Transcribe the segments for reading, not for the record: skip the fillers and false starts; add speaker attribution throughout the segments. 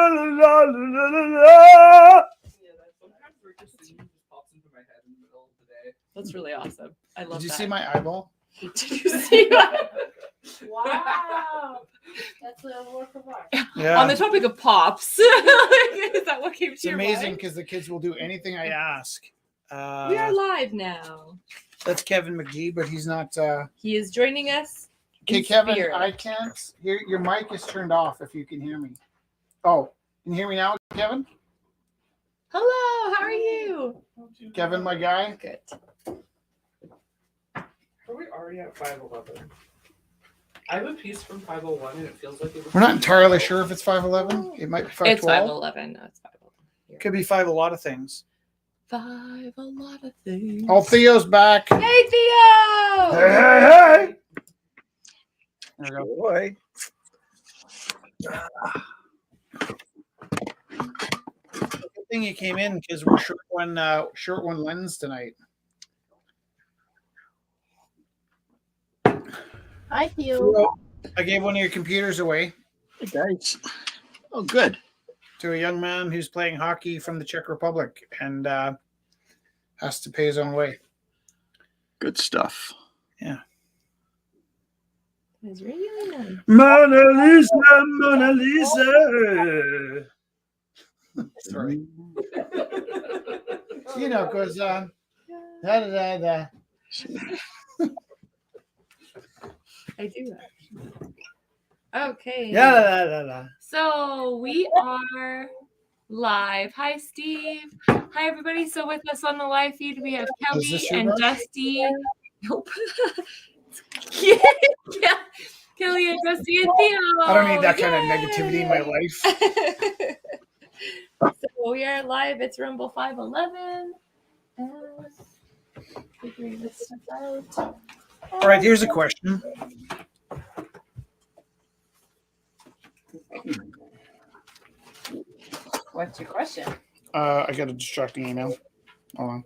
Speaker 1: sometimes we're just singing just pops into my head in the middle of the day.
Speaker 2: That's really awesome. I love
Speaker 3: Did you
Speaker 2: that.
Speaker 3: see my eyeball?
Speaker 2: Did you see my...
Speaker 4: Wow. That's a work of art.
Speaker 3: Yeah.
Speaker 2: On the topic of pops, is that what came to
Speaker 3: It's
Speaker 2: your
Speaker 3: amazing
Speaker 2: mind?
Speaker 3: because the kids will do anything I ask.
Speaker 2: We are live now.
Speaker 3: That's Kevin McGee, but he's not.
Speaker 2: He is joining us.
Speaker 3: Okay,
Speaker 2: in
Speaker 3: Kevin,
Speaker 2: spirit.
Speaker 3: I can't hear. Your mic is turned off if you can hear me. Oh, can you hear me now, Kevin?
Speaker 2: Hello, how are you?
Speaker 3: Kevin, my guy.
Speaker 2: Good.
Speaker 1: Are we already at 511? I have a piece from 501 and it feels like it was.
Speaker 3: We're not entirely sure if it's 511. It might be 512.
Speaker 2: It's 511. No, it's 511.
Speaker 3: Could be 5 a lot of things.
Speaker 2: 5 a lot of things.
Speaker 3: Oh, Theo's back.
Speaker 2: Hey, Theo!
Speaker 3: Hey. There we go.
Speaker 5: Boy.
Speaker 3: Good thing you came in because we're short one lens tonight.
Speaker 4: Hi, Theo.
Speaker 3: Theo, I gave one of your computers away
Speaker 5: Hey, guys. Oh, good.
Speaker 3: to a young man who's playing hockey from the Czech Republic and has to pay his own way.
Speaker 5: Good stuff.
Speaker 2: It's really nice.
Speaker 5: Mona Lisa, Mona Lisa.
Speaker 3: Sorry. You know, because da, da, da, da.
Speaker 2: I do that. Okay.
Speaker 3: Yeah, da, da, da.
Speaker 2: So we are live. Hi, Steve. Hi, everybody. So with us on the live feed, we have Kelly
Speaker 3: this your
Speaker 2: and
Speaker 3: brush?
Speaker 2: Dusty. Nope. yeah. Kelly and Dusty and Theo.
Speaker 3: I don't need that kind of
Speaker 2: Yay!
Speaker 3: negativity in my life.
Speaker 2: So we are live. It's Rumble 511. And figuring this stuff out.
Speaker 3: All right, here's a question.
Speaker 4: What's your question?
Speaker 3: I got a distracting email. Hold on.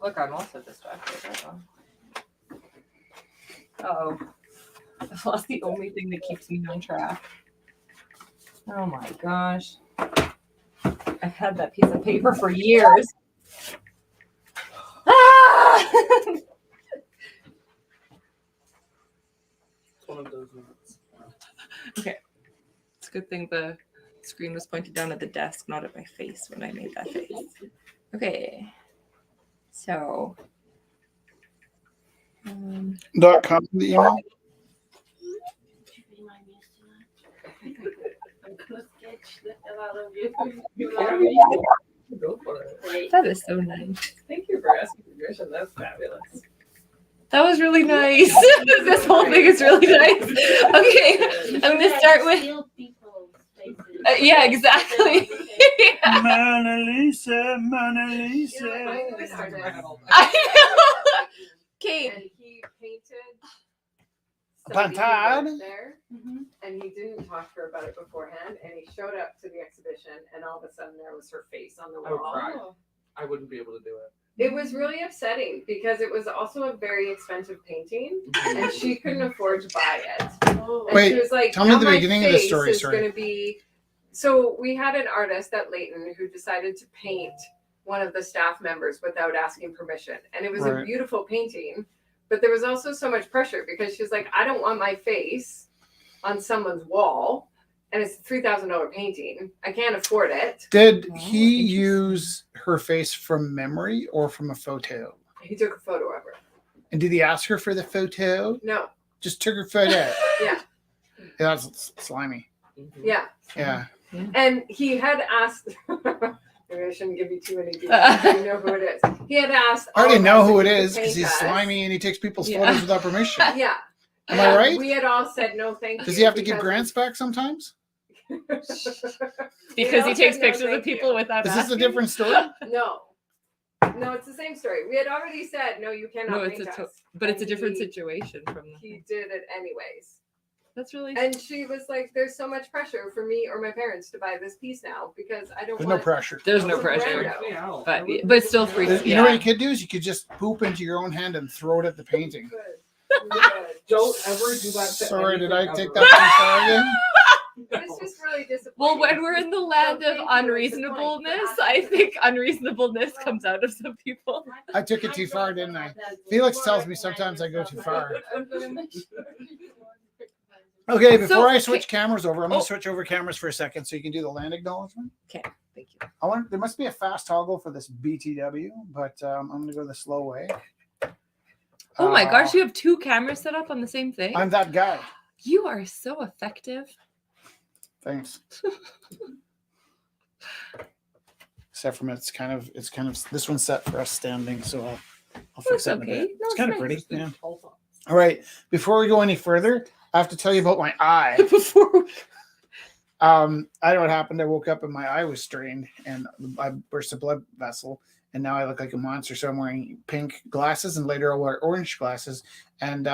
Speaker 2: Look, I'm also distracted. Uh-oh. That's the only thing that keeps me on track. Oh my gosh. I've had that piece of paper for years. Ah!
Speaker 1: It's one of those moments.
Speaker 2: Okay. It's a good thing the screen was pointed down at the desk, not at my face when I made that face. Okay. So.
Speaker 3: .com, the email.
Speaker 1: Go for it.
Speaker 2: That is so nice.
Speaker 1: Thank you for asking permission. That's fabulous.
Speaker 2: That was really nice. This whole thing is really nice. Okay, I'm gonna start with. Yeah, exactly. Yeah.
Speaker 5: Mona Lisa, Mona Lisa.
Speaker 2: I know. Okay.
Speaker 6: And he painted
Speaker 3: A
Speaker 6: somebody who
Speaker 3: pantade.
Speaker 6: worked there, and he didn't talk to her about it beforehand. And he showed up to the exhibition, and all of a sudden there was her face on the
Speaker 1: I would
Speaker 6: wall.
Speaker 1: cry. I wouldn't be able to do it.
Speaker 6: It was really upsetting because it was also a very expensive painting, and she couldn't afford to buy it. And
Speaker 3: Wait,
Speaker 6: she was like,
Speaker 3: tell me
Speaker 6: "Now
Speaker 3: the
Speaker 6: my
Speaker 3: beginning of the
Speaker 6: face
Speaker 3: story,
Speaker 6: is
Speaker 3: sorry."
Speaker 6: going to be." So we had an artist at Leighton who decided to paint one of the staff members without asking permission, and it was a
Speaker 3: Right.
Speaker 6: beautiful painting. But there was also so much pressure because she's like, "I don't want my face on someone's wall, and it's a $3,000 painting. I can't afford it."
Speaker 3: Did
Speaker 2: Oh,
Speaker 3: he
Speaker 2: interesting.
Speaker 3: use her face from memory or from a photo?
Speaker 6: He took a photo of her.
Speaker 3: And did he ask her for the photo?
Speaker 6: No,
Speaker 3: Just took her photo.
Speaker 6: yeah,
Speaker 3: Yeah, that's slimy.
Speaker 6: yeah.
Speaker 3: Yeah.
Speaker 6: And he had asked, maybe I shouldn't give you too many details. You know who it is. He had asked.
Speaker 3: I already
Speaker 6: all of
Speaker 3: know
Speaker 6: us
Speaker 3: who
Speaker 6: if
Speaker 3: it
Speaker 6: he could
Speaker 3: is because
Speaker 6: paint
Speaker 3: he's
Speaker 6: us.
Speaker 3: slimy and he takes people's
Speaker 2: Yeah.
Speaker 3: photos without permission.
Speaker 6: Yeah.
Speaker 3: Am I right?
Speaker 6: We had all said no, thank you.
Speaker 3: Does he have to give
Speaker 6: because-
Speaker 3: grants back sometimes?
Speaker 2: Because he
Speaker 6: all
Speaker 2: takes
Speaker 6: said no,
Speaker 2: pictures of
Speaker 6: thank
Speaker 2: people
Speaker 6: you.
Speaker 2: without
Speaker 3: Is this a
Speaker 2: asking?
Speaker 3: different story?
Speaker 6: No. No, it's the same story. We had already said, no, you cannot
Speaker 2: No, it's
Speaker 6: paint
Speaker 2: a
Speaker 6: us.
Speaker 2: but it's a
Speaker 6: And
Speaker 2: different
Speaker 6: he-
Speaker 2: situation from the
Speaker 6: He
Speaker 2: thing.
Speaker 6: did it anyways.
Speaker 2: That's really
Speaker 6: And she was like, there's so much pressure for me or my parents to buy this piece now because I don't
Speaker 3: There's no
Speaker 6: want
Speaker 3: pressure.
Speaker 2: there's no
Speaker 6: It's a
Speaker 2: pressure.
Speaker 6: rando.
Speaker 1: Yeah,
Speaker 2: But still free.
Speaker 3: You know what you could do is you could just poop into your own hand and throw it at the painting.
Speaker 6: Good.
Speaker 1: Don't ever do that. To
Speaker 3: Sorry, did I
Speaker 1: anything
Speaker 3: take
Speaker 1: ever.
Speaker 3: that too far again?
Speaker 6: It's just really disappointing.
Speaker 2: Well, when we're in the land
Speaker 6: So
Speaker 2: of
Speaker 6: thank you, it's a point for
Speaker 2: unreasonableness,
Speaker 6: asking.
Speaker 2: I think unreasonableness comes out of some people.
Speaker 3: I took it too far, didn't I? Felix tells me sometimes I go too far. Okay, before
Speaker 2: So,
Speaker 3: I switch cameras over, I'm
Speaker 2: Oh.
Speaker 3: gonna switch over cameras for a second so you can do the land acknowledgement.
Speaker 2: Okay, thank you.
Speaker 3: I want there must be a fast toggle for this BTW, but I'm gonna go the slow way.
Speaker 2: Oh my
Speaker 3: Uh,
Speaker 2: gosh, you have two cameras set up on the same thing?
Speaker 3: I'm that guy.
Speaker 2: You are so effective.
Speaker 3: Thanks. Except for it's kind of this one's set for us standing, so I'll fix
Speaker 2: That's
Speaker 3: that in a
Speaker 2: okay.
Speaker 3: bit.
Speaker 2: No,
Speaker 3: It's
Speaker 2: it's
Speaker 3: kind of
Speaker 2: nice.
Speaker 3: pretty. Yeah. All right. Before we go any further, I have to tell you about my eye.
Speaker 2: Before
Speaker 3: I don't know what happened. I woke up and my eye was strained and I burst a blood vessel. And now I look like a monster. So I'm wearing pink glasses and later I'll wear orange glasses. And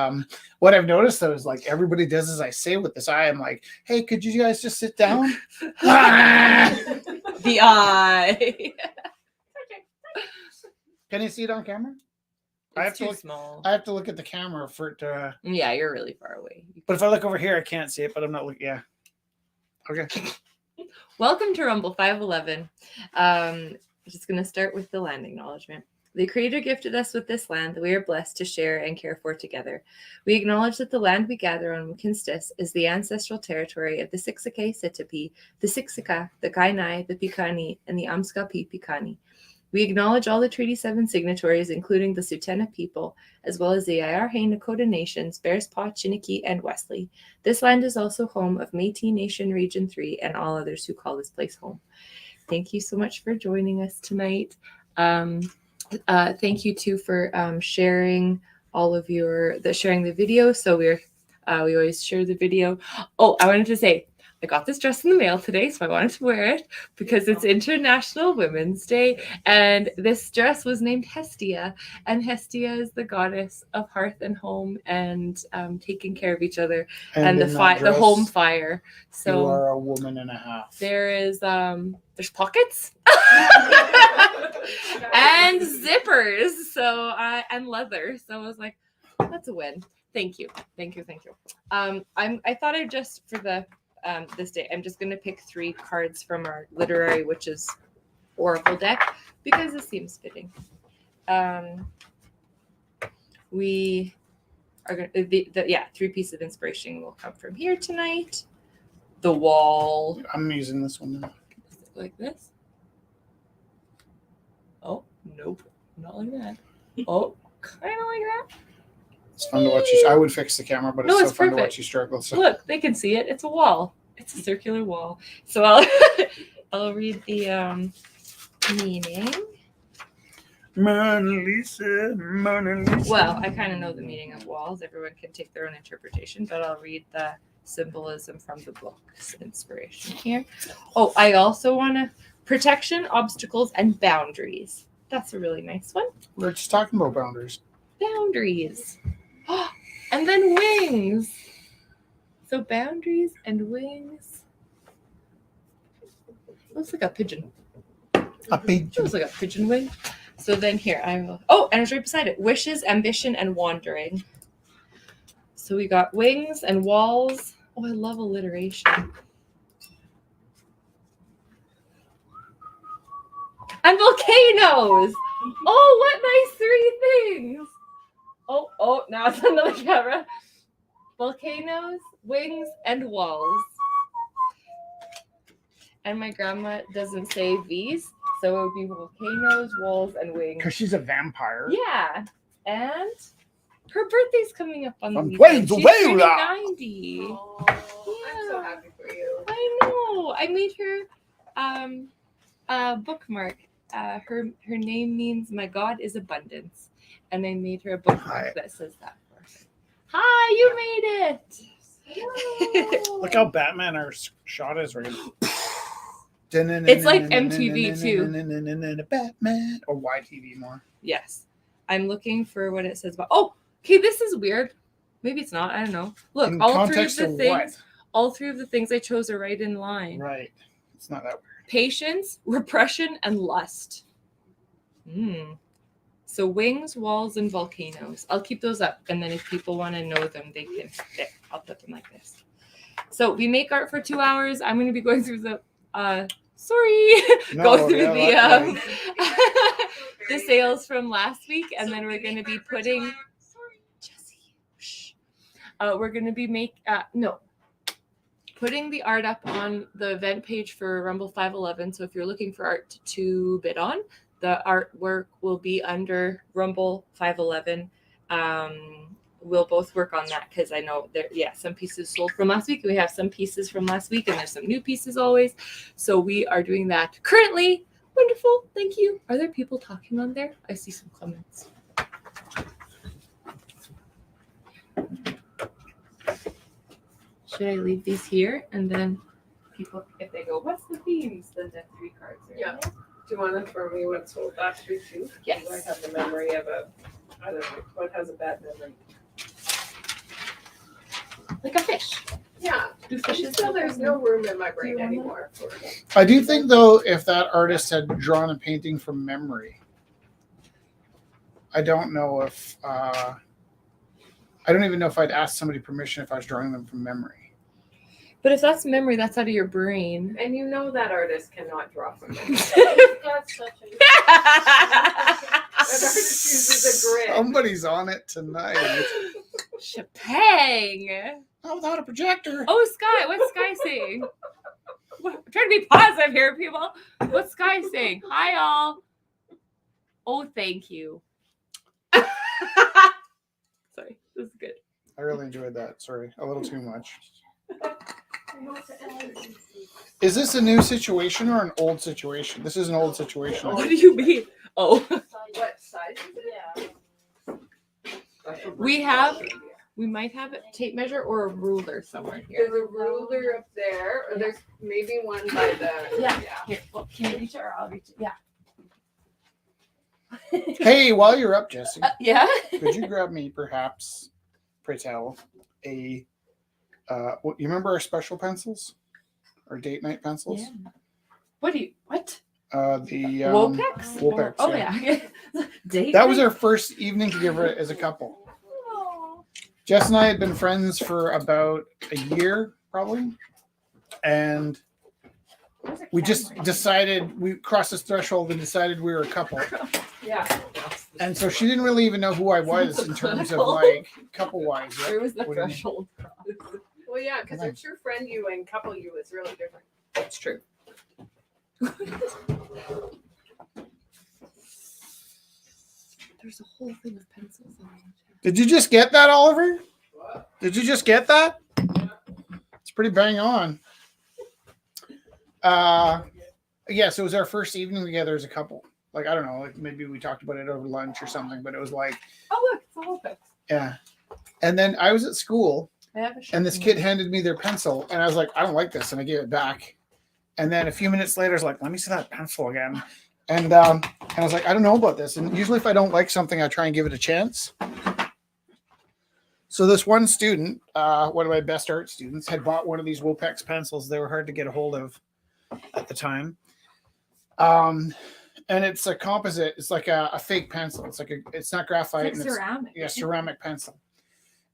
Speaker 3: what I've noticed though is like everybody does as I say with this eye. I'm like, hey, could you guys just sit down?
Speaker 2: the eye.
Speaker 3: Can you see it on camera? I have
Speaker 2: It's
Speaker 3: to
Speaker 2: too
Speaker 3: look.
Speaker 2: small.
Speaker 3: I have to look at the camera for it to.
Speaker 2: Yeah, you're really far away.
Speaker 3: But if I look over here, I can't see it. But I'm not looking. Yeah. Okay.
Speaker 2: Welcome to Rumble 511. Just going to start with the land acknowledgement. The Creator gifted us with this land that we are blessed to share and care for together. We acknowledge that the land we gather on Winston is the ancestral territory of the Siksika Sitapi, the Siksika, the Kainai, the Pikani, and the Amskapi Pikani. We acknowledge all the Treaty 7 signatories, including the Sutena people, as well as the Ayarhe Nakota Nations, Bearspaw, Chiniki, and Wesley. This land is also home of Métis Nation Region 3 and all others who call this place home. Thank you so much for joining us tonight. Thank you too for sharing all of sharing the video. So we always share the video. Oh, I wanted to say, I got this dress in the mail today, so I wanted to wear it because it's International Women's Day, and this dress was named Hestia, and Hestia is the goddess of hearth and home and taking care of each other and
Speaker 3: in that
Speaker 2: the
Speaker 3: dress,
Speaker 2: home fire. So
Speaker 3: you are a woman and a half.
Speaker 2: there is there's pockets and zippers, so and leather. So I was like, that's a win. Thank you. I thought I'd just for the this day, I'm just gonna pick 3 cards from our literary witches oracle deck because this seems fitting. We are gonna 3 pieces of inspiration will come from here tonight. The wall.
Speaker 3: I'm using this one now.
Speaker 2: Like this. Oh, nope. Not like that. Oh, kind of like that.
Speaker 3: It's fun to watch you. I would fix the camera, but
Speaker 2: No,
Speaker 3: it's so
Speaker 2: it's
Speaker 3: fun to
Speaker 2: perfect.
Speaker 3: watch you struggle. So
Speaker 2: Look, they can see it. It's a wall. It's a circular wall. So I'll read the meaning.
Speaker 5: Mona Lisa, Mona Lisa.
Speaker 2: Well, I kind of know the meaning of walls. Everyone can take their own interpretation, but I'll read the symbolism from the book's inspiration here. Oh, I also want to protection, obstacles, and boundaries. That's a really nice one.
Speaker 3: we're just talking about boundaries.
Speaker 2: Boundaries. And then wings. So boundaries and wings. Looks like a pigeon.
Speaker 3: A big.
Speaker 2: Looks like a pigeon wing. So then here I will. Oh, and it's right beside it. Wishes, ambition, and wandering. So we got wings and walls. Oh, I love alliteration. And volcanoes. Oh, what nice 3 things. Oh, now it's another camera. Volcanoes, wings, and walls. And my grandma doesn't say these, so it would be volcanoes, walls, and wings.
Speaker 3: Because she's a vampire.
Speaker 2: Yeah. And her birthday's coming up on the
Speaker 3: On
Speaker 2: weekend. She's
Speaker 3: Wednesday,
Speaker 2: turning
Speaker 3: yeah.
Speaker 2: 90.
Speaker 6: Oh, I'm so happy for you.
Speaker 2: I know. I made her a bookmark. Her name means my God is abundance. And I made her a bookmark that says that for her. Hi, you made it.
Speaker 3: Look how Batman our shot is right.
Speaker 2: It's like MTV too.
Speaker 3: Batman or YTV more.
Speaker 2: Yes. I'm looking for what it says about. Oh, okay, this is weird. Maybe it's not. I don't know. Look,
Speaker 3: In
Speaker 2: all 3 of
Speaker 3: context
Speaker 2: the
Speaker 3: of
Speaker 2: things, all 3 of the things I chose are right in line.
Speaker 3: Right. It's not that weird.
Speaker 2: Patience, repression, and lust. So wings, walls, and volcanoes. I'll keep those up, and then if people want to know them, they can. There, I'll put them like this. So we make art for 2 hours. I'm going to be going through the. Sorry, go through the the sales from last week, and then we're going to be putting. Jesse, shh. We're going to be putting the art up on the event page for Rumble 511. So if you're looking for art to bid on, the artwork will be under Rumble 511. We'll both work on that because I know some pieces sold from last week. We have some pieces from last week, and there's some new pieces always. So we are doing that currently. Wonderful. Thank you. Are there people talking on there? I see some comments. Should I leave these here? And then people, if they go, what's the themes? Then the 3 cards are in
Speaker 6: Yeah.
Speaker 2: there.
Speaker 6: Do you want to throw me what sold last week too?
Speaker 2: Yes.
Speaker 6: I have the memory of I don't know, what has a bad memory?
Speaker 2: Like a fish.
Speaker 6: Yeah.
Speaker 2: Do
Speaker 6: I just feel there's no room in my brain
Speaker 2: want
Speaker 6: anymore for
Speaker 3: I do think though, if that artist had drawn a painting from memory, I don't know if I don't even know if I'd ask somebody permission if I was drawing them from memory.
Speaker 2: But if that's memory, that's out of your brain.
Speaker 6: And you know that artist cannot draw from it.
Speaker 4: You've got such a
Speaker 6: That artist uses a grid.
Speaker 3: Somebody's on it tonight.
Speaker 2: Shapang.
Speaker 3: Not without a projector.
Speaker 2: Oh, Sky. What's Sky saying? I'm trying to be positive here, people. What's Sky saying? Hi, all. Oh, thank you. Sorry, this is good.
Speaker 3: I really enjoyed that. Sorry, a little too much. Is this a new situation or an old situation? This is an old situation.
Speaker 2: What do you mean? Oh,
Speaker 6: What size is it?
Speaker 4: Yeah.
Speaker 2: we might have a tape measure or a ruler somewhere here.
Speaker 6: There's a ruler up there, or there's maybe one by the.
Speaker 2: Yeah. Here, well, can you reach it or I'll reach it? Yeah.
Speaker 3: Hey, while you're up, Jesse,
Speaker 2: Yeah.
Speaker 3: could you grab me perhaps, pray tell, you remember our special pencils? Our date night pencils?
Speaker 2: Yeah. What?
Speaker 3: The
Speaker 2: Wopex?
Speaker 3: Wopex,
Speaker 2: Oh
Speaker 3: yeah.
Speaker 2: yeah. Date
Speaker 3: That was
Speaker 2: night?
Speaker 3: our first evening together as a couple. Jess and I had been friends for about a year, probably. And we just decided, we crossed this threshold and decided we were a couple.
Speaker 6: Yeah.
Speaker 3: And so she didn't really even know who I was in terms of
Speaker 2: political.
Speaker 3: like couple-wise.
Speaker 2: Where was the
Speaker 3: What do you mean?
Speaker 2: threshold?
Speaker 6: Well, yeah, because a true friend you and couple you is really different.
Speaker 2: That's true. There's a whole thing of pencils on it.
Speaker 3: Did you just get that, Oliver? Did you just get that? It's pretty bang on. Yes, it was our first evening together as a couple. Like, I don't know, like maybe we talked about it over lunch or something, but it was like,
Speaker 2: Oh look, it's a Wopex.
Speaker 3: yeah. And then I was at school
Speaker 2: I have a shirt.
Speaker 3: and this kid handed me their pencil and I was like, I don't like this. And I gave it back. And then a few minutes later, I was like, let me see that pencil again. And I was like, I don't know about this. And usually if I don't like something, I try and give it a chance. So this one student, one of my best art students, had bought one of these Wopex pencils. They were hard to get a hold of at the time. And it's a composite. It's like a fake pencil. It's not graphite.
Speaker 2: It's like ceramic.
Speaker 3: Yeah, ceramic pencil.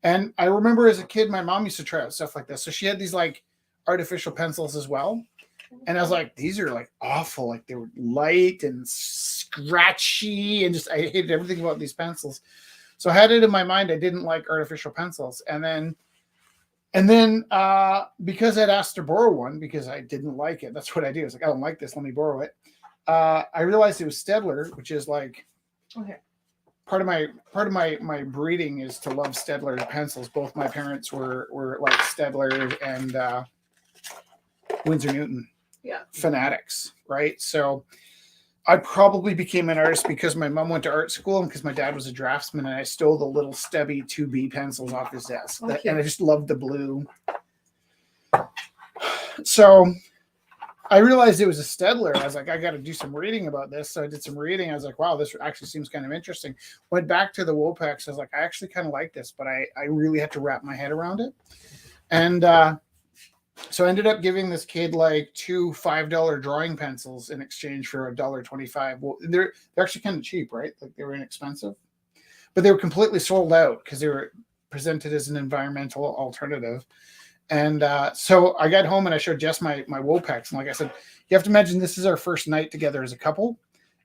Speaker 3: And I remember as a kid, my mom used to try out stuff like this. So she had these like artificial pencils as well. And I was like, these are like awful. Like they were light and scratchy and just, I hated everything about these pencils. So I had it in my mind, I didn't like artificial pencils. And then because I'd asked to borrow one because I didn't like it, that's what I do. It's like, I don't like this, let me borrow it. I realized it was Staedtler, which is like
Speaker 2: Okay.
Speaker 3: part of my breeding is to love Staedtler pencils. Both my parents were like Staedtler and Winsor Newton fanatics, right? So I probably became an artist because my mom went to art school and because my dad was a draftsman and I stole the little stubby 2B pencils off his desk.
Speaker 2: Okay.
Speaker 3: And I just loved the blue. So I realized it was a Staedtler. I was like, I got to do some reading about this. So I did some reading. I was like, wow, this actually seems kind of interesting. Went back to the Wopex. I was like, I actually kind of like this, but I really had to wrap my head around it. And So I ended up giving this kid like 2 $5 drawing pencils in exchange for $1.25. Well, they're actually kind of cheap, right? Like they were inexpensive, but they were completely sold out because they were presented as an environmental alternative. And so I got home and I showed Jess my Wopex. And like I said, you have to imagine this is our first night together as a couple.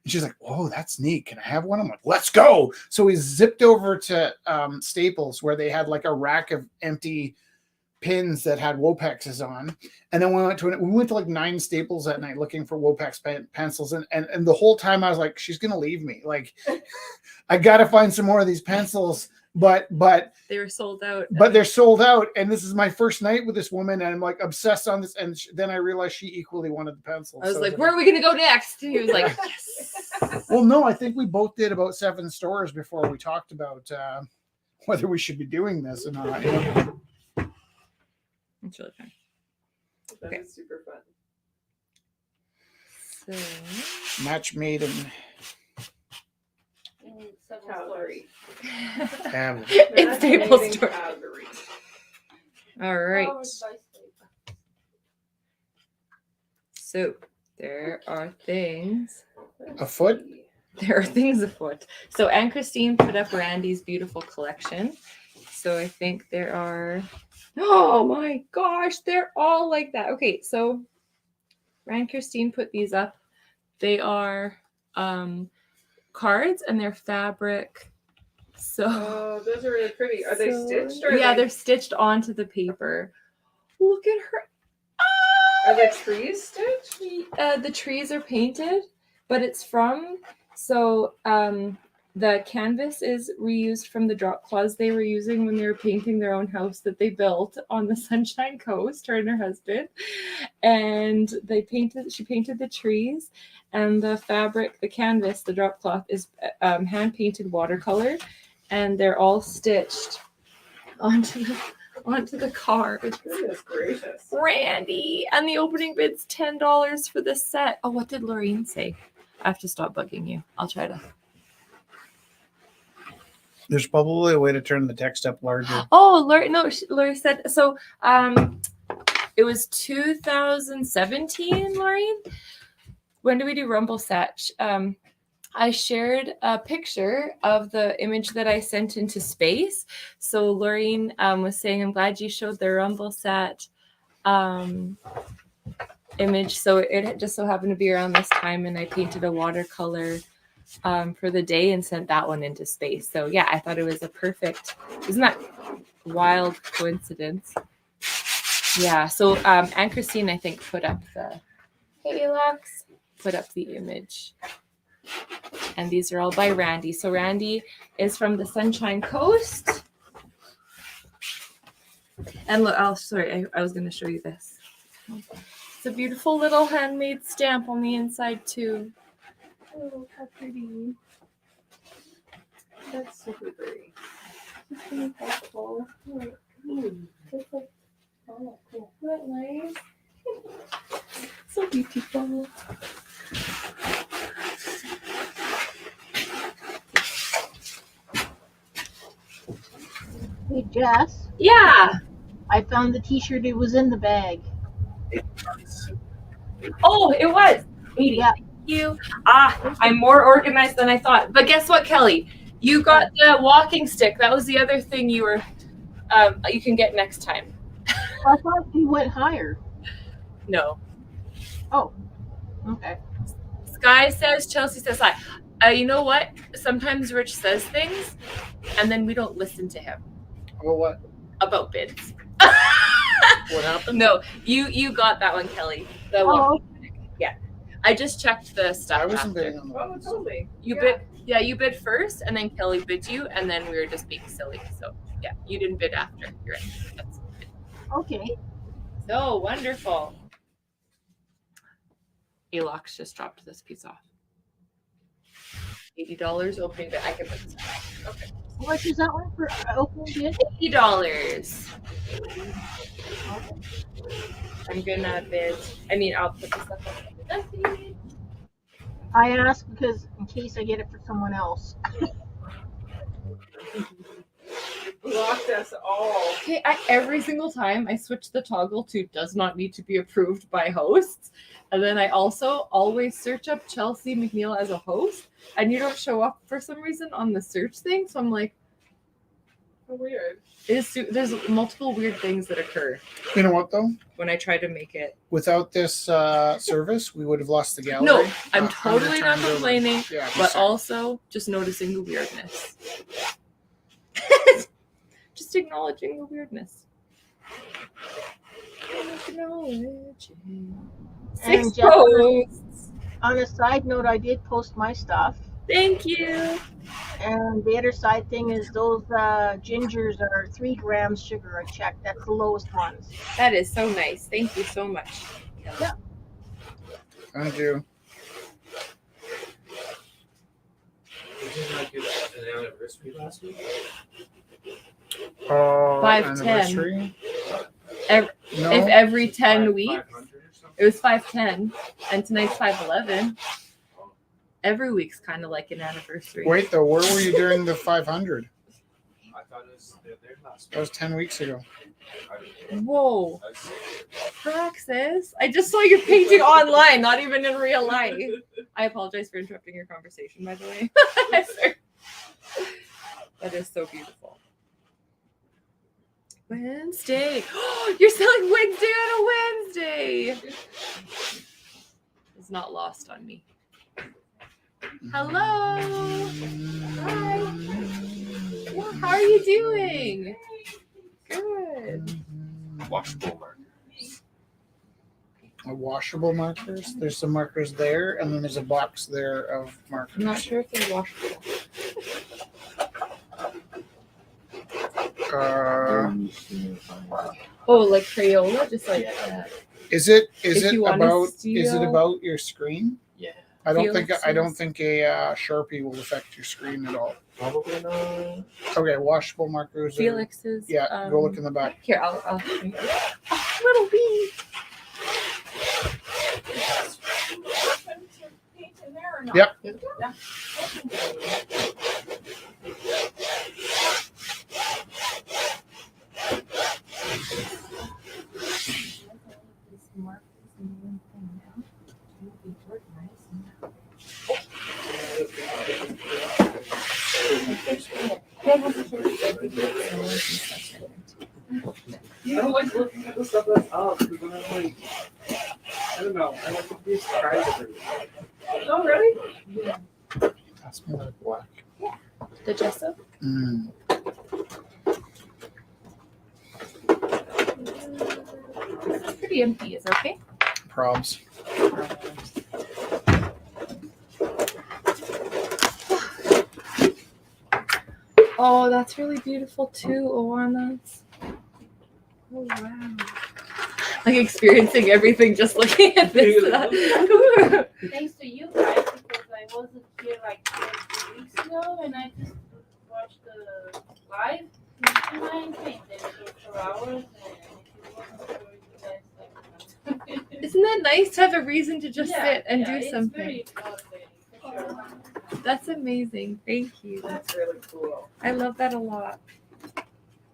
Speaker 3: And she's like, "Whoa, that's neat. Can I have one?" I'm like, "Let's go." So we zipped over to Staples where they had like a rack of empty pins that had Wopexes on. And then we went to like 9 Staples that night looking for Wopex pencils. And the whole time I was like, she's going to leave me. Like, I got to find some more of these pencils. But
Speaker 2: They were sold out.
Speaker 3: but they're sold out, and this is my first night with this woman, and I'm like obsessed on this. And then I realized she equally wanted the pencils.
Speaker 2: I was
Speaker 3: So
Speaker 2: like, "Where are we gonna go next?" And he was like, "Yes."
Speaker 3: well, no, I think we both did about 7 stores before we talked about whether we should be doing this or not. You know?
Speaker 2: It's really fun.
Speaker 6: That
Speaker 2: Okay.
Speaker 6: is super fun.
Speaker 2: So
Speaker 3: Match made in
Speaker 6: Calgary.
Speaker 3: heaven.
Speaker 2: it's Staples
Speaker 6: Amazing
Speaker 2: store.
Speaker 6: Calgary.
Speaker 2: All right. So there are things.
Speaker 3: Afoot?
Speaker 2: There are things afoot. So Anne Christine put up Randy's beautiful collection. So I think there are. Oh my gosh, they're all like that. Okay, so Anne Christine put these up. They are cards and they're fabric. So
Speaker 6: Oh, those are really pretty. Are they stitched or
Speaker 2: yeah,
Speaker 6: are
Speaker 2: they're stitched onto the paper. Look at her.
Speaker 6: are the trees stitched?
Speaker 2: The trees are painted, but it's from the canvas is reused from the drop cloths they were using when they were painting their own house that they built on the Sunshine Coast, her and her husband. And she painted the trees, and the fabric, the canvas, the drop cloth is hand painted watercolor, and they're all stitched onto the card.
Speaker 6: Goodness gracious.
Speaker 2: Randy, and the opening bid's $10 for this set. Oh, what did Lorraine say? I have to stop bugging you. I'll try to.
Speaker 3: There's probably a way to turn the text up larger.
Speaker 2: Oh, Lori said so. It was 2017, Lorraine. When did we do Rumble Satch? I shared a picture of the image that I sent into space. So Lorraine was saying, "I'm glad you showed the Rumble Sat image." So it just so happened to be around this time, and I painted a watercolor for the day and sent that one into space. So yeah, I thought it was a perfect. Isn't that wild coincidence? Yeah. So Anne Christine, I think, put up the image. And these are all by Randy. So Randy is from the Sunshine Coast. And look, I was going to show you this. It's a beautiful little handmade stamp on the inside too. Oh, how pretty.
Speaker 6: That's super pretty.
Speaker 2: It's really helpful. Look. It's like, oh, cool. Isn't that nice? So beautiful.
Speaker 4: Hey Jess,
Speaker 2: Yeah.
Speaker 4: I found the t-shirt. It was in the bag.
Speaker 2: Oh, it was. Katie,
Speaker 4: Yeah.
Speaker 2: thank you. I'm more organized than I thought. But guess what, Kelly? You got the walking stick. That was the other thing you were. You can get next time.
Speaker 4: I thought he went higher.
Speaker 2: No.
Speaker 4: Oh, okay.
Speaker 2: Sky says, Chelsea says hi. You know what? Sometimes Rich says things, and then we don't listen to him
Speaker 3: Well, what?
Speaker 2: about bids.
Speaker 3: What happened?
Speaker 2: No, you got that one, Kelly. The
Speaker 4: Oh,
Speaker 2: walking stick. Yeah. I just checked the stuff.
Speaker 3: I wasn't
Speaker 2: after.
Speaker 3: bidding on
Speaker 6: Oh,
Speaker 3: that.
Speaker 6: totally.
Speaker 2: You bid, yeah, you bid first, and then Kelly bid you, and then we were just being silly. So yeah, you didn't bid after. You're right. That's
Speaker 4: okay.
Speaker 2: so wonderful. Alox just dropped this piece off. $80 opening bid. I can put this back. Okay.
Speaker 4: How much is that one for opening bid?
Speaker 2: $80. I'm gonna bid. I'll put this up on the
Speaker 4: I asked because in case I get it for someone else.
Speaker 6: blocked us all.
Speaker 2: Okay, every single time I switch the toggle to does not need to be approved by hosts. And then I also always search up Chelsea McNeil as a host, and you don't show up for some reason on the search thing. So I'm like,
Speaker 6: Weird.
Speaker 2: there's multiple weird things that occur
Speaker 3: You know what though?
Speaker 2: when I try to make it.
Speaker 3: Without this service, we would have lost the gallery.
Speaker 2: No, I'm
Speaker 3: 100
Speaker 2: totally not
Speaker 3: times over.
Speaker 2: complaining,
Speaker 3: Yeah,
Speaker 2: but
Speaker 3: just
Speaker 2: also just noticing the weirdness. Just acknowledging the weirdness. Acknowledging.
Speaker 7: And
Speaker 2: 6
Speaker 7: just
Speaker 2: posts.
Speaker 7: on a side note, I did post my stuff.
Speaker 2: Thank you.
Speaker 7: And the other side thing is those gingers are 3 grams sugar. I checked. That's the lowest ones.
Speaker 2: That is so nice. Thank you so much.
Speaker 7: Yeah.
Speaker 3: Thank you.
Speaker 1: We did not get an anniversary last week.
Speaker 2: 510.
Speaker 3: Anniversary?
Speaker 2: Ev-
Speaker 3: No.
Speaker 2: If every 10
Speaker 1: 500
Speaker 2: weeks,
Speaker 1: or something?
Speaker 2: it was 510, and tonight's 511. Every week's kind of like an anniversary.
Speaker 3: Wait though, where were you during the 500?
Speaker 1: I thought it was there last
Speaker 3: That was 10 weeks ago.
Speaker 2: Whoa, Praxis! I just saw your painting online, not even in real life. I apologize for interrupting your conversation, by the way. Sorry. That is so beautiful. Wednesday. You're selling Wednesday on a Wednesday. It's not lost on me. Hello. Hi. Yeah, how are you doing? Good.
Speaker 1: Washable markers.
Speaker 3: Washable markers. There's some markers there, and then there's a box there of markers.
Speaker 2: I'm not sure if they're washable. Oh, like Crayola, just like that.
Speaker 3: Is it
Speaker 2: If you wanna
Speaker 3: about
Speaker 2: steal-
Speaker 3: about your screen?
Speaker 1: Yeah.
Speaker 3: I don't
Speaker 2: Felix's.
Speaker 3: think a Sharpie will affect your screen at all.
Speaker 1: Probably not.
Speaker 3: Okay, washable markers. Are,
Speaker 2: Felix's.
Speaker 3: yeah, go look in the back.
Speaker 2: Here, I'll show you. Oh, little bee.
Speaker 3: Yep.
Speaker 1: I don't like looking at the stuff that's up because then I'm like, I don't know. I like to be surprised every week.
Speaker 6: Oh, really?
Speaker 3: That's more like black.
Speaker 2: The gesso.
Speaker 3: Mm.
Speaker 2: Pretty empty, is it okay?
Speaker 3: Probs.
Speaker 2: Oh, that's really beautiful too, Owanas. Oh wow. Like experiencing everything just looking at this.
Speaker 4: Thanks to you guys, because I wasn't here like 2 weeks ago, and I just watched the live. And I painted for hours, and it wasn't for you guys. Like,
Speaker 2: Isn't that nice to have a reason to just sit and do
Speaker 4: it's
Speaker 2: something?
Speaker 4: very motivating, for sure.
Speaker 2: That's amazing. Thank you.
Speaker 6: That's really cool.
Speaker 2: I love that a lot.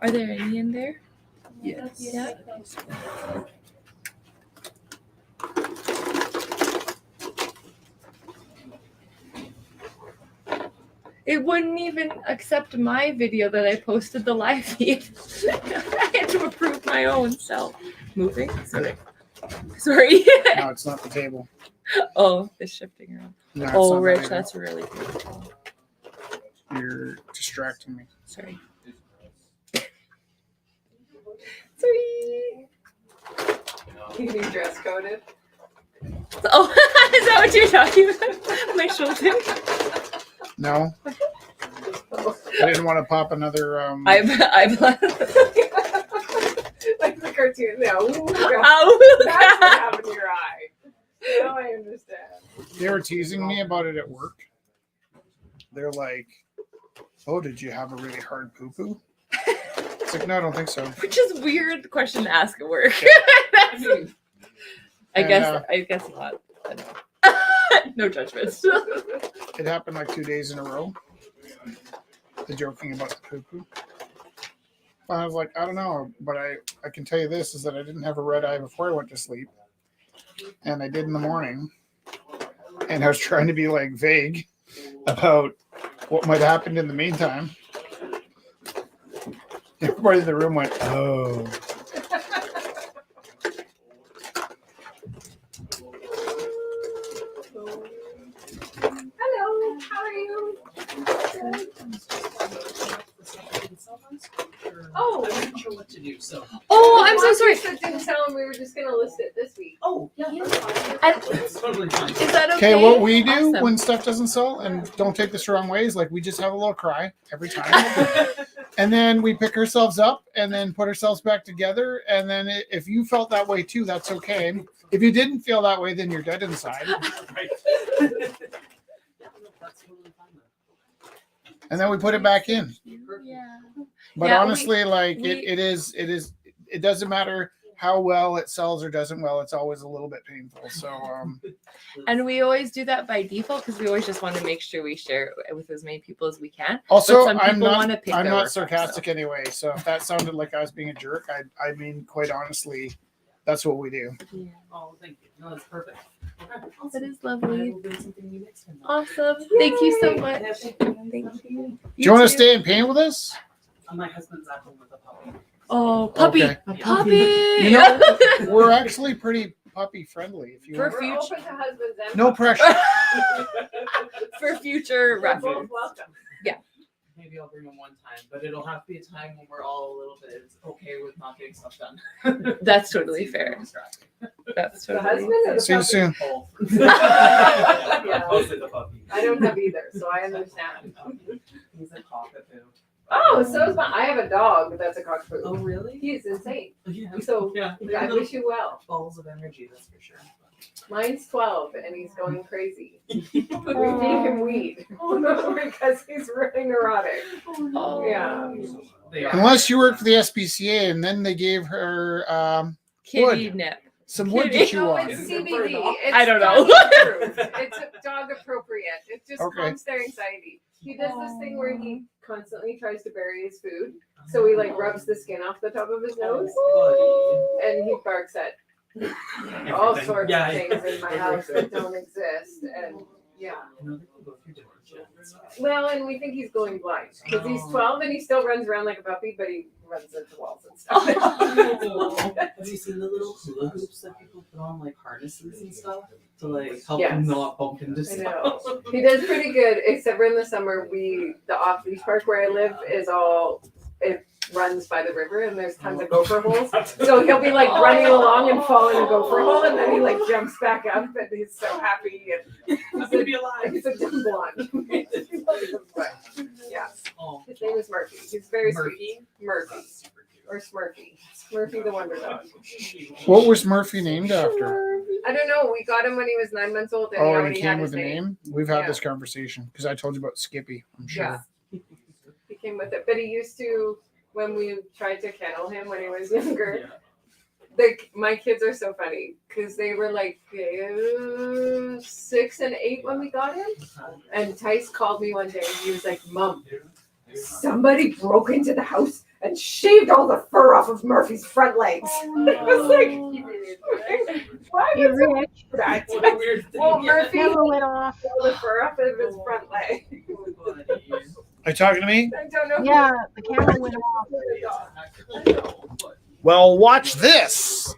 Speaker 2: Are there any in there?
Speaker 4: Yes.
Speaker 2: Yeah. It wouldn't even accept my video that I posted the live feed. I had to approve my own self. Moving? Sorry. Sorry.
Speaker 3: No, it's not the table.
Speaker 2: Oh, it's shifting around.
Speaker 3: No, it's
Speaker 2: Oh,
Speaker 3: not
Speaker 2: Rich,
Speaker 3: that
Speaker 2: that's really beautiful.
Speaker 3: either. You're distracting me.
Speaker 2: Sorry. Sorry.
Speaker 6: You can be dress coded.
Speaker 2: Oh, is that what you're talking about? My shoulder.
Speaker 3: No. I didn't want to pop another.
Speaker 2: I'm
Speaker 6: Like the cartoon. No. Ooh, that's
Speaker 2: Oh,
Speaker 6: what happened to your eye. Now I understand.
Speaker 3: They were teasing me about it at work. They're like, "Oh, did you have a really hard poo poo?" It's like, no, I don't think so.
Speaker 2: which is weird question to ask at work.
Speaker 3: And,
Speaker 2: I guess not. I know. No judgment.
Speaker 3: It happened like 2 days in a row. The joking about the poo poo. I was like, I don't know, but I can tell you this is that I didn't have a red eye before I went to sleep, and I did in the morning, and I was trying to be like vague about what might happen in the meantime. Everybody in the room went, oh.
Speaker 6: Hello, how are you? Oh.
Speaker 1: I'm not sure what to do. So.
Speaker 2: Oh, I'm so sorry.
Speaker 6: That didn't tell him we were just gonna list it this week.
Speaker 1: Oh, yeah, that's fine.
Speaker 2: And-
Speaker 1: That's totally fine.
Speaker 2: Is that okay?
Speaker 3: Okay, what we do
Speaker 2: Awesome.
Speaker 3: when stuff doesn't sell, and don't take this the wrong way, is like we just have a little cry every time. And then we pick ourselves up and then put ourselves back together. And then if you felt that way too, that's okay. If you didn't feel that way, then you're dead inside.
Speaker 1: Right. Yeah, no, that's totally fine then.
Speaker 3: And then we put it back in.
Speaker 2: Yeah.
Speaker 3: But
Speaker 2: Yeah,
Speaker 3: honestly, like
Speaker 2: we-
Speaker 3: it doesn't matter how well it sells or doesn't well. It's always a little bit painful. So
Speaker 2: And we always do that by default because we always just want to make sure we share it with as many people as we can.
Speaker 3: also,
Speaker 2: some
Speaker 3: I'm
Speaker 2: people
Speaker 3: not
Speaker 2: wanna pick
Speaker 3: I'm
Speaker 2: their
Speaker 3: not
Speaker 2: work up,
Speaker 3: sarcastic anyway. So if that sounded like I was being a jerk, I mean, quite honestly, that's what we do.
Speaker 1: Oh, thank you. No, that's perfect. Okay,
Speaker 2: That
Speaker 1: awesome.
Speaker 2: is
Speaker 1: I
Speaker 2: lovely.
Speaker 1: will do something new next time.
Speaker 2: Awesome. Thank you so
Speaker 6: Yay.
Speaker 2: much.
Speaker 1: Yeah,
Speaker 2: Thank you.
Speaker 3: Do you want to stay and paint with us?
Speaker 1: My husband's at home with a puppy.
Speaker 2: Oh, puppy.
Speaker 3: Okay.
Speaker 2: A puppy.
Speaker 3: You know, we're actually pretty puppy friendly. If you
Speaker 2: For
Speaker 3: want.
Speaker 6: We're
Speaker 2: future-
Speaker 6: open to husbands and
Speaker 3: No pressure.
Speaker 2: For future
Speaker 6: We're
Speaker 2: reference.
Speaker 6: both welcome.
Speaker 1: Maybe I'll bring him one time, but it'll have to be a time when we're all a little bit okay with not getting stuff done.
Speaker 2: That's totally
Speaker 1: Seems
Speaker 2: fair.
Speaker 1: distracting.
Speaker 2: That's
Speaker 6: The
Speaker 2: totally
Speaker 6: husband or the
Speaker 3: See you
Speaker 6: puppy?
Speaker 3: soon.
Speaker 1: Both.
Speaker 6: Yeah.
Speaker 1: Mostly the puppy.
Speaker 6: I don't have either, so I understand.
Speaker 1: He's a cockapoo.
Speaker 6: Oh, so is I have a dog that's a cockapoo.
Speaker 1: Oh, really?
Speaker 6: He's insane.
Speaker 1: Yeah.
Speaker 6: So
Speaker 1: yeah,
Speaker 6: I
Speaker 1: they're little
Speaker 6: wish you well.
Speaker 1: balls of energy, that's for sure.
Speaker 6: Mine's 12 and he's going crazy. We feed him weed because he's really neurotic.
Speaker 2: Oh.
Speaker 6: Yeah.
Speaker 1: They are.
Speaker 3: Unless you work for the SPCA, and then they gave her
Speaker 2: kitty
Speaker 3: Wood.
Speaker 2: nip.
Speaker 3: some wood to
Speaker 2: Kitty.
Speaker 3: chew
Speaker 6: No,
Speaker 3: on.
Speaker 6: it's
Speaker 1: Is it
Speaker 6: CBD.
Speaker 1: for a dog?
Speaker 6: It's
Speaker 2: I don't know.
Speaker 6: dog approved. It's a dog appropriate. It just
Speaker 3: Okay.
Speaker 6: calms their anxiety. He does this thing where he constantly tries to bury his food. So he like rubs the skin off the top of his nose and he barks at all
Speaker 1: Everything.
Speaker 6: sorts
Speaker 1: Yeah,
Speaker 6: of things in my house that don't exist. And yeah.
Speaker 1: You know, they can go through dementia and stuff.
Speaker 6: Well, and we think he's going blind because he's 12 and he still runs around like a puppy, but he runs into walls and stuff.
Speaker 1: Have you seen the little hula hoops that people put on like harnesses and stuff to like help them
Speaker 6: Yes.
Speaker 1: not bump into
Speaker 6: I know.
Speaker 1: stuff?
Speaker 6: He does pretty good, except for in the summer, the off-leash park where I live is it runs by the river and there's tons of gopher holes. So he'll be like running along and fall in a gopher hole and then he like jumps back up and he's so happy and
Speaker 1: I'm gonna be alive.
Speaker 6: he's a dumb blonde. Yeah.
Speaker 1: Oh,
Speaker 6: His name is Murphy. He's very
Speaker 1: Murphy?
Speaker 6: sweet. Murphy. Or Smurfy. Smurfy the Wonder Dog.
Speaker 3: What was Murphy named after?
Speaker 6: I don't know. We got him when he was 9 months old and he
Speaker 3: Oh, and
Speaker 6: already
Speaker 3: he
Speaker 6: had
Speaker 3: came
Speaker 6: his
Speaker 3: with a
Speaker 6: name.
Speaker 3: name. We've had
Speaker 6: Yeah.
Speaker 3: this conversation because I told you about Skippy. I'm sure.
Speaker 6: Yeah. He came with it. But he used to, when we tried to kennel him when he was younger, my kids are so funny because they were like 6 and 8 when we got him. And Tice called me one day and he was like, Mom, somebody broke into the house and shaved all the fur off of Murphy's front legs. I was like, why
Speaker 7: You're
Speaker 6: would someone
Speaker 7: rich.
Speaker 6: do that?
Speaker 1: What a weird thing.
Speaker 6: Well, Murphy
Speaker 7: Never went off.
Speaker 6: all the fur off of his front leg.
Speaker 3: Are you talking to me?
Speaker 6: I don't know.
Speaker 7: Yeah, the camera went off.
Speaker 3: Well, watch this.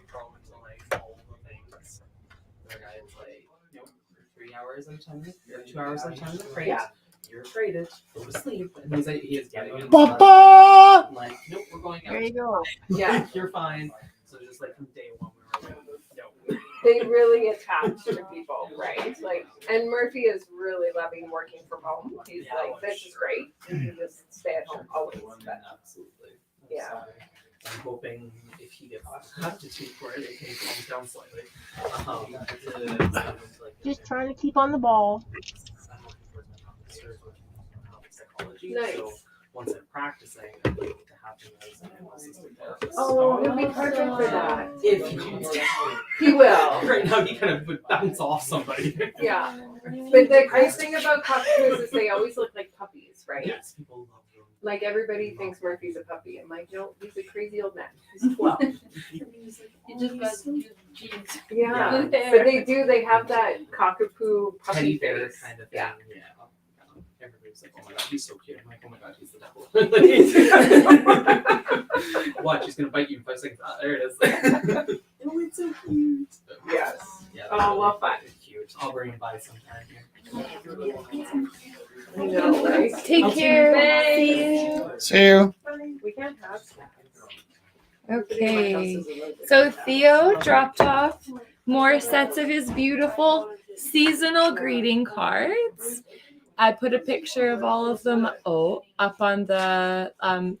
Speaker 1: 3 hours at a time, or 2 hours at a time, afraid.
Speaker 6: Yeah.
Speaker 1: You're afraid it. Go to sleep. And he's like, he is getting in.
Speaker 3: Papa!
Speaker 1: I'm like, nope, we're going out.
Speaker 7: There you go.
Speaker 6: Yeah.
Speaker 1: You're fine. So just like from day one, we were like, no.
Speaker 6: They really attach to people, right? Like, and Murphy is really loving working from home. He's like, this is great. And he just stay at home always. But
Speaker 1: Absolutely.
Speaker 6: Yeah.
Speaker 1: So, I'm hoping if he gets aptitude for it, it can calm down slightly.
Speaker 7: Just trying to keep on the ball.
Speaker 1: Psychology.
Speaker 6: Nice.
Speaker 1: So once I'm practicing, I'd like to have him as an assistant therapist.
Speaker 6: Oh, he'd be perfect for that.
Speaker 1: If he calms down.
Speaker 6: He will.
Speaker 1: Right now, he kind of would bounce off somebody.
Speaker 6: Yeah. But the great thing about cockatoos is they always look like puppies, right?
Speaker 1: Yes, people love them.
Speaker 6: Like everybody thinks Murphy's a puppy. I'm like, no, he's a crazy old man. He's 12.
Speaker 4: You just got good genes.
Speaker 6: Yeah,
Speaker 4: Good
Speaker 6: but
Speaker 4: hair.
Speaker 6: they do. They have that cockapoo puppy
Speaker 1: Teddy bear
Speaker 6: face.
Speaker 1: kind of thing.
Speaker 6: Yeah.
Speaker 1: Everybody's like, oh my god, he's so cute. I'm like, oh my god, he's the devil. Watch, he's gonna bite you in 5 seconds. Ah, there it is. Oh, it's so cute.
Speaker 6: Yes.
Speaker 1: Yeah,
Speaker 6: Oh, well, fun.
Speaker 1: Cute. I'll bring him by sometime here.
Speaker 6: I know, right?
Speaker 2: Take
Speaker 1: I'll see
Speaker 2: care.
Speaker 6: you.
Speaker 2: See you.
Speaker 3: See you.
Speaker 6: We can't have snacks.
Speaker 2: Okay. So Theo dropped off more sets of his beautiful seasonal greeting cards. I put a picture of all of them up on the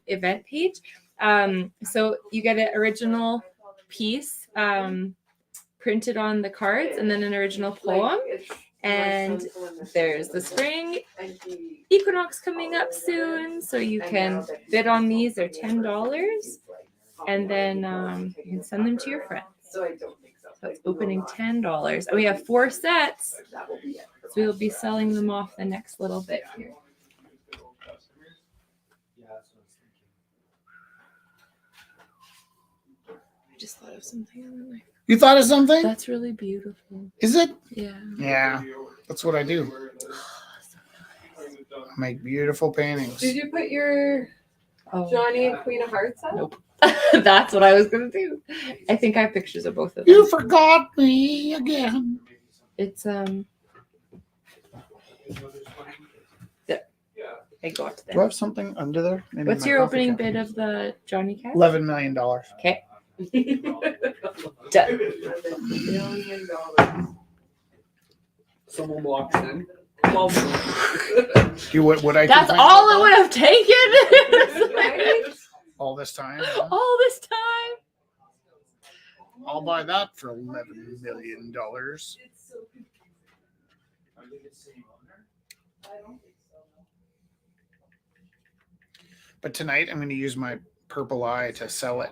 Speaker 2: event page. So you get an original piece printed on the cards and then an original poem. And there's the spring equinox coming up soon, so you can bid on these. They're $10, and then you can send them to your friends.
Speaker 6: So I don't think so.
Speaker 2: So it's opening $10, and we have 4 sets, so we will be selling them off the next little bit here. I just thought of something.
Speaker 3: You thought of something?
Speaker 2: That's really beautiful.
Speaker 3: Is it?
Speaker 2: Yeah.
Speaker 3: Yeah, that's what I do. I make beautiful paintings.
Speaker 6: Did you put your Johnny and Queen of Hearts up?
Speaker 2: Nope. That's what I was gonna do. I think I have pictures of both of them.
Speaker 3: You forgot me again.
Speaker 2: It's there. I got
Speaker 3: Do I
Speaker 2: there.
Speaker 3: have something under there? Maybe
Speaker 2: What's
Speaker 3: my
Speaker 2: your
Speaker 3: coffee
Speaker 2: opening
Speaker 3: cup.
Speaker 2: bid of the Johnny Cat?
Speaker 3: $11 million.
Speaker 2: Okay. Done.
Speaker 6: $11 million.
Speaker 1: Someone walks in. Well,
Speaker 3: Would I?
Speaker 2: That's
Speaker 3: complain
Speaker 2: all it
Speaker 3: about
Speaker 2: would have taken.
Speaker 6: Right?
Speaker 3: all this time. Huh?
Speaker 2: All this time.
Speaker 3: I'll buy that for $11 million. But tonight I'm going to use my purple eye to sell it.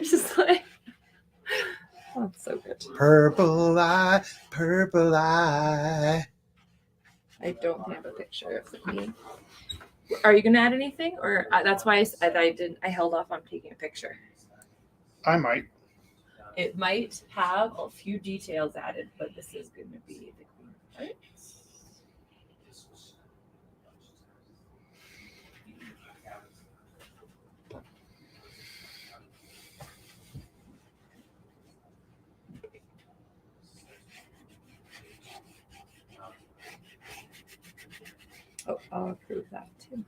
Speaker 2: Just like, oh, it's so good.
Speaker 3: Purple eye, purple eye.
Speaker 2: I don't have a picture of the queen. Are you gonna add anything, or that's why I held off on taking a picture.
Speaker 3: I might.
Speaker 2: It might have a few details added, but this is going to be the queen, right? Oh, I'll approve that too.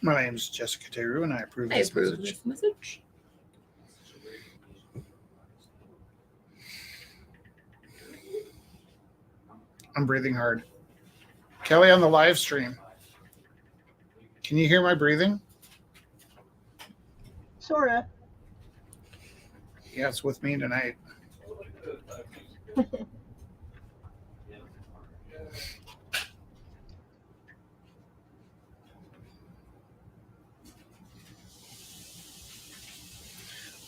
Speaker 3: My name's Jessica Teru, and I approve
Speaker 2: I
Speaker 3: this
Speaker 2: approve
Speaker 3: message.
Speaker 2: this message.
Speaker 3: I'm breathing hard. Kelly on the live stream. Can you hear my breathing?
Speaker 7: Sorta.
Speaker 3: Yeah, it's with me tonight.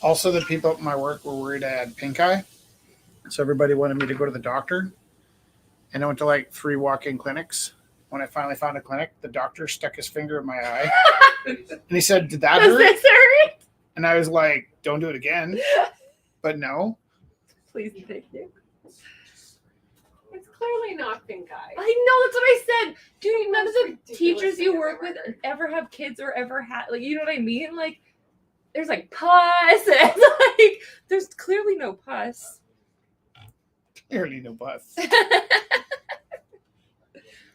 Speaker 3: Also, the people at my work were worried I had pink eye. So everybody wanted me to go to the doctor. And I went to like 3 walk-in clinics. When I finally found a clinic, the doctor stuck his finger in my eye. And he said, "Did that
Speaker 2: Does
Speaker 3: hurt?"
Speaker 2: this hurt?
Speaker 3: And I was like, "Don't do it again." But no.
Speaker 2: Please and thank you.
Speaker 6: It's clearly not pink eye.
Speaker 2: I know, that's what I said. Dude, none of the
Speaker 6: Ridiculous
Speaker 2: teachers you
Speaker 6: thing
Speaker 2: work
Speaker 6: ever
Speaker 2: with
Speaker 6: heard.
Speaker 2: ever have kids or ever had, like, you know what I mean? Like, there's like pus, and like, there's clearly no pus.
Speaker 3: Clearly no bus.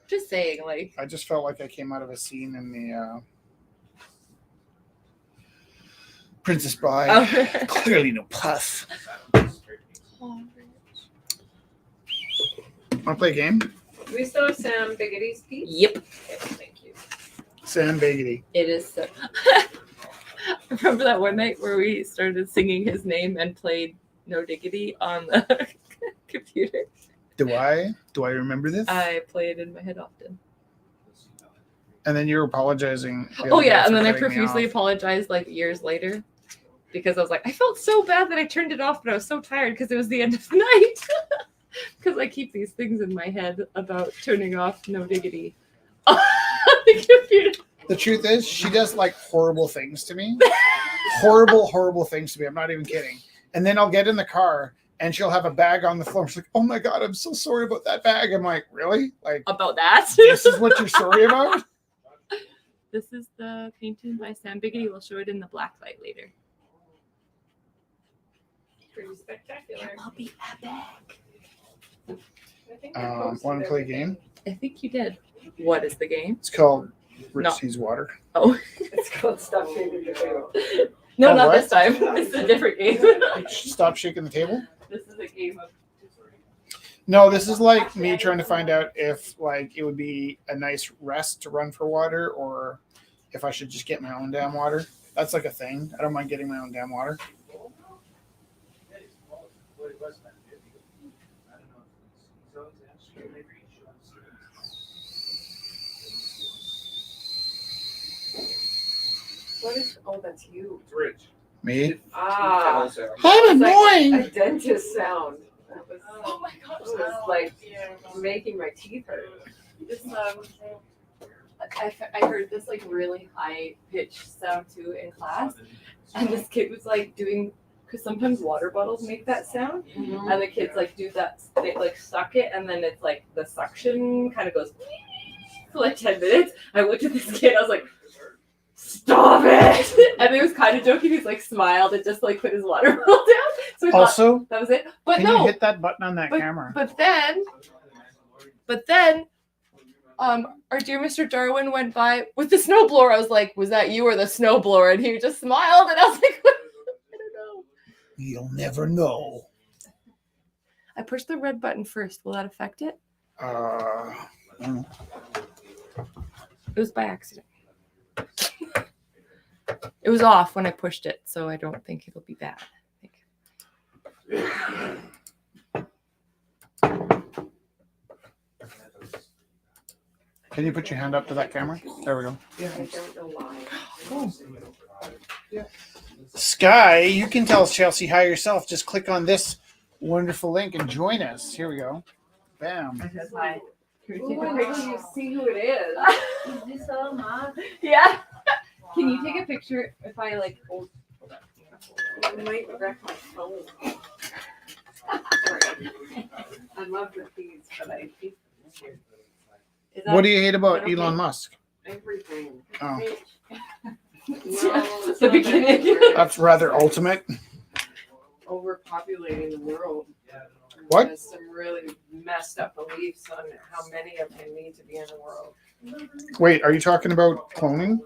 Speaker 2: Just saying, like,
Speaker 3: I just felt like I came out of a scene in the Princess Bride.
Speaker 2: oh.
Speaker 3: Clearly no pus. Want to play a game?
Speaker 6: We still have Sam Biggity's piece?
Speaker 2: Yep,
Speaker 6: Okay, thank you.
Speaker 3: Sam Biggity.
Speaker 2: it is so. Remember that one night where we started singing his name and played No Diggity on the computer?
Speaker 3: Do I remember this?
Speaker 2: I play it in my head often.
Speaker 3: And then you were apologizing. the
Speaker 2: Oh
Speaker 3: other day
Speaker 2: yeah, and
Speaker 3: for
Speaker 2: then I
Speaker 3: cutting me
Speaker 2: profusely
Speaker 3: off.
Speaker 2: apologized like years later because I was like, I felt so bad that I turned it off, but I was so tired because it was the end of the night. Because I keep these things in my head about turning off No Diggity. computer.
Speaker 3: The truth is, she does like horrible things to me. horrible things to me. I'm not even kidding. And then I'll get in the car and she'll have a bag on the floor. She's like, "Oh my God, I'm so sorry about that bag." I'm like, "Really? Like,
Speaker 2: About that.
Speaker 3: this is what you're sorry about?"
Speaker 2: This is the painting by Sam Biggity. We'll show it in the black light later.
Speaker 6: Pretty spectacular.
Speaker 2: I'll be epic.
Speaker 6: I think I posted
Speaker 3: Want to play a
Speaker 6: everything.
Speaker 3: game?
Speaker 2: I think you did. What is the game?
Speaker 3: It's called
Speaker 2: No.
Speaker 3: Rich Sees Water.
Speaker 6: It's called Stop Shaking the Table.
Speaker 2: No,
Speaker 3: Oh,
Speaker 2: not
Speaker 3: what?
Speaker 2: this time. This is a different game.
Speaker 3: Stop shaking the table.
Speaker 2: This is a game of.
Speaker 3: No, this is like me trying to find out if like it would be a nice rest to run for water or if I should just get my own damn water. That's like a thing. I don't mind getting my own damn water.
Speaker 6: What is? Oh, that's you.
Speaker 1: It's rich.
Speaker 3: Me?
Speaker 6: Ah,
Speaker 3: I'm
Speaker 6: like
Speaker 3: annoying.
Speaker 6: a dentist sound. That was,
Speaker 2: Oh my gosh.
Speaker 6: that was like making my teeth hurt.
Speaker 2: This I heard this like really high pitched sound too in class, and this kid was like doing because sometimes water bottles make that sound, and the kids like do that. They like suck it, and then it's like the suction kind of goes for like 10 minutes. I looked at this kid. I was like, "Stop it!" And he was kind of joking. He's like smiled and just like put his water bottle down. So I thought
Speaker 3: Also,
Speaker 2: that was it. But
Speaker 3: can
Speaker 2: no,
Speaker 3: you hit that button on that camera?
Speaker 2: But then, our dear Mr. Darwin went by with the snowblower. I was like, "Was that you or the snowblower?" And he just smiled, and I was like, "I don't know."
Speaker 3: You'll never know.
Speaker 2: I pushed the red button first. Will that affect it?
Speaker 3: I don't know.
Speaker 2: It was by accident. It was off when I pushed it, so I don't think it'll be bad.
Speaker 3: Can you put your hand up to that camera? There we go.
Speaker 6: I don't know why.
Speaker 3: Sky, you can tell Chelsea hi yourself. Just click on this wonderful link and join us. Here we go. Bam.
Speaker 2: Hi.
Speaker 6: Ooh, wait till you see who it is.
Speaker 4: Is this all mine?
Speaker 2: Yeah. Can you take a picture if I like hold?
Speaker 6: I might wreck my phone. Sorry. I love the feeds, but I hate
Speaker 2: Is
Speaker 3: What do you hate
Speaker 2: that
Speaker 3: about
Speaker 2: okay?
Speaker 3: Elon Musk?
Speaker 6: everything.
Speaker 3: Oh,
Speaker 6: No,
Speaker 2: The beginning.
Speaker 3: that's rather ultimate.
Speaker 6: overpopulating the world.
Speaker 3: What?
Speaker 6: There's some really messed up beliefs on how many of them need to be in the world.
Speaker 3: Wait, are you talking about cloning?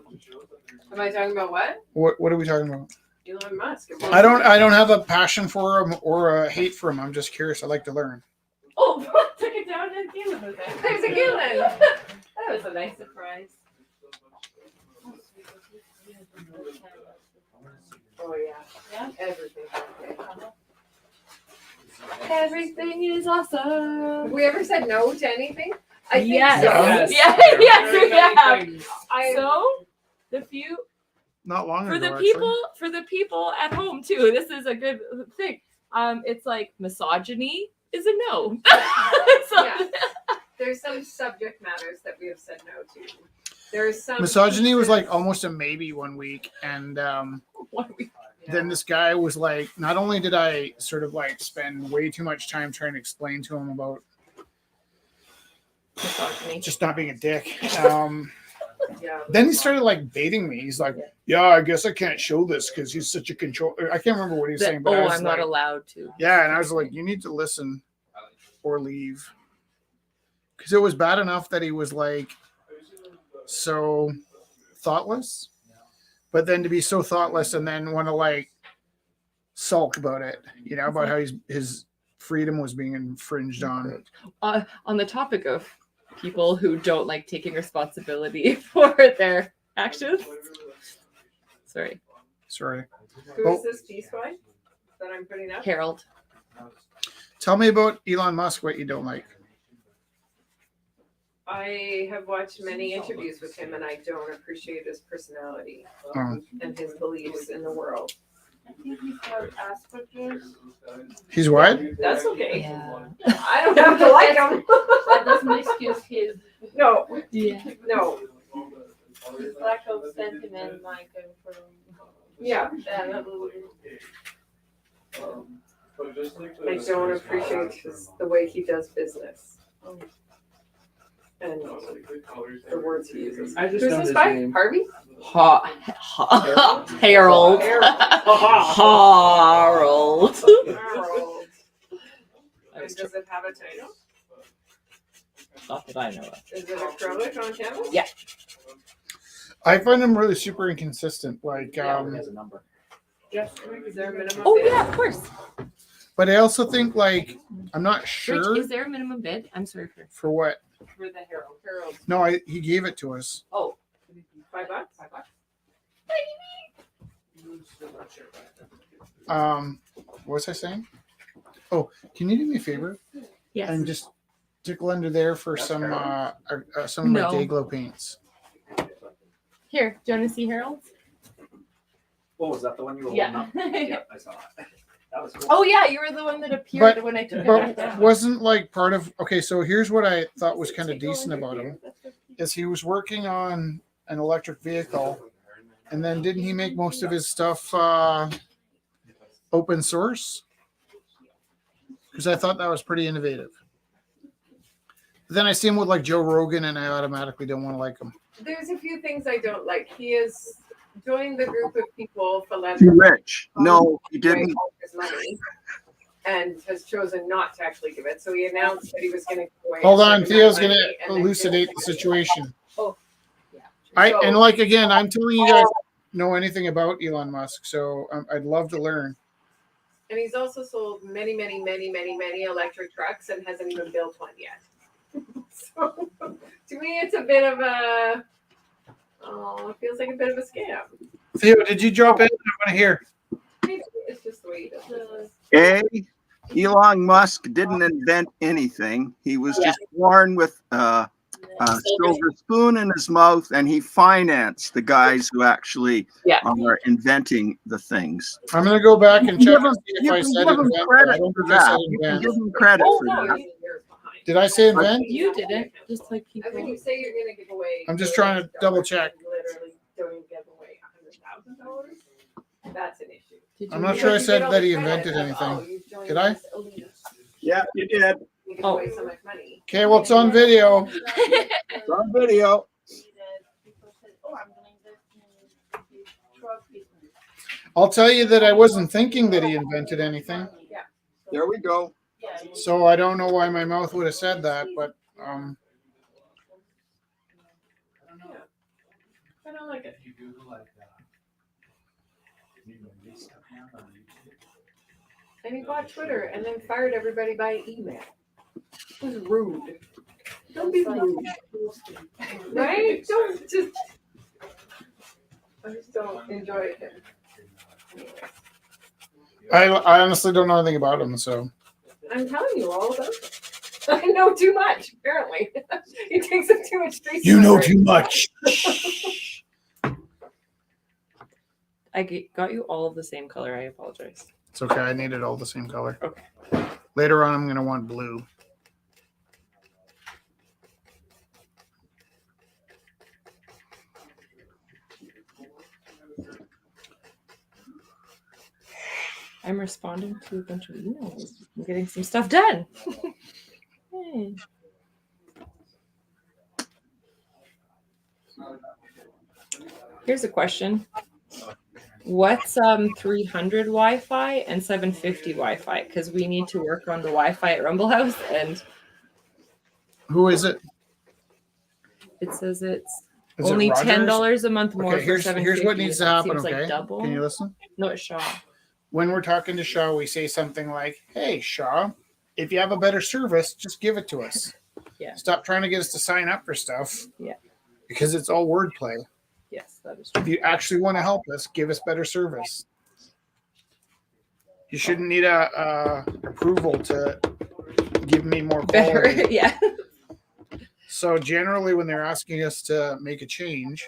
Speaker 6: Am I talking about what?
Speaker 3: What are we talking about?
Speaker 6: Elon Musk.
Speaker 3: I don't have a passion for him or a hate for him. I'm just curious. I like to learn.
Speaker 2: Oh, took it down and Galen was there.
Speaker 6: There's a Galen.
Speaker 2: That was a nice surprise.
Speaker 6: Oh yeah. Everything.
Speaker 2: Everything is awesome.
Speaker 6: Have we ever said no to anything? I think
Speaker 2: Yes.
Speaker 6: so.
Speaker 3: Yes.
Speaker 2: Yes, we have.
Speaker 6: I
Speaker 2: So, the few
Speaker 3: Not long
Speaker 2: for
Speaker 3: ago,
Speaker 2: the
Speaker 3: actually.
Speaker 2: people at home too. This is a good thing. It's like misogyny is a no. So-
Speaker 6: Yeah. There's some subject matters that we have said no to. There's some
Speaker 3: Misogyny was like
Speaker 6: pieces-
Speaker 3: almost a maybe one week, and
Speaker 2: What are we-
Speaker 6: Yeah.
Speaker 3: then this guy was like, not only did I sort of like spend way too much time trying to explain to him about
Speaker 2: misogyny.
Speaker 3: just not being a dick.
Speaker 6: Yeah.
Speaker 3: Then he started like baiting me. He's like, "Yeah, I guess I can't show this because he's such a control." I can't remember what he was saying, but I was
Speaker 2: I'm
Speaker 3: like,
Speaker 2: not allowed to.
Speaker 3: yeah, and I was like, "You need to listen or leave," because it was bad enough that he was like so thoughtless, but then to be so thoughtless and then want to like sulk about it, you know, about how his freedom was being infringed on.
Speaker 2: On the topic of people who don't like taking responsibility for their actions. Sorry,
Speaker 3: Sorry.
Speaker 6: Who is this piece by that I'm putting up?
Speaker 2: Harold.
Speaker 3: Tell me about Elon Musk. What you don't like?
Speaker 6: I have watched many interviews with him and I don't appreciate his personality
Speaker 3: Oh.
Speaker 6: and his beliefs in the world.
Speaker 4: I think he's got Asperger's.
Speaker 3: He's what?
Speaker 6: That's okay.
Speaker 2: Yeah.
Speaker 6: I don't have to like him.
Speaker 4: That doesn't excuse his.
Speaker 6: No,
Speaker 2: Yeah.
Speaker 6: no.
Speaker 4: lack of sentiment, like from
Speaker 6: Yeah.
Speaker 4: that.
Speaker 6: I don't appreciate the way he does business. And the words he uses.
Speaker 1: I just
Speaker 6: Who's
Speaker 1: know
Speaker 6: this
Speaker 1: his
Speaker 6: by?
Speaker 1: name.
Speaker 6: Harvey?
Speaker 2: Harold. Harold.
Speaker 6: Harold. And does it have a title?
Speaker 2: Not that I know of.
Speaker 6: Is it acrylic on canvas?
Speaker 2: Yeah.
Speaker 3: I find them really super inconsistent. Like,
Speaker 1: It has a number.
Speaker 6: Yes. Is there a minimum?
Speaker 2: Oh
Speaker 6: bid?
Speaker 2: yeah, of course.
Speaker 3: but I also think like I'm not
Speaker 2: Rich,
Speaker 3: sure
Speaker 2: is there a minimum bid? I'm sorry
Speaker 3: for what.
Speaker 6: For the Harold.
Speaker 3: No, he gave it to us.
Speaker 6: Oh. $5?
Speaker 3: What was I saying? Oh, can you do me a favor
Speaker 2: Yes.
Speaker 3: and just tickle under there for
Speaker 1: That's
Speaker 3: some
Speaker 1: Harold?
Speaker 3: some of my
Speaker 2: No.
Speaker 3: Dayglow paints.
Speaker 2: Here, do you want to see Harold?
Speaker 1: Oh, was that the one you were
Speaker 2: Yeah.
Speaker 1: holding up? Yep, I saw it. That was cool.
Speaker 2: Oh yeah, you were the one that appeared when I took it back
Speaker 3: But
Speaker 2: down.
Speaker 3: wasn't like part of okay, so here's what I thought was kind of decent about him is he was working on an electric vehicle and then didn't he make most of his stuff open source? Because I thought that was pretty innovative. But then I see him with like Joe Rogan and I automatically don't want to like him.
Speaker 6: There's a few things I don't like. He has joined the group of people for
Speaker 5: Too rich. No, he
Speaker 6: giving
Speaker 5: didn't.
Speaker 6: all his money and has chosen not to actually give it. So he announced that he was going to give away.
Speaker 3: Hold
Speaker 6: a
Speaker 3: on,
Speaker 6: certain
Speaker 3: Theo's
Speaker 6: amount of
Speaker 3: gonna
Speaker 6: money, and then
Speaker 3: elucidate
Speaker 6: didn't
Speaker 3: the
Speaker 6: give it.
Speaker 3: situation.
Speaker 6: So-
Speaker 3: And like again, I'm telling you guys know anything about Elon Musk, so I'd love to learn.
Speaker 6: And he's also sold many electric trucks and hasn't even built one yet. So to me, it's a bit of a, it feels like a bit of a scam.
Speaker 3: Theo, did you drop in? I want to hear.
Speaker 6: Maybe it's just the way he does it.
Speaker 5: Elon Musk didn't invent anything. He was just born with a silver spoon in his mouth, and he financed the guys who actually are inventing the things.
Speaker 3: I'm gonna go back and check and see if
Speaker 5: You
Speaker 3: I
Speaker 5: can
Speaker 3: said
Speaker 5: give him
Speaker 3: invent. I
Speaker 5: credit
Speaker 3: don't
Speaker 5: for
Speaker 3: think I said
Speaker 5: that. You can
Speaker 3: invent.
Speaker 5: give him credit
Speaker 2: Oh,
Speaker 5: for
Speaker 2: no.
Speaker 5: that.
Speaker 6: Years behind.
Speaker 3: Did I say invent?
Speaker 2: You didn't. Just like
Speaker 6: And when
Speaker 2: people.
Speaker 6: you say you're going to give away,
Speaker 3: I'm just trying to double check.
Speaker 6: Literally don't give away $100,000. That's an issue.
Speaker 2: Did
Speaker 3: I'm
Speaker 2: you
Speaker 3: not
Speaker 2: read
Speaker 3: sure I
Speaker 6: Because you
Speaker 3: said
Speaker 6: get all
Speaker 3: that
Speaker 6: the
Speaker 3: he
Speaker 6: credit
Speaker 3: invented
Speaker 6: of,
Speaker 3: anything.
Speaker 6: oh, you've joined
Speaker 3: Did I?
Speaker 6: this elite.
Speaker 5: Yeah, you did.
Speaker 6: You give
Speaker 2: Oh.
Speaker 6: away so much money.
Speaker 3: Okay, well it's on video.
Speaker 5: It's on video.
Speaker 3: I'll tell you that I wasn't thinking that he invented anything,
Speaker 5: There we go.
Speaker 3: so I don't know why my mouth would have said that, but
Speaker 6: I don't like it.
Speaker 1: If you Google like
Speaker 6: And he bought Twitter and then fired everybody by email. It was rude. Don't be rude. Right? Don't just. I just don't enjoy him.
Speaker 3: I honestly don't know anything about him. So
Speaker 6: I'm telling you all about it. I know too much, apparently. He takes up too much space.
Speaker 3: you
Speaker 6: in my
Speaker 3: know
Speaker 6: brain.
Speaker 3: too much.
Speaker 2: I got you all of the same color. I apologize.
Speaker 3: It's okay. I need it all the same color.
Speaker 2: Okay.
Speaker 3: Later on, I'm gonna want blue.
Speaker 2: I'm responding to a bunch of emails. I'm getting some stuff done. Hey. Here's a question. What's 300 Wi-Fi and 750 Wi-Fi? Because we need to work on the Wi-Fi at Rumble House, and
Speaker 3: Who is it?
Speaker 2: it says it's
Speaker 3: Is it
Speaker 2: only
Speaker 3: Rogers?
Speaker 2: $10 a month more.
Speaker 3: Okay,
Speaker 2: for
Speaker 3: here's
Speaker 2: 750.
Speaker 3: what needs to
Speaker 2: It
Speaker 3: happen.
Speaker 2: seems
Speaker 3: Okay,
Speaker 2: like double.
Speaker 3: can you listen?
Speaker 2: No, it's Shaw.
Speaker 3: When we're talking to Shaw, we say something like, "Hey, Shaw, if you have a better service, just give it to us.
Speaker 2: Yeah.
Speaker 3: Stop trying to get us to sign up for stuff.
Speaker 2: Yeah.
Speaker 3: Because it's all wordplay.
Speaker 2: Yes, that is true.
Speaker 3: If you actually want to help us, give us better service. You shouldn't need a approval to give me more
Speaker 2: Better,
Speaker 3: quality.
Speaker 2: yeah.
Speaker 3: So generally, when they're asking us to make a change,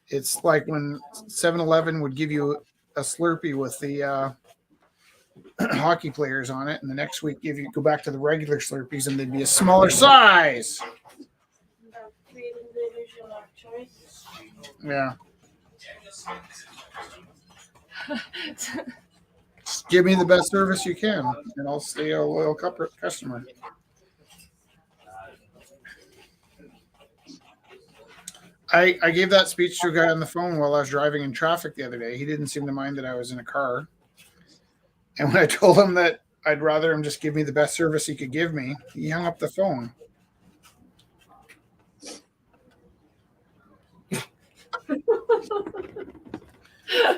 Speaker 3: it's like when 7-Eleven would give you a Slurpee with the hockey players on it, and the next week go back to the regular Slurpees, and they'd be a smaller size.
Speaker 4: Creating the illusion of price.
Speaker 3: Yeah. Just give me the best service you can, and I'll stay a loyal customer. I gave that speech to a guy on the phone while I was driving in traffic the other day. He didn't seem to mind that I was in a car. And when I told him that I'd rather him just give me the best service he could give me, he hung up the phone.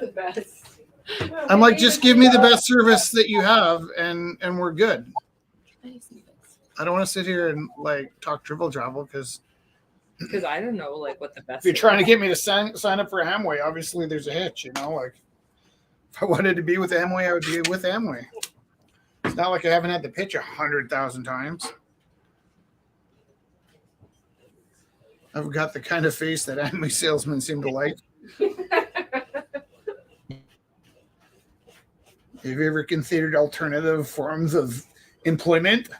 Speaker 6: The best.
Speaker 3: I'm like, just give me the best service that you have, and we're good. I don't want to sit here and like talk dribble travel because
Speaker 2: I don't know like what the best.
Speaker 3: if you're trying to get me to sign up for Amway, obviously there's a hitch, you know. Like if I wanted to be with Amway, I would be with Amway. It's not like I haven't had the pitch 100,000 times. I've got the kind of face that Amway salesmen seem to like. Have you ever considered alternative forms of employment?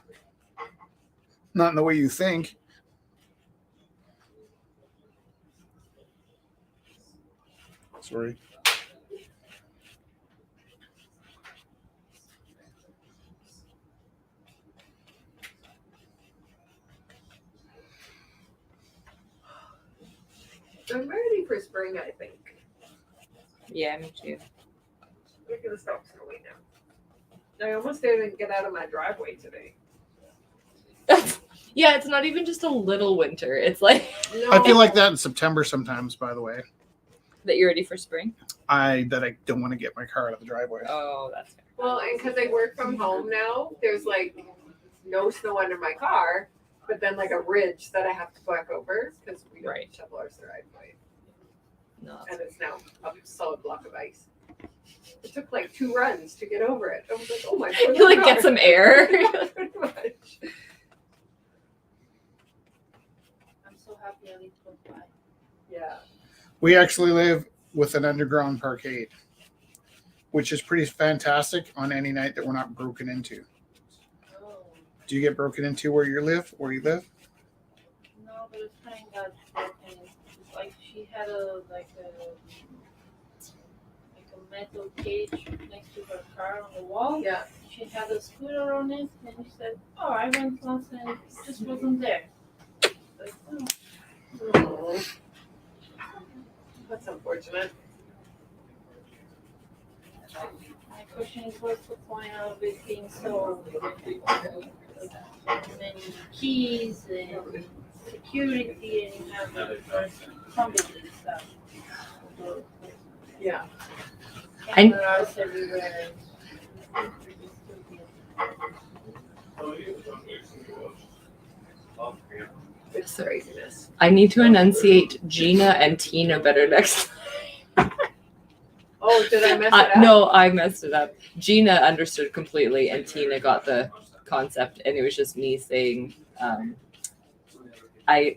Speaker 3: Not in the way you think. Sorry.
Speaker 6: I'm ready for spring, I think.
Speaker 2: Yeah, me too.
Speaker 6: Look at the stop snowing now. I almost didn't get out of my driveway today.
Speaker 2: Yeah, it's not even just a little winter. It's like
Speaker 6: No.
Speaker 3: I feel like that in September sometimes, by the way.
Speaker 2: that you're ready for spring.
Speaker 3: I don't want to get my car out of the driveway.
Speaker 2: Oh, that's fair.
Speaker 6: Well, and because I work from home now, there's like no snow under my car, but then like a ridge that I have to walk over because we don't
Speaker 2: Right.
Speaker 6: shovel our driveway.
Speaker 2: No, that's
Speaker 6: And it's now a solid block of ice. It took like 2 runs to get over it. I was like, oh my god.
Speaker 2: you like get some air.
Speaker 6: Pretty much.
Speaker 4: I'm so happy I live close by.
Speaker 6: Yeah.
Speaker 3: We actually live with an underground parkade, which is pretty fantastic on any night that we're not broken into.
Speaker 4: Oh,
Speaker 3: Do you get broken into where you live?
Speaker 4: no, but it's kind of broken. It's like she had a metal cage next to her car on the wall.
Speaker 6: Yeah.
Speaker 4: She had a scooter on it, and she said, "Oh, I went once and it just wasn't there." Like, oh.
Speaker 6: Oh. That's unfortunate.
Speaker 4: My question is, what's the point of it being so many keys and security, and you have probably stuff.
Speaker 6: Yeah.
Speaker 4: Cameras everywhere.
Speaker 6: It's craziness.
Speaker 2: I need to enunciate Gina and Tina better next time.
Speaker 6: Oh, did I mess it up?
Speaker 2: No, I messed it up. Gina understood completely, and Tina got the concept, and it was just me saying, I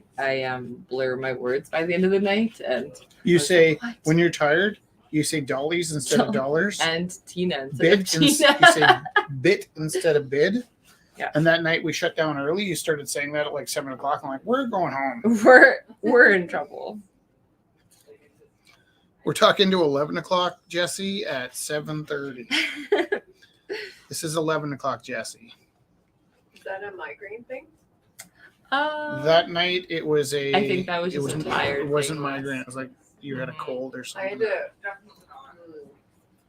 Speaker 2: blur my words by the end of the night, and
Speaker 3: You say
Speaker 2: what?
Speaker 3: when you're tired, you say dollies instead of dollars.
Speaker 2: And Tina instead of
Speaker 3: Bit
Speaker 2: Gina.
Speaker 3: you say bit instead of bid.
Speaker 2: Yeah.
Speaker 3: And that night we shut down early. You started saying that at like 7 o'clock. I'm like, we're going home.
Speaker 2: We're in trouble.
Speaker 3: We're talking to 11 o'clock, Jesse, at 7:30. This is 11 o'clock, Jesse.
Speaker 6: Is that a migraine thing?
Speaker 3: That night it was a.
Speaker 2: I think that was just a tired
Speaker 3: It wasn't
Speaker 2: thing.
Speaker 3: migraine. It was like you had a cold or
Speaker 6: I
Speaker 3: something.
Speaker 6: had to.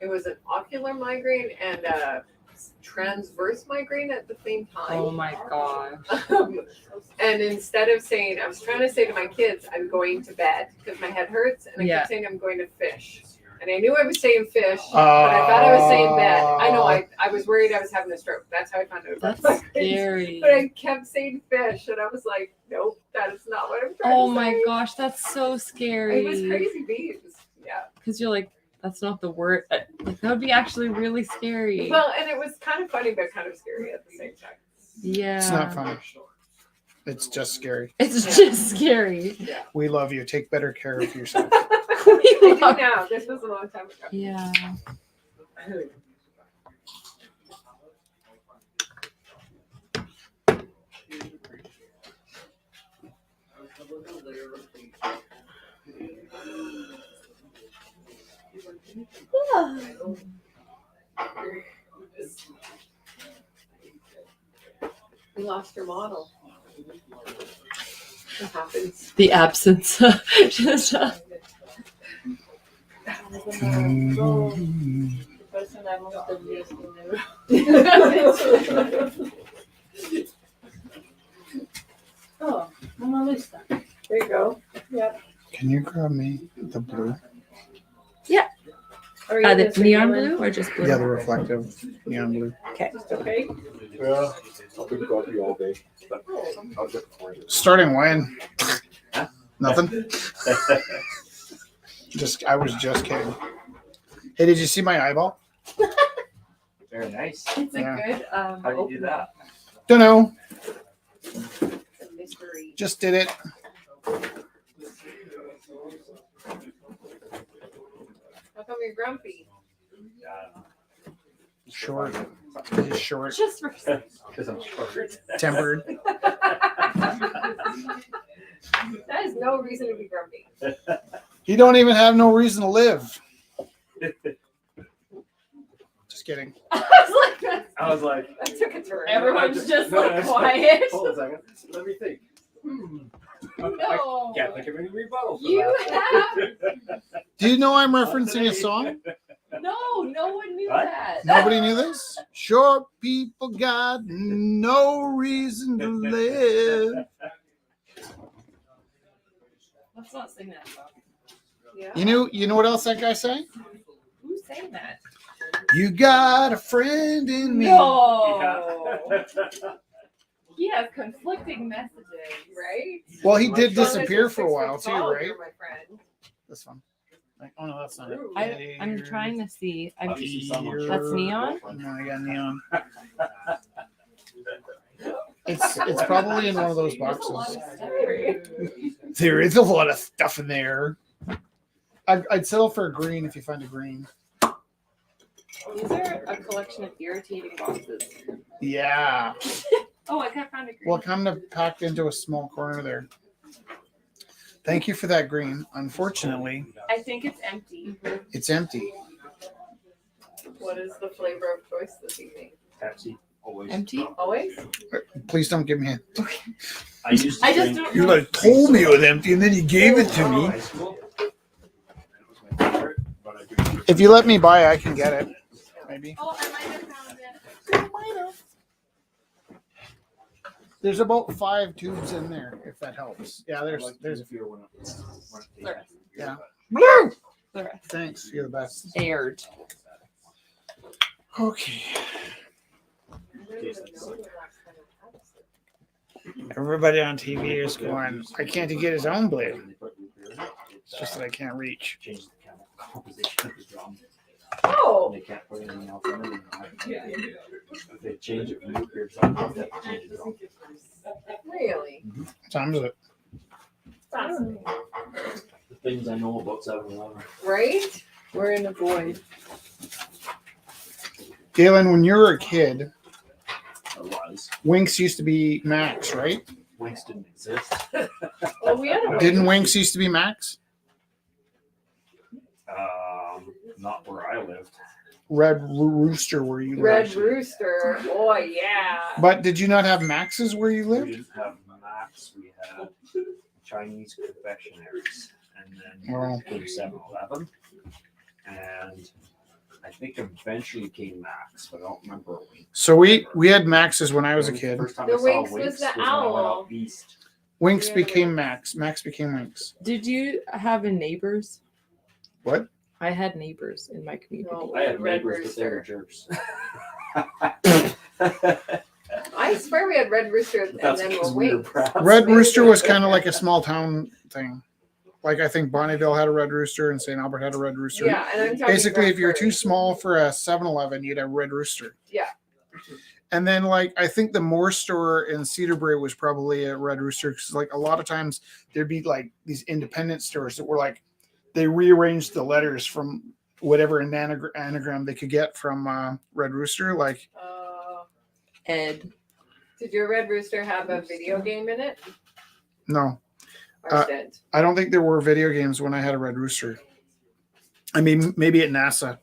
Speaker 6: It was an ocular migraine and a transverse migraine at the same time.
Speaker 2: Oh my gosh.
Speaker 6: And instead of saying, I was trying to say to my kids, I'm going to bed because my head hurts, and I
Speaker 2: Yeah.
Speaker 6: kept saying I'm going to fish. And I knew I was saying fish, but I thought I was saying bed. I know, I was worried I was having a stroke. That's how I found out about
Speaker 2: That's
Speaker 6: migraines.
Speaker 2: scary.
Speaker 6: But I kept saying fish, and I was like, nope, that is not what I'm trying
Speaker 2: Oh
Speaker 6: to
Speaker 2: my
Speaker 6: say.
Speaker 2: gosh, that's so scary.
Speaker 6: It was crazy beans. Yeah.
Speaker 2: Because you're like, that's not the word. Like, that would be actually really scary.
Speaker 6: Well, and it was kind of funny, but kind of scary at the same time.
Speaker 2: Yeah.
Speaker 3: It's not funny. It's just scary.
Speaker 2: It's just scary.
Speaker 3: We love you. Take better care of yourself.
Speaker 6: I do now. This was a long time ago.
Speaker 2: Yeah.
Speaker 6: We lost your model. What happens?
Speaker 2: The absence. Just,
Speaker 4: The person I most abused in the Oh, Mona Lisa.
Speaker 6: There you go.
Speaker 3: Can you grab me the blue?
Speaker 6: Are you
Speaker 2: the
Speaker 6: gonna say
Speaker 2: neon
Speaker 6: Dylan?
Speaker 2: blue or just blue?
Speaker 3: Yeah, the reflective neon blue.
Speaker 6: Just okay.
Speaker 8: Yeah, I'll be coffee all day. But I'll get the point.
Speaker 3: Starting when? Nothing. I was just kidding. Hey, did you see my eyeball?
Speaker 8: Very nice.
Speaker 2: It's a
Speaker 3: Yeah.
Speaker 2: good.
Speaker 8: How do you do that?
Speaker 3: Don't know.
Speaker 6: It's a mystery.
Speaker 3: Just did it.
Speaker 6: How come you're grumpy?
Speaker 3: Short. Just short.
Speaker 2: Just for
Speaker 8: Because I'm short.
Speaker 3: Tempered.
Speaker 6: That is no reason to be grumpy.
Speaker 3: You don't even have no reason to live. Just kidding.
Speaker 6: I
Speaker 8: I was like,
Speaker 6: took a turn.
Speaker 2: Everyone's just
Speaker 8: No,
Speaker 2: like
Speaker 8: no,
Speaker 2: quiet.
Speaker 8: hold on a second. Let me think.
Speaker 2: No.
Speaker 8: Can't think of any rebuttal. for
Speaker 2: You
Speaker 8: that.
Speaker 3: Do you know I'm referencing a song?
Speaker 2: No one knew
Speaker 8: What?
Speaker 2: that.
Speaker 3: Nobody knew this? Short people got no reason to live.
Speaker 2: Let's not sing that song.
Speaker 6: Yeah.
Speaker 3: You know what else that guy sang?
Speaker 2: Who's saying that?
Speaker 3: You got a friend in me.
Speaker 2: No. He has conflicting messages.
Speaker 6: Right?
Speaker 3: Well, he did
Speaker 6: As long as
Speaker 3: disappear
Speaker 6: you're
Speaker 3: for a
Speaker 6: 6
Speaker 3: while
Speaker 6: foot
Speaker 3: too,
Speaker 6: tall,
Speaker 3: right?
Speaker 6: you're my friend.
Speaker 3: This one. Like, oh no, that's not it.
Speaker 2: I'm trying to see.
Speaker 8: Obviously someone's
Speaker 2: That's
Speaker 8: short.
Speaker 2: neon?
Speaker 3: No, I got neon. It's probably in one of those boxes. There is a lot of stuff in there. I'd settle for a green if you find a green.
Speaker 2: These are a collection of irritating boxes.
Speaker 3: Yeah.
Speaker 2: Oh, I can't find a green.
Speaker 3: Well, kind of packed into a small corner there. Thank you for that green. Unfortunately,
Speaker 2: I think it's empty.
Speaker 3: it's empty.
Speaker 6: What is the flavor of choice this evening?
Speaker 8: Pepsi, always.
Speaker 2: Empty?
Speaker 6: Always?
Speaker 3: Please don't give me a.
Speaker 8: I used to
Speaker 2: I just
Speaker 8: drink-
Speaker 2: don't
Speaker 3: You
Speaker 2: know.
Speaker 3: like told me it was empty and then you gave it to me.
Speaker 8: High school. That was my favorite, but I drink-
Speaker 3: If you let me buy, I can get it. Maybe.
Speaker 4: Oh, I might have found it.
Speaker 3: There's about 5 tubes in there, if that helps. Yeah,
Speaker 8: I
Speaker 3: there's
Speaker 8: like
Speaker 3: there's
Speaker 8: to feel when it- when it
Speaker 2: The rest.
Speaker 3: Yeah.
Speaker 2: The rest.
Speaker 3: Thanks. You're the best.
Speaker 2: Aired.
Speaker 3: Okay. Everybody on TV is going, I can't get his own blade. It's just that I can't reach.
Speaker 8: Change the chemical composition of the drum.
Speaker 6: Oh!
Speaker 8: They can't put anything else in it. If they change it from nuclear drum, they have to change the drum.
Speaker 6: Really?
Speaker 3: Times it.
Speaker 6: Fascinating.
Speaker 8: The things I know about 7-Eleven.
Speaker 6: Right?
Speaker 2: We're in a void.
Speaker 3: Galen, when you were a kid,
Speaker 8: Or was.
Speaker 3: Winks used to be Max, right?
Speaker 8: Winks didn't exist.
Speaker 6: Well, we had a
Speaker 3: Didn't Winks used to be Max?
Speaker 8: Not where I lived.
Speaker 3: Red Rooster where you
Speaker 6: Red
Speaker 3: lived.
Speaker 6: Rooster. Oh, yeah.
Speaker 3: But did you not have Maxes where you
Speaker 8: We
Speaker 3: lived?
Speaker 8: didn't have Max. We had Chinese confectionaries. And then
Speaker 3: Oh.
Speaker 8: came 7-Eleven. And I think eventually came Max, but I don't remember.
Speaker 3: So we had Maxes when I was a kid.
Speaker 8: First time
Speaker 6: The
Speaker 8: I saw
Speaker 6: Winx was
Speaker 8: Winx
Speaker 6: the
Speaker 8: when I went
Speaker 6: owl.
Speaker 8: out east.
Speaker 3: Winks
Speaker 6: Yeah,
Speaker 3: became Max. Max became Winks.
Speaker 2: Did you have a neighbors?
Speaker 3: What?
Speaker 2: I had neighbors in my community.
Speaker 6: No.
Speaker 8: I had
Speaker 6: Red
Speaker 8: neighbors, but they were
Speaker 6: Rooster.
Speaker 8: jerks.
Speaker 6: I swear we had Red Rooster and
Speaker 8: That's
Speaker 6: then
Speaker 8: because
Speaker 6: we're
Speaker 8: we were
Speaker 6: Winx.
Speaker 8: proud.
Speaker 3: Red Rooster was kind of like a small town thing. Like I think Bonneville had a Red Rooster and St. Albert had a Red Rooster.
Speaker 6: Yeah, and I'm talking
Speaker 3: Basically, if you're
Speaker 6: Grand
Speaker 3: too small for a 7-Eleven, you'd have Red Rooster.
Speaker 6: Yeah.
Speaker 3: And then, like, I think the Moore store in Cedarbrae was probably a Red Rooster because, like, a lot of times there'd be like these independent stores that were like they rearranged the letters from whatever anagram they could get from Red Rooster. Like,
Speaker 2: Ed.
Speaker 6: Did your Red Rooster have a video game in it?
Speaker 3: no,
Speaker 6: Ours did.
Speaker 3: I don't think there were video games when I had a Red Rooster. I mean, maybe at NASA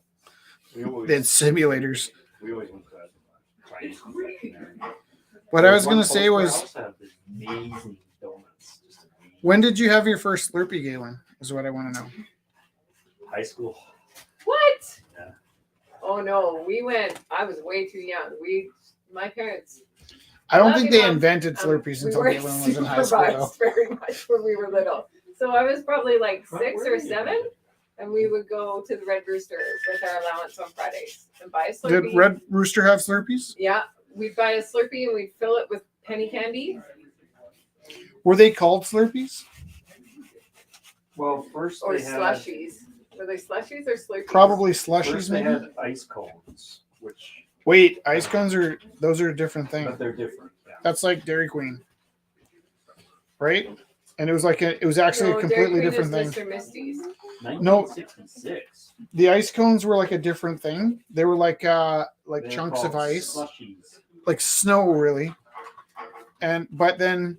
Speaker 8: We always,
Speaker 3: they had simulators.
Speaker 8: we always went to Chinese confectionery.
Speaker 3: What I was gonna say was,
Speaker 8: Amazing donuts. Just amazing.
Speaker 3: when did you have your first Slurpee, Galen? Is what I want to know.
Speaker 8: High school.
Speaker 6: What?
Speaker 8: Yeah.
Speaker 6: Oh no, I was way too young. My parents.
Speaker 3: I don't
Speaker 6: Love
Speaker 3: think
Speaker 6: you,
Speaker 3: they
Speaker 6: Mom.
Speaker 3: invented Slurpees
Speaker 6: we
Speaker 3: until
Speaker 6: weren't
Speaker 3: Galen was in high school. Though.
Speaker 6: supervised very much when we were little. So I was probably like 6 or 7, and we would go to the Red Rooster with our allowance on Fridays and buy a Slurpee.
Speaker 3: Did Red Rooster have Slurpees?
Speaker 6: Yeah, we'd buy a Slurpee and we'd fill it with penny candy
Speaker 3: Were they called Slurpees?
Speaker 8: Well, first
Speaker 6: or
Speaker 8: they had,
Speaker 6: slushies. Were they slushies or Slurpees?
Speaker 3: Probably
Speaker 8: first
Speaker 3: slushies,
Speaker 8: they
Speaker 3: maybe.
Speaker 8: had ice cones, which,
Speaker 3: Wait, ice cones are a different thing.
Speaker 8: but they're different. Yeah.
Speaker 3: That's like Dairy Queen, right? And it was actually
Speaker 6: No,
Speaker 3: a completely
Speaker 6: Dairy Queen
Speaker 3: different
Speaker 6: is
Speaker 3: thing.
Speaker 6: Mr. Misty's.
Speaker 8: 1966.
Speaker 3: The ice cones were like a different thing. They were like
Speaker 8: They were
Speaker 3: chunks of
Speaker 8: called
Speaker 3: ice,
Speaker 8: Slushies.
Speaker 3: like snow, really. But then,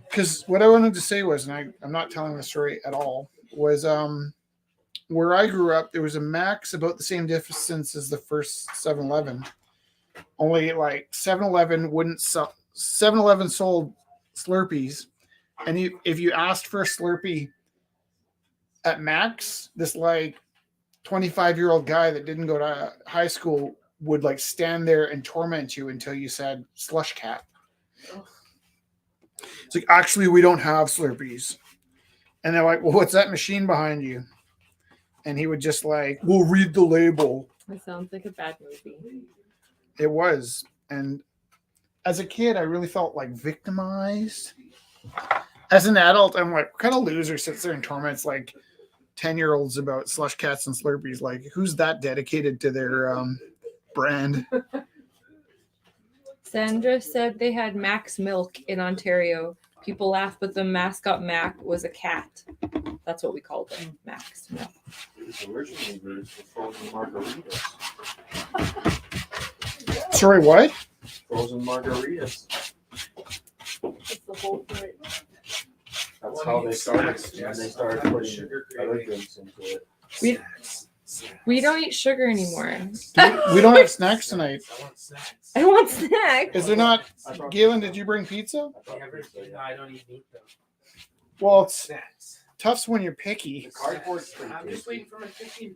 Speaker 3: because what I wanted to say was, and I'm not telling the story at all, was where I grew up, there was a Max about the same distance as the first 7-Eleven. Only like 7-Eleven wouldn't sell. 7-Eleven sold Slurpees, and if you asked for a Slurpee at Max, this like 25-year-old guy that didn't go to high school would like stand there and torment you until you said slush cap. It's like, actually, we don't have Slurpees. And they're like, well, what's that machine behind you? And he would just like, we'll read the label.
Speaker 2: That sounds like a bad movie.
Speaker 3: It was. And as a kid, I really felt like victimized. As an adult, I'm like, what kind of loser sits there and torments like 10-year-olds about slush cats and Slurpees? Like, who's that dedicated to their brand?
Speaker 2: Sandra said they had Max Milk in Ontario. People laugh, but the mascot Mac was a cat. That's what we called him, Max Milk.
Speaker 8: It was originally the frozen margaritas.
Speaker 3: Sorry, what?
Speaker 8: Frozen margaritas.
Speaker 6: That's the whole point.
Speaker 8: That's how they started. And they started putting other drinks into it.
Speaker 2: We don't eat sugar anymore.
Speaker 3: We don't have snacks tonight.
Speaker 1: I want snacks.
Speaker 2: I want snacks.
Speaker 3: Is there not?
Speaker 8: I thought-
Speaker 3: Galen, did you bring pizza?
Speaker 8: I thought
Speaker 1: Never,
Speaker 8: they said-
Speaker 1: no, I don't eat meat though.
Speaker 3: Well, it's
Speaker 1: Snacks.
Speaker 3: tough when you're picky.
Speaker 8: The cardboard's pretty
Speaker 1: I'm just
Speaker 8: tasty.
Speaker 1: waiting for my $15, man.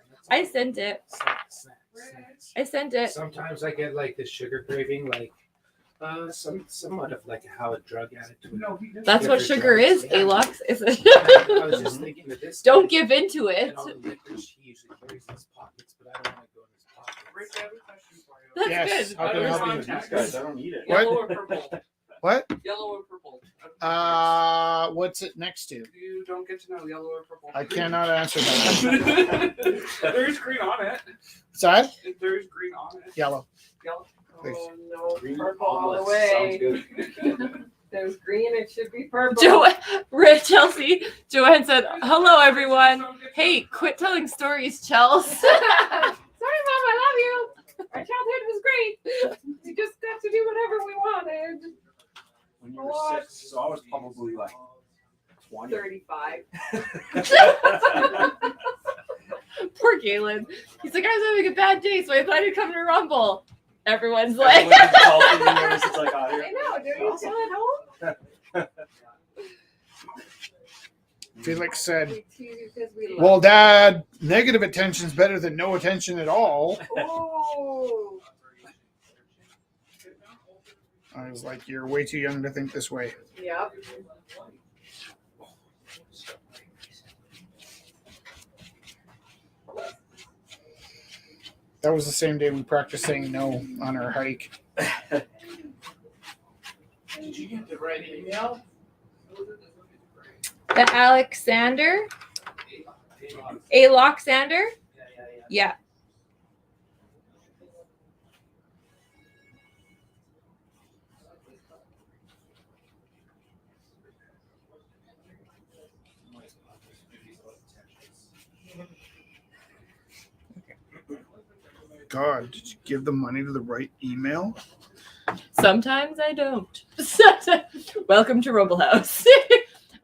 Speaker 1: That's
Speaker 2: I
Speaker 1: all.
Speaker 2: sent it.
Speaker 1: Snacks.
Speaker 2: I sent it.
Speaker 1: Sometimes I get like the sugar craving, like somewhat of like how a drug addict would.
Speaker 2: That's what
Speaker 1: Different
Speaker 2: sugar
Speaker 1: drugs.
Speaker 2: is,
Speaker 1: Yeah.
Speaker 2: Alox.
Speaker 1: I was just thinking of this.
Speaker 2: Don't give into it.
Speaker 1: And all the licorice he usually carries in his pockets, but I don't want to go in his pockets.
Speaker 9: Rich, I have a question for you.
Speaker 2: That's
Speaker 3: Yes.
Speaker 2: good.
Speaker 3: How can I help you?
Speaker 8: These guys, I don't eat it.
Speaker 3: What?
Speaker 9: Yellow or purple?
Speaker 3: What?
Speaker 9: Yellow or purple?
Speaker 3: What's it next to?
Speaker 9: You don't get to know yellow or purple.
Speaker 3: I cannot answer that.
Speaker 9: There's green on it.
Speaker 3: Is that
Speaker 9: There's green on it.
Speaker 3: yellow?
Speaker 9: Yellow.
Speaker 3: Please.
Speaker 6: Oh no,
Speaker 8: Green
Speaker 6: purple all the
Speaker 8: omelet sounds
Speaker 6: way.
Speaker 8: good.
Speaker 6: There's green, it should be purple.
Speaker 2: Chelsea, Joanne said, hello, everyone. Hey, quit telling stories, Chels.
Speaker 6: Sorry, Mom, I love you. Our childhood was great. We just got to do whatever we wanted.
Speaker 8: When you were 6, so I was probably like 20.
Speaker 6: 35.
Speaker 2: Poor Galen. He's like, I was having a bad day, so I thought he'd come to Rumble. Everyone's like,
Speaker 8: Everyone's insulting me ever since I got here.
Speaker 6: I know, do you still at home?
Speaker 3: Felix said,
Speaker 6: We tease you because we love
Speaker 3: well, Dad, negative attention's better than no attention at all.
Speaker 6: you. Oh.
Speaker 3: I was like, you're way too young to think this way.
Speaker 6: Yep.
Speaker 3: That was the same day we practiced saying no on our hike.
Speaker 1: Did you get the right email?
Speaker 2: the Alexander? Aloxander? Yeah.
Speaker 3: God, did you give the money to the right email?
Speaker 2: Sometimes I don't. Welcome to Rumble House.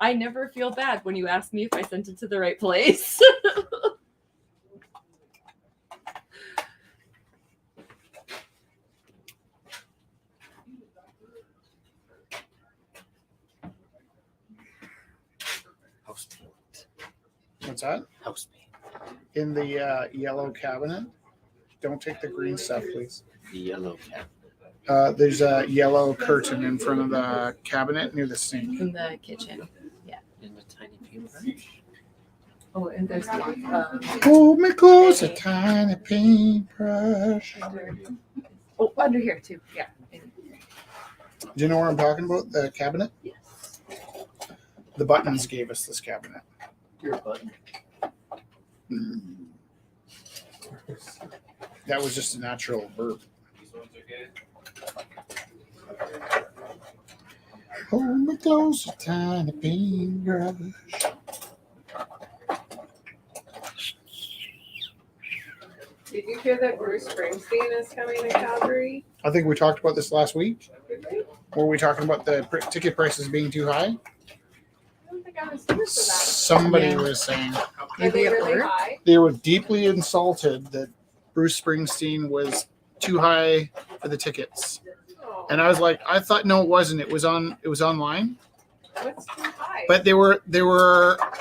Speaker 2: I never feel bad when you ask me if I sent it to the right place.
Speaker 1: House paint.
Speaker 3: What's that?
Speaker 1: House paint.
Speaker 3: In the yellow cabinet. Don't take the green stuff, please.
Speaker 1: The yellow cat.
Speaker 3: There's a yellow curtain in front of the cabinet near the sink.
Speaker 2: In the kitchen.
Speaker 1: In the tiny paintbrush.
Speaker 2: Oh, and there's one.
Speaker 3: Hold me close, a tiny paintbrush.
Speaker 2: Under here too. Yeah.
Speaker 3: Do you know what I'm talking about? The cabinet?
Speaker 2: Yes.
Speaker 3: The Buttons gave us this cabinet.
Speaker 1: Your button.
Speaker 3: That was just a natural burp. Hold me close, a tiny paintbrush.
Speaker 6: Did you hear that Bruce Springsteen is coming to Calgary?
Speaker 3: I think we talked about this last week.
Speaker 6: Did we?
Speaker 3: Were we talking about the ticket prices being too high?
Speaker 6: I don't think I was here for that.
Speaker 3: Somebody
Speaker 2: Yeah.
Speaker 3: was saying
Speaker 6: Are
Speaker 2: Maybe
Speaker 6: they
Speaker 2: at
Speaker 6: really
Speaker 2: work?
Speaker 6: high?
Speaker 3: they were deeply insulted that Bruce Springsteen was too high for the tickets.
Speaker 6: Oh,
Speaker 3: And I was like, I thought no, it wasn't. It was online.
Speaker 6: what's too high?
Speaker 3: But they were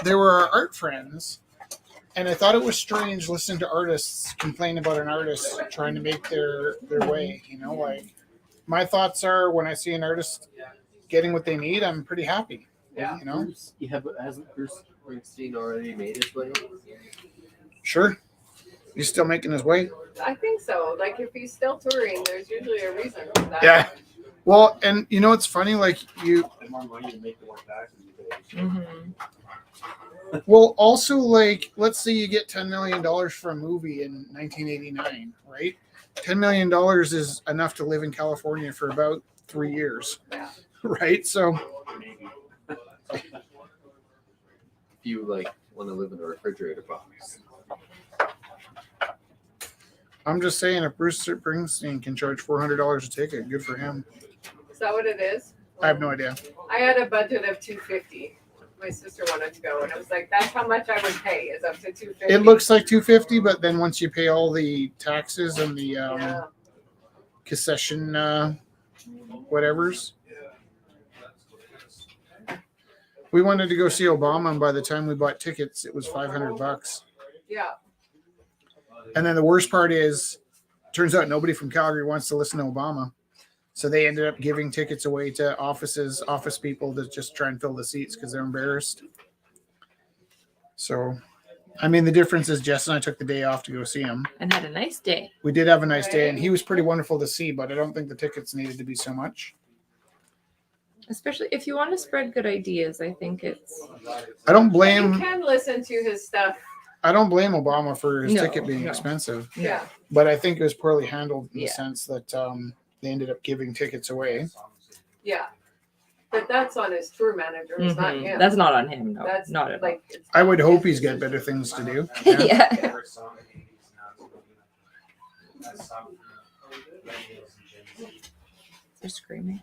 Speaker 3: our art friends. And I thought it was strange listening to artists complain about an artist trying to make their way, you know, like my thoughts are when I see an artist getting what they need, I'm pretty happy.
Speaker 6: Yeah.
Speaker 3: You know?
Speaker 1: Hasn't Bruce Springsteen already made his way?
Speaker 3: Sure. He's still making his way.
Speaker 6: I think so. Like if he's still touring, there's usually a reason for that.
Speaker 3: Yeah. Well, and you know it's funny, like
Speaker 8: The more money you make, the more taxes you pay.
Speaker 2: Mm-hmm.
Speaker 3: well, also like let's say you get $10 million for a movie in 1989, right? $10 million is enough to live in California for about 3 years.
Speaker 6: Yeah.
Speaker 3: Right? So
Speaker 8: Maybe.
Speaker 1: If you like want to live in a refrigerator box.
Speaker 3: I'm just saying if Bruce Springsteen can charge $400 a ticket, good for him.
Speaker 6: Is that what it is?
Speaker 3: I have no idea.
Speaker 6: I had a budget of $250. My sister wanted to go, and I was like, "That's how much I would pay. Is up to $250."
Speaker 3: It looks like $250, but then once you pay all the taxes and the
Speaker 6: Yeah.
Speaker 3: concession whatevers. We wanted to go see Obama, and by the time we bought tickets, it was $500.
Speaker 6: Yeah.
Speaker 3: And then the worst part is, turns out nobody from Calgary wants to listen to Obama. So they ended up giving tickets away to office people to just try and fill the seats because they're embarrassed. So, I mean, the difference is Jess and I took the day off to go see him.
Speaker 2: And had a nice day.
Speaker 3: We did have a nice day, and he was pretty wonderful to see, but I don't think the tickets needed to be so much.
Speaker 2: Especially if you want to spread good ideas, I think it's
Speaker 3: I don't
Speaker 6: You
Speaker 3: blame
Speaker 6: can listen to his stuff.
Speaker 3: Obama for his
Speaker 2: No,
Speaker 3: ticket being
Speaker 2: no.
Speaker 3: expensive,
Speaker 6: Yeah.
Speaker 3: but I think it was poorly handled in the
Speaker 2: Yeah.
Speaker 3: sense that they ended up giving tickets away.
Speaker 6: Yeah. But that's on his tour manager. It's not
Speaker 2: Mhm.
Speaker 6: him.
Speaker 2: That's not on him. No,
Speaker 6: That's
Speaker 2: not at
Speaker 6: like. it's
Speaker 3: I would
Speaker 6: not
Speaker 3: hope
Speaker 6: his
Speaker 3: he's got
Speaker 6: decision.
Speaker 3: better things to do.
Speaker 2: all. Yeah. They're screaming.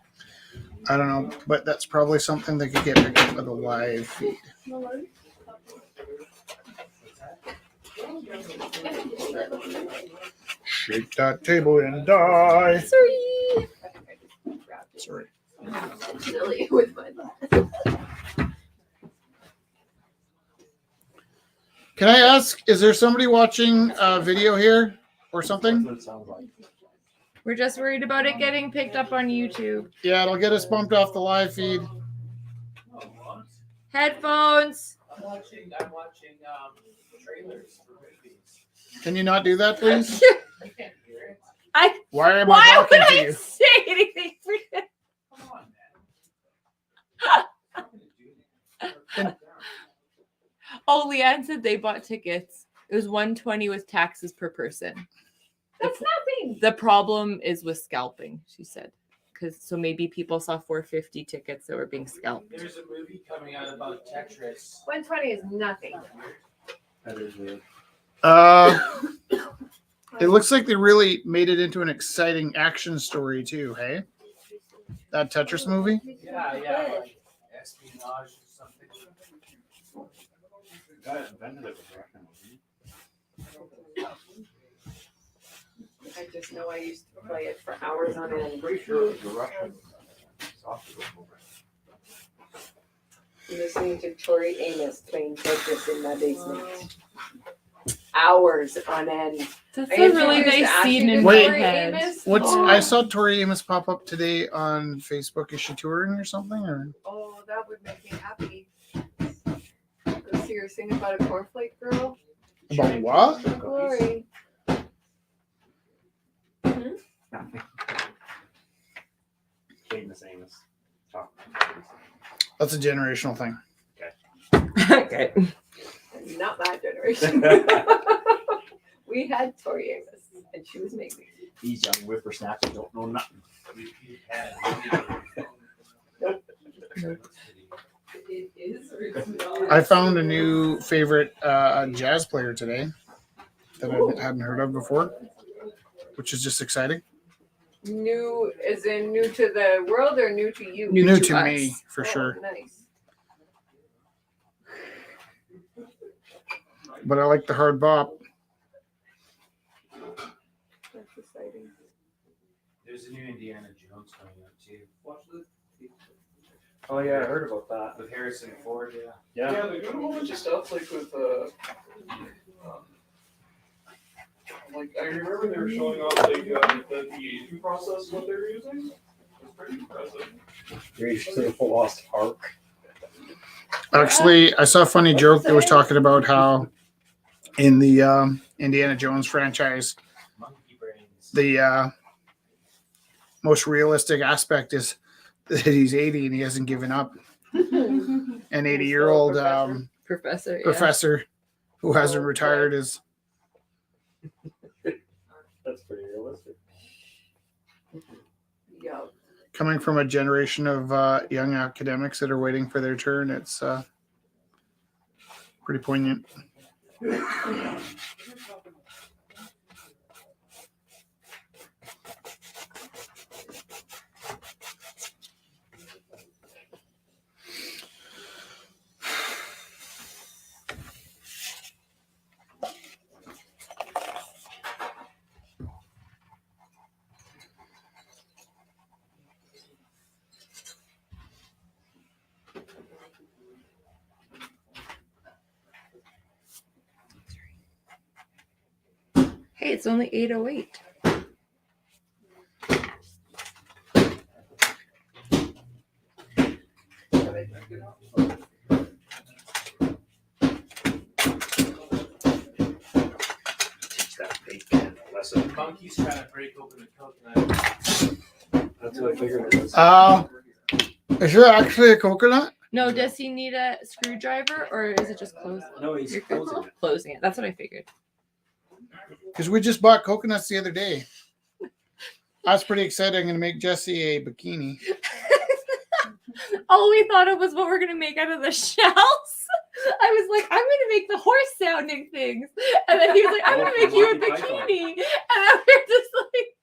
Speaker 3: I don't know, but that's probably something that could get picked up with a live feed. Shake that table and die.
Speaker 2: Sorry.
Speaker 3: Sorry.
Speaker 6: Silly with my.
Speaker 3: Can I ask, is there somebody watching a video here or something?
Speaker 8: That's what it sounds like.
Speaker 2: We're just worried about it getting picked up on YouTube.
Speaker 3: Yeah, it'll get us bumped off the live feed.
Speaker 2: Headphones.
Speaker 1: I'm watching trailers for movies.
Speaker 3: Can you not do that, please?
Speaker 1: I can't hear it.
Speaker 3: Why am I
Speaker 2: Why
Speaker 3: talking
Speaker 2: would
Speaker 3: to
Speaker 2: I
Speaker 3: you?
Speaker 2: say anything for you?
Speaker 1: Come on, man. I'm gonna do it.
Speaker 2: Oh, Leanne said they bought tickets. It was $120 with taxes per person.
Speaker 6: That's nothing.
Speaker 2: The problem is with scalping, she said. So maybe people saw $450 tickets that were being scalped.
Speaker 1: There's a movie coming out about Tetris.
Speaker 6: 120 is nothing.
Speaker 8: That is weird.
Speaker 3: It looks like they really made it into an exciting action story too, hey? That Tetris movie?
Speaker 1: Yeah, like espionage or something.
Speaker 8: The guy that invented it was Russian, wasn't he?
Speaker 6: I just know I used to play it for hours on end.
Speaker 8: Pretty sure it was a Russian software program.
Speaker 6: Listening to Tori Amos playing Tetris in my basement. Hours on end.
Speaker 2: That's
Speaker 6: I
Speaker 2: a really
Speaker 6: introduced
Speaker 2: nice
Speaker 6: Ashley
Speaker 2: scene
Speaker 6: to
Speaker 2: in my
Speaker 3: Wait.
Speaker 6: Tori
Speaker 2: head.
Speaker 6: Amos.
Speaker 3: What's
Speaker 6: Oh,
Speaker 3: I saw Tori Amos pop up today on Facebook. Is she touring or something? Or
Speaker 6: oh, that would make me happy. Go see her sing about a cornflake girl.
Speaker 3: about what?
Speaker 6: For glory.
Speaker 8: Famous Amos. Talk.
Speaker 3: That's a generational thing.
Speaker 2: Okay.
Speaker 6: Not my generation. We had Tori Amos, and she was amazing.
Speaker 8: These young whippersnappers don't know nothing.
Speaker 6: It is or it's not.
Speaker 3: I found a new favorite jazz player today that I hadn't heard of before, which is just exciting.
Speaker 6: New, as in new to the world or new to you?
Speaker 2: New
Speaker 3: New
Speaker 2: to
Speaker 3: to
Speaker 2: us.
Speaker 3: me, for
Speaker 6: Oh,
Speaker 3: sure.
Speaker 6: Nice.
Speaker 3: But I like the hard bop.
Speaker 6: That's exciting.
Speaker 1: There's a new Indiana Jones coming out too. Watch the
Speaker 8: Oh yeah, I heard about that.
Speaker 1: with Harrison Ford. Yeah.
Speaker 8: Yeah.
Speaker 9: Yeah, they're doing a whole bunch of stuff like with like I remember they were showing off like the aging process what they were using. It's pretty impressive.
Speaker 8: You're to the Lost Ark.
Speaker 3: Actually, I saw a funny joke that was talking about how in the Indiana Jones franchise,
Speaker 1: Monkey brains.
Speaker 3: the most realistic aspect is that he's 80 and he hasn't given up. An 80-year-old
Speaker 2: Professor. Yeah.
Speaker 3: professor who hasn't retired is
Speaker 8: That's pretty realistic.
Speaker 6: Yeah.
Speaker 3: coming from a generation of young academics that are waiting for their turn. It's pretty poignant.
Speaker 2: Hey, it's only 8:08.
Speaker 8: Teach that bacon a lesson.
Speaker 1: Monkey's trying to break open the coconut.
Speaker 8: That's what I figured it was.
Speaker 3: Is there actually a coconut?
Speaker 2: No, does he need a screwdriver or is it just closed?
Speaker 8: No, he's
Speaker 2: You're good.
Speaker 8: closing it.
Speaker 2: Closing it. That's what I figured.
Speaker 3: Because we just bought coconuts the other day. That's pretty exciting. I'm going to make Jesse a bikini.
Speaker 2: All we thought of was what we're gonna make out of the shells. I was like, I'm gonna make the horse sounding things, and then he was like, I'm gonna make you a
Speaker 8: Monty Python.
Speaker 2: bikini, and I was just like,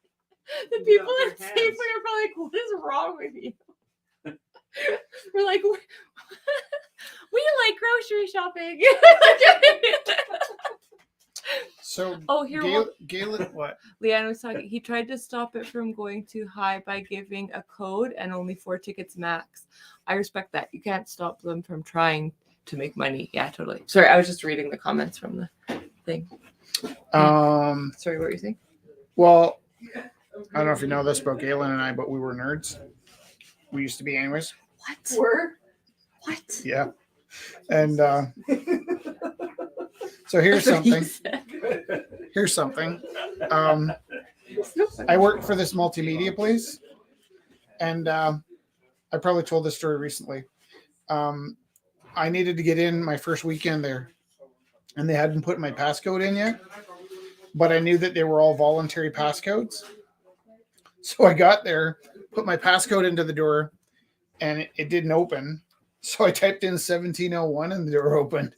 Speaker 2: the people
Speaker 8: got
Speaker 2: at
Speaker 8: their
Speaker 2: Safeway
Speaker 8: hands.
Speaker 2: are probably like, what is wrong with you? We're like, we like grocery shopping.
Speaker 3: So,
Speaker 2: Oh, here,
Speaker 3: Galen, what?
Speaker 2: Leanne was talking. He tried to stop it from going too high by giving a code and only 4 tickets max. I respect that. You can't stop them from trying to make money. Yeah, totally. Sorry, I was just reading the comments from the thing. Sorry, what were you saying?
Speaker 3: Well, I don't know if you know this about Galen and I, but we were nerds. We used to be, anyways.
Speaker 2: What?
Speaker 6: Were?
Speaker 2: What?
Speaker 3: Yeah. And so here's
Speaker 2: That's what he
Speaker 3: something.
Speaker 2: said.
Speaker 3: Here's something. I worked for this multimedia place, and I probably told this story recently. I needed to get in my first weekend there, and they hadn't put my passcode in yet, but I knew that they were all voluntary passcodes. So I got there, put my passcode into the door, and it didn't open. So I typed in 1701 and the door opened.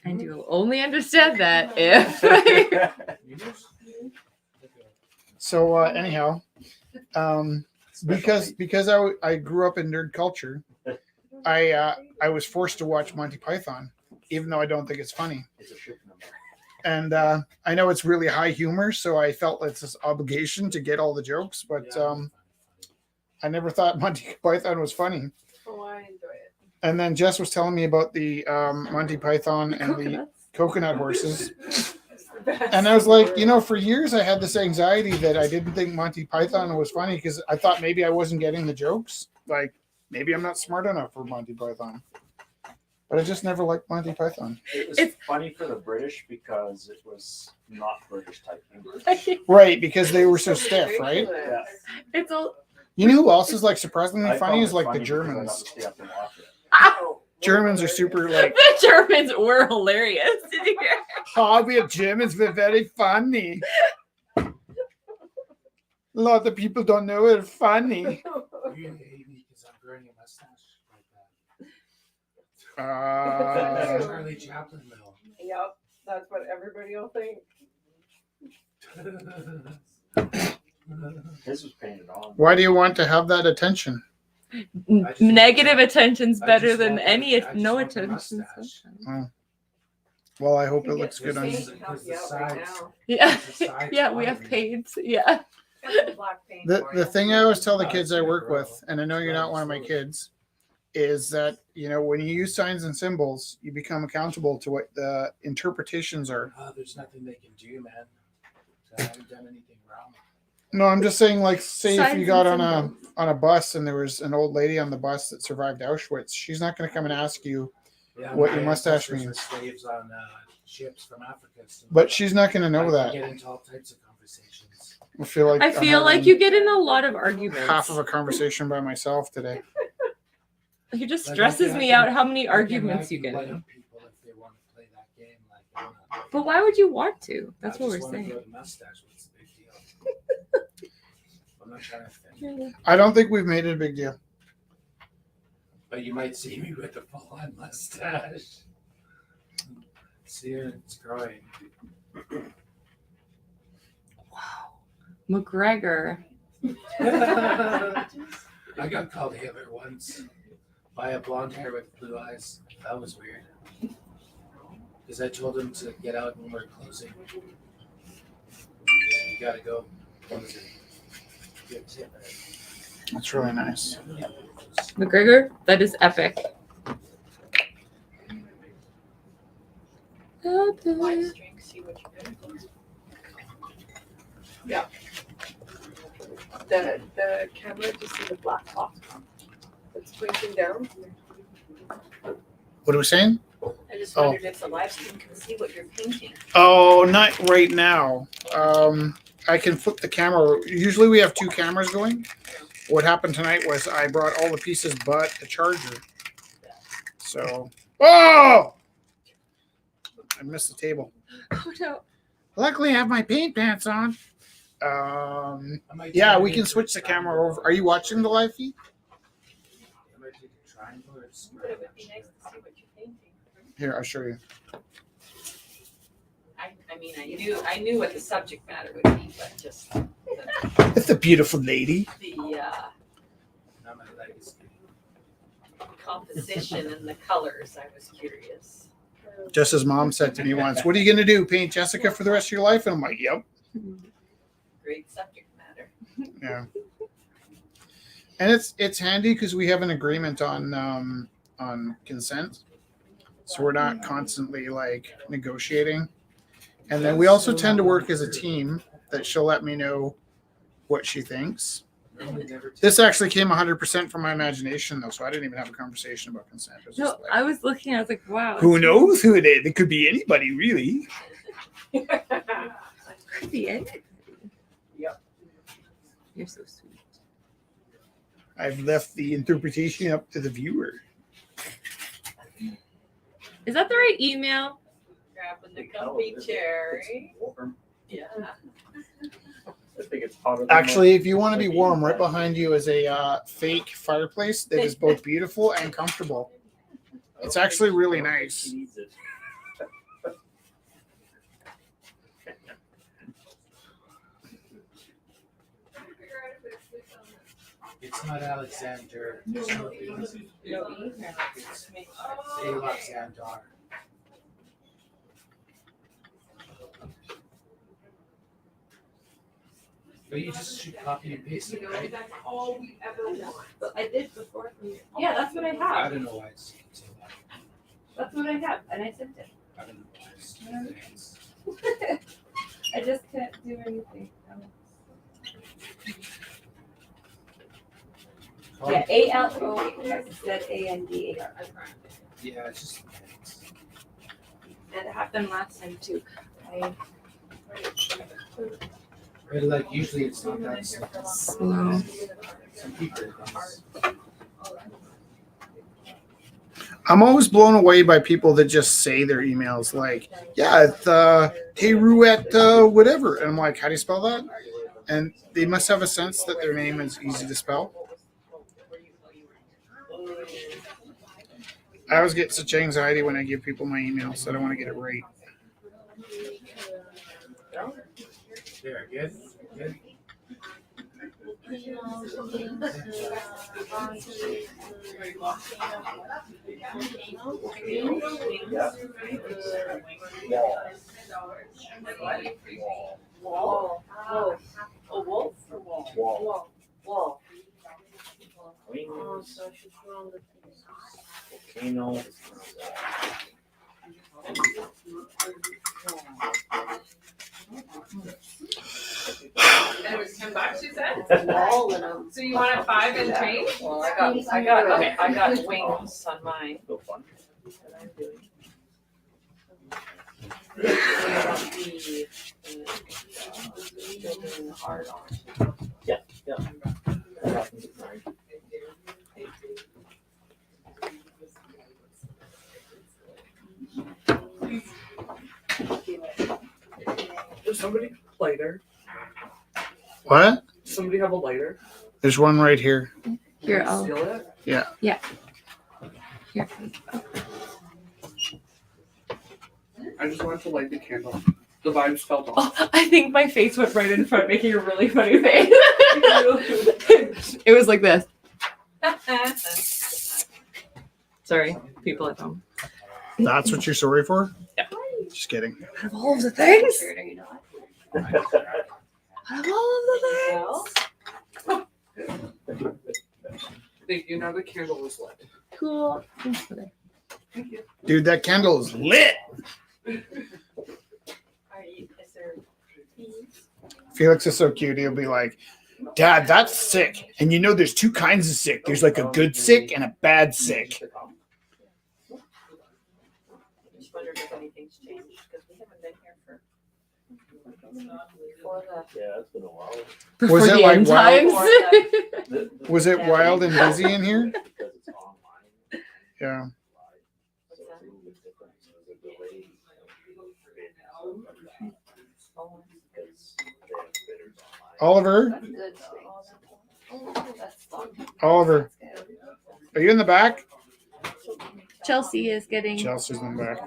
Speaker 2: And you'll only understand that if.
Speaker 3: So anyhow, because I grew up in nerd culture, I was forced to watch Monty Python, even though I don't think it's funny.
Speaker 8: It's a ship number.
Speaker 3: And I know it's really high humor, so I felt it's this obligation to get all the jokes. But I never thought Monty Python was funny.
Speaker 6: Oh, I enjoy it.
Speaker 3: And then Jess was telling me about the Monty Python and the coconut horses. And I was like, you know, for years I had this anxiety that I didn't think Monty Python was funny because I thought maybe I wasn't getting the jokes. Like, maybe I'm not smart enough for Monty Python. But I just never liked Monty Python.
Speaker 8: It was funny for the British because it was not British type humor.
Speaker 3: Right, because they were so stiff, right?
Speaker 8: Yeah.
Speaker 2: It's all.
Speaker 3: You know who else is like surprisingly
Speaker 8: I
Speaker 3: funny
Speaker 8: found
Speaker 3: is
Speaker 8: it
Speaker 3: like the
Speaker 8: funny because I got
Speaker 3: Germans.
Speaker 8: to stay up and watch it.
Speaker 3: Germans are super like,
Speaker 2: The Germans were hilarious. Did you hear?
Speaker 3: oh, we are Germans, we're very funny. A lot of people don't know we're funny.
Speaker 10: You hate me because I'm growing a mustache like that. Charlie Chaplin will.
Speaker 6: Yep, that's what everybody will think.
Speaker 8: His was painted on.
Speaker 3: Why do you want to have that attention?
Speaker 2: Negative attention's
Speaker 10: I
Speaker 2: better
Speaker 10: just
Speaker 2: than
Speaker 10: want
Speaker 2: any
Speaker 10: the- I just
Speaker 2: no
Speaker 10: want the
Speaker 2: attention.
Speaker 10: mustache.
Speaker 3: Well, I hope it
Speaker 6: You
Speaker 3: looks
Speaker 6: get
Speaker 3: good on you.
Speaker 6: paint to help you out right now.
Speaker 2: Yeah,
Speaker 10: The sides
Speaker 2: yeah, we have
Speaker 10: bother me.
Speaker 2: paints. Yeah.
Speaker 6: Got some black paint
Speaker 3: The
Speaker 6: for
Speaker 3: the
Speaker 6: you.
Speaker 3: thing I always tell the kids I work with, and I know you're not one of my kids, is that you know when you use signs and symbols, you become accountable to what the interpretations are.
Speaker 10: There's nothing they can do, man. I haven't done anything wrong.
Speaker 3: No, I'm just saying, like, say if
Speaker 2: Signs
Speaker 3: you got
Speaker 2: and
Speaker 3: on a bus and there was an old lady on the bus that survived Auschwitz, she's not going to come and ask you,
Speaker 10: Yeah,
Speaker 3: What
Speaker 10: my
Speaker 3: your mustache
Speaker 10: ancestors were
Speaker 3: means.
Speaker 10: slaves on ships from Africa. So
Speaker 3: but she's not going to know
Speaker 10: I
Speaker 3: that.
Speaker 10: can get into all types of conversations.
Speaker 3: I feel like
Speaker 2: I
Speaker 3: I'm
Speaker 2: feel like
Speaker 3: having
Speaker 2: you get in a lot of arguments.
Speaker 3: half of a conversation by myself today.
Speaker 2: It just
Speaker 10: Like,
Speaker 2: stresses
Speaker 10: I
Speaker 2: me
Speaker 10: can-
Speaker 2: out how many
Speaker 10: I can
Speaker 2: arguments you get
Speaker 10: light
Speaker 2: in.
Speaker 10: up people if they want to play that game. Like, I'm not-
Speaker 2: But why would you want to? That's
Speaker 10: I
Speaker 2: what
Speaker 10: just
Speaker 2: we're
Speaker 10: wanna
Speaker 2: saying.
Speaker 10: grow the mustache. What's the big deal? I'm not trying to think.
Speaker 3: I don't think we've made it a big deal.
Speaker 10: But you might see me with a full-on mustache. See it, it's growing.
Speaker 2: McGregor.
Speaker 10: I got called Hitler once by a blonde hair with blue eyes. That was weird. Because I told him to get out when we're closing. You gotta go. Closing.
Speaker 3: That's really nice.
Speaker 2: McGregor? That is epic.
Speaker 4: Live stream, see what you're good for.
Speaker 6: The camera, do you see the black box that's pointing down?
Speaker 3: What are we saying?
Speaker 4: I just
Speaker 3: Oh.
Speaker 4: wondered if the live stream can see what you're painting.
Speaker 3: Oh, not right now. I can flip the camera. Usually we have two cameras going. What happened tonight was I brought all the pieces but the charger. So, oh! I missed the table.
Speaker 2: Oh no.
Speaker 3: Luckily, I have my paint pants on.
Speaker 10: I might
Speaker 3: Yeah,
Speaker 10: turn
Speaker 3: we
Speaker 10: it
Speaker 3: can
Speaker 10: into
Speaker 3: switch the
Speaker 10: a
Speaker 3: camera
Speaker 10: triangle.
Speaker 3: over. Are you watching the live feed?
Speaker 10: I might take a triangle or a square.
Speaker 4: But it would be nice to see what you're painting.
Speaker 3: Here, I'll show you.
Speaker 4: I mean, I knew what the subject matter would be, but just
Speaker 3: It's a beautiful lady.
Speaker 4: the
Speaker 10: Not my legacy.
Speaker 4: composition and the colors, I was curious.
Speaker 3: Just as mom said to me once, "What are you going to do? Paint Jessica for the rest of your life?" And I'm like, "Yep."
Speaker 4: Great subject matter.
Speaker 3: Yeah. And it's handy because we have an agreement on consent, so we're not constantly like negotiating. And then we also tend to work as a team. That she'll let me know what she thinks. This actually came 100% from my imagination, though, so I didn't even have a conversation about consent. It was
Speaker 2: No,
Speaker 3: just like,
Speaker 2: I was looking, I was like, wow.
Speaker 3: who knows who it is? It could be anybody, really.
Speaker 2: Could be anybody.
Speaker 6: Yep.
Speaker 2: You're so sweet.
Speaker 3: I've left the interpretation up to the viewer.
Speaker 2: Is that the right email?
Speaker 4: Grabbing the comfy chair, eh? Yeah.
Speaker 8: I think it's hotter.
Speaker 3: Actually, if you want to be warm, right behind you is a fake fireplace that is both beautiful and comfortable. It's actually really nice.
Speaker 10: It's not Alexander. There's no E. It's Alexander. But you just should copy and paste it, right?
Speaker 2: I did before. Yeah, that's what I
Speaker 10: I
Speaker 2: have.
Speaker 10: don't know why it's so loud.
Speaker 2: That's what I have, and I sent it.
Speaker 10: I don't know why it's so loud.
Speaker 2: I just can't do anything. Yeah, ALOZANDAR.
Speaker 10: Yeah, it's just.
Speaker 2: That happened last time too.
Speaker 10: But like usually it's not that slow. Some people it is.
Speaker 3: I'm always blown away by people that just say their emails like, yeah, it's Teru at whatever. And I'm like, how do you spell that? And they must have a sense that their name is easy to spell. I always get such anxiety when I give people my emails, so I don't want to get it right.
Speaker 10: There, good. Good.
Speaker 4: Wall. A wolf or wall?
Speaker 8: Wall.
Speaker 4: Wall.
Speaker 8: Wings,
Speaker 4: Oh, so I should throw on the
Speaker 8: volcano.
Speaker 6: And it was $10, you said?
Speaker 4: wall and a.
Speaker 6: So you wanted 5 and change?
Speaker 4: Well, I got wings on mine.
Speaker 8: No fun.
Speaker 4: that I'm doing. Building the art on.
Speaker 8: Yeah. That happens at night.
Speaker 9: Does somebody have a lighter?
Speaker 3: What?
Speaker 9: Does somebody have a lighter?
Speaker 3: There's one right here.
Speaker 2: Here,
Speaker 9: Can you
Speaker 2: I'll.
Speaker 9: steal it?
Speaker 3: Yeah.
Speaker 2: Here.
Speaker 9: I just wanted to light the candle. The vibes felt off.
Speaker 2: Oh, I think my face went right in front, making a really funny face. It was like this. Sorry, people at home.
Speaker 3: That's what you're sorry for?
Speaker 2: Yeah.
Speaker 3: Just kidding.
Speaker 2: Out of all of the things.
Speaker 4: Are you not?
Speaker 2: Out of all of the things.
Speaker 9: Thank you. Now the candle is lit.
Speaker 2: Cool. Thanks for that.
Speaker 9: Thank you.
Speaker 3: Dude, that candle is lit.
Speaker 4: Is there
Speaker 3: Felix is so cute. He'll be like, Dad, that's sick. And you know there's two kinds of sick. There's like a good sick and a bad sick.
Speaker 4: I just wondered if anything's changed because we haven't been here for before the
Speaker 8: Yeah, it's been a while.
Speaker 2: Before
Speaker 3: Was it
Speaker 2: the
Speaker 3: like
Speaker 2: end
Speaker 3: wild?
Speaker 2: times.
Speaker 3: Was it wild and busy in here?
Speaker 8: Because it's online.
Speaker 3: Yeah.
Speaker 8: So it's a little bit different. So there's a delay. Because they have bidders online.
Speaker 3: Oliver,
Speaker 4: That's good. Oh, that's fun.
Speaker 3: Oliver, are you in the back?
Speaker 2: Chelsea is getting.
Speaker 3: Chelsea's in the back.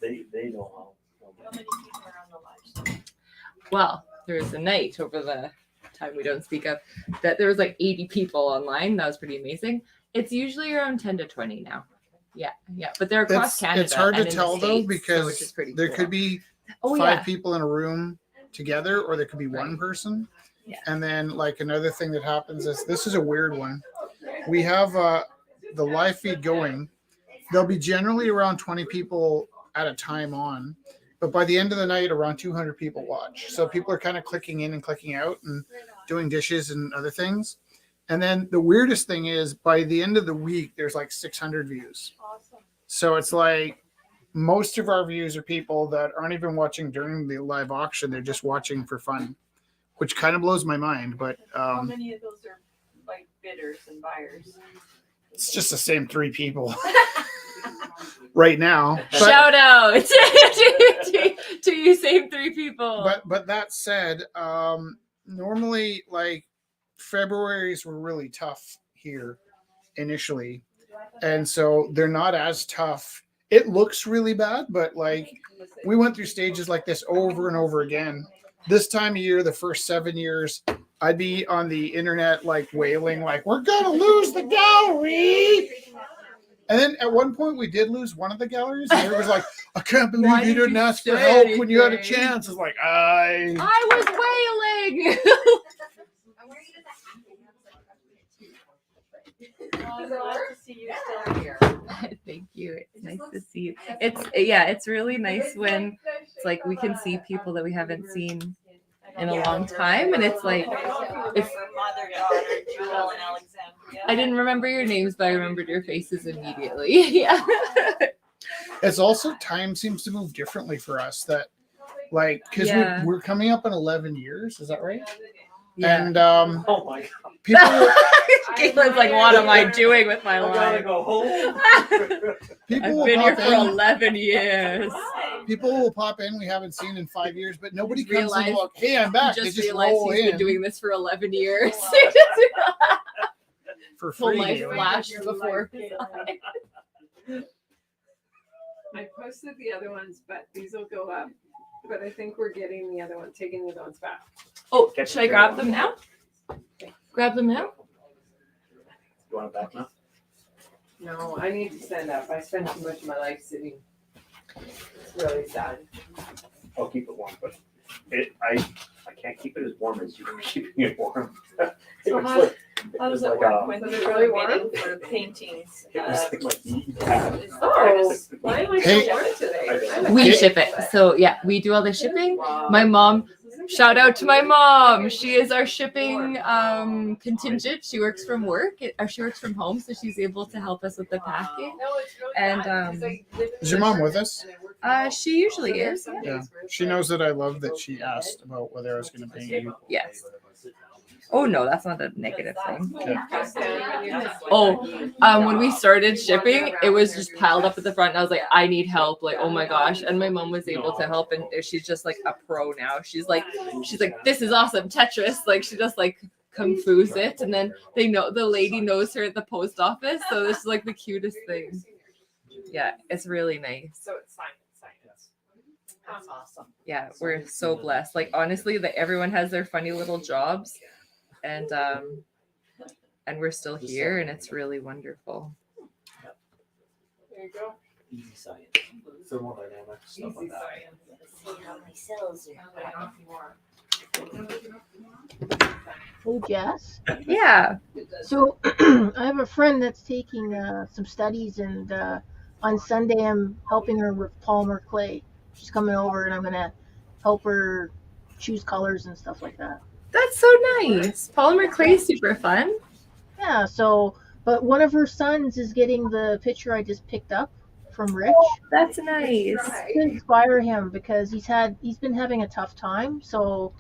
Speaker 8: They know how.
Speaker 4: How many people are on the live stream?
Speaker 2: Well, there was a night over the time we don't speak of that there was like 80 people online. That was pretty amazing. It's usually around 10 to 20 now. Yeah. But they're across Canada.
Speaker 3: It's hard to
Speaker 2: and in the
Speaker 3: tell though
Speaker 2: States,
Speaker 3: because
Speaker 2: which is pretty
Speaker 3: there
Speaker 2: cool.
Speaker 3: could be
Speaker 2: Oh,
Speaker 3: 5
Speaker 2: yeah.
Speaker 3: people in a room together, or there could be
Speaker 2: Right.
Speaker 3: one person.
Speaker 2: Yeah.
Speaker 3: And then like another thing that happens is this is a weird one. We have the live feed going. There'll be generally around 20 people at a time on, but by the end of the night, around 200 people watch. So people are kind of clicking in and clicking out and doing dishes and other things. And then the weirdest thing is by the end of the week, there's like 600 views.
Speaker 4: Awesome.
Speaker 3: So it's like most of our views are people that aren't even watching during the live auction. They're just watching for fun, which kind of blows my mind. But
Speaker 4: How many of those are like bidders and buyers?
Speaker 3: it's just the same 3 people right now. But,
Speaker 2: Shout out to you, same 3 people.
Speaker 3: but that said, normally like February's were really tough here initially. And so they're not as tough. It looks really bad, but like we went through stages like this over and over again. This time of year, the first 7 years, I'd be on the internet like wailing, like, we're gonna lose the gallery. And then at one point we did lose one of the galleries, and it was like, I can't believe
Speaker 2: Why
Speaker 3: you
Speaker 2: did
Speaker 3: didn't
Speaker 2: you
Speaker 3: ask for
Speaker 2: say
Speaker 3: help when you had a
Speaker 2: anything?
Speaker 3: chance. It's like,
Speaker 2: I was wailing.
Speaker 4: Well, glad to see you still here.
Speaker 2: Thank you. It's nice to see you. It's really nice when it's like we can see people that we haven't seen in a long time, and it's like it's.
Speaker 4: Mother, daughter, Jewel, and Alexandria.
Speaker 2: I didn't remember your names, but I remembered your faces immediately. Yeah.
Speaker 3: it's also time seems to move differently for us. That like because
Speaker 2: Yeah.
Speaker 3: we're coming up in 11 years, is that right?
Speaker 2: Yeah.
Speaker 3: And
Speaker 8: Oh my god.
Speaker 3: people
Speaker 2: Caitlin's like, what am I doing with my
Speaker 8: I gotta
Speaker 2: life?
Speaker 8: go home.
Speaker 3: people
Speaker 2: I've
Speaker 3: will
Speaker 2: been here
Speaker 3: pop
Speaker 2: for
Speaker 3: in.
Speaker 2: 11 years.
Speaker 3: People will pop in we haven't seen in 5 years, but nobody
Speaker 2: Just
Speaker 3: comes and
Speaker 2: realized-
Speaker 3: look, hey, I'm back.
Speaker 2: You
Speaker 3: They
Speaker 2: just
Speaker 3: just
Speaker 2: realized
Speaker 3: roll
Speaker 2: he's
Speaker 3: in
Speaker 2: been doing this for 11 years.
Speaker 3: for
Speaker 2: Whole
Speaker 3: free.
Speaker 2: life
Speaker 3: dude.
Speaker 2: flashed before his eyes.
Speaker 6: I posted the other ones, but these will go up. But I think we're getting the other one, taking the other ones back.
Speaker 2: Oh, should I grab them now? Grab them now?
Speaker 8: You want it back now?
Speaker 6: No, I need to stand up. I spent too much of my life sitting. It's really sad.
Speaker 8: I'll keep it warm, but I can't keep it as warm as you were keeping it warm.
Speaker 4: So
Speaker 8: It's
Speaker 4: how-
Speaker 8: like-
Speaker 4: How does
Speaker 8: it's
Speaker 4: it
Speaker 8: like,
Speaker 4: work when
Speaker 6: Was
Speaker 4: you're
Speaker 6: it really
Speaker 4: waiting
Speaker 6: warm?
Speaker 4: for paintings?
Speaker 8: It was like yeah.
Speaker 6: Oh, why am I so
Speaker 3: Hey.
Speaker 6: warm today?
Speaker 2: We ship it. So yeah, we do all the shipping. My mom, shout out to my mom. She is our shipping contingent. She works from work, or she works from home, so she's able to help us with the packing. And
Speaker 3: Is your mom with us?
Speaker 2: she usually is.
Speaker 3: Yeah. She knows that I love that she asked about whether I was going to pay you.
Speaker 2: Yes. Oh no, that's not a negative thing.
Speaker 3: Okay.
Speaker 2: When we started shipping, it was just piled up at the front, and I was like, I need help. Like, oh my gosh. And my mom was able to help, and she's just like a pro now. She's like, this is awesome. Tetris. Like, she just like kung fu's it, and then they know the lady knows her at the post office. So this is like the cutest thing. Yeah, it's really nice.
Speaker 6: So it's fine.
Speaker 4: That's awesome.
Speaker 2: Yeah, we're so blessed. Like honestly, that everyone has their funny little jobs, and we're still here, and it's really wonderful.
Speaker 6: There you go.
Speaker 8: Easy science. Thermodynamics, stuff like that.
Speaker 4: See how many cells
Speaker 7: Hey, Jess.
Speaker 2: Yeah.
Speaker 7: So I have a friend that's taking some studies, and on Sunday I'm helping her with polymer clay. She's coming over, and I'm gonna help her choose colors and stuff like that.
Speaker 2: That's so nice. Polymer clay is super fun.
Speaker 7: Yeah. So, but one of her sons is getting the picture I just picked up from Rich
Speaker 2: That's nice.
Speaker 7: to inspire him because he's been having a tough time. So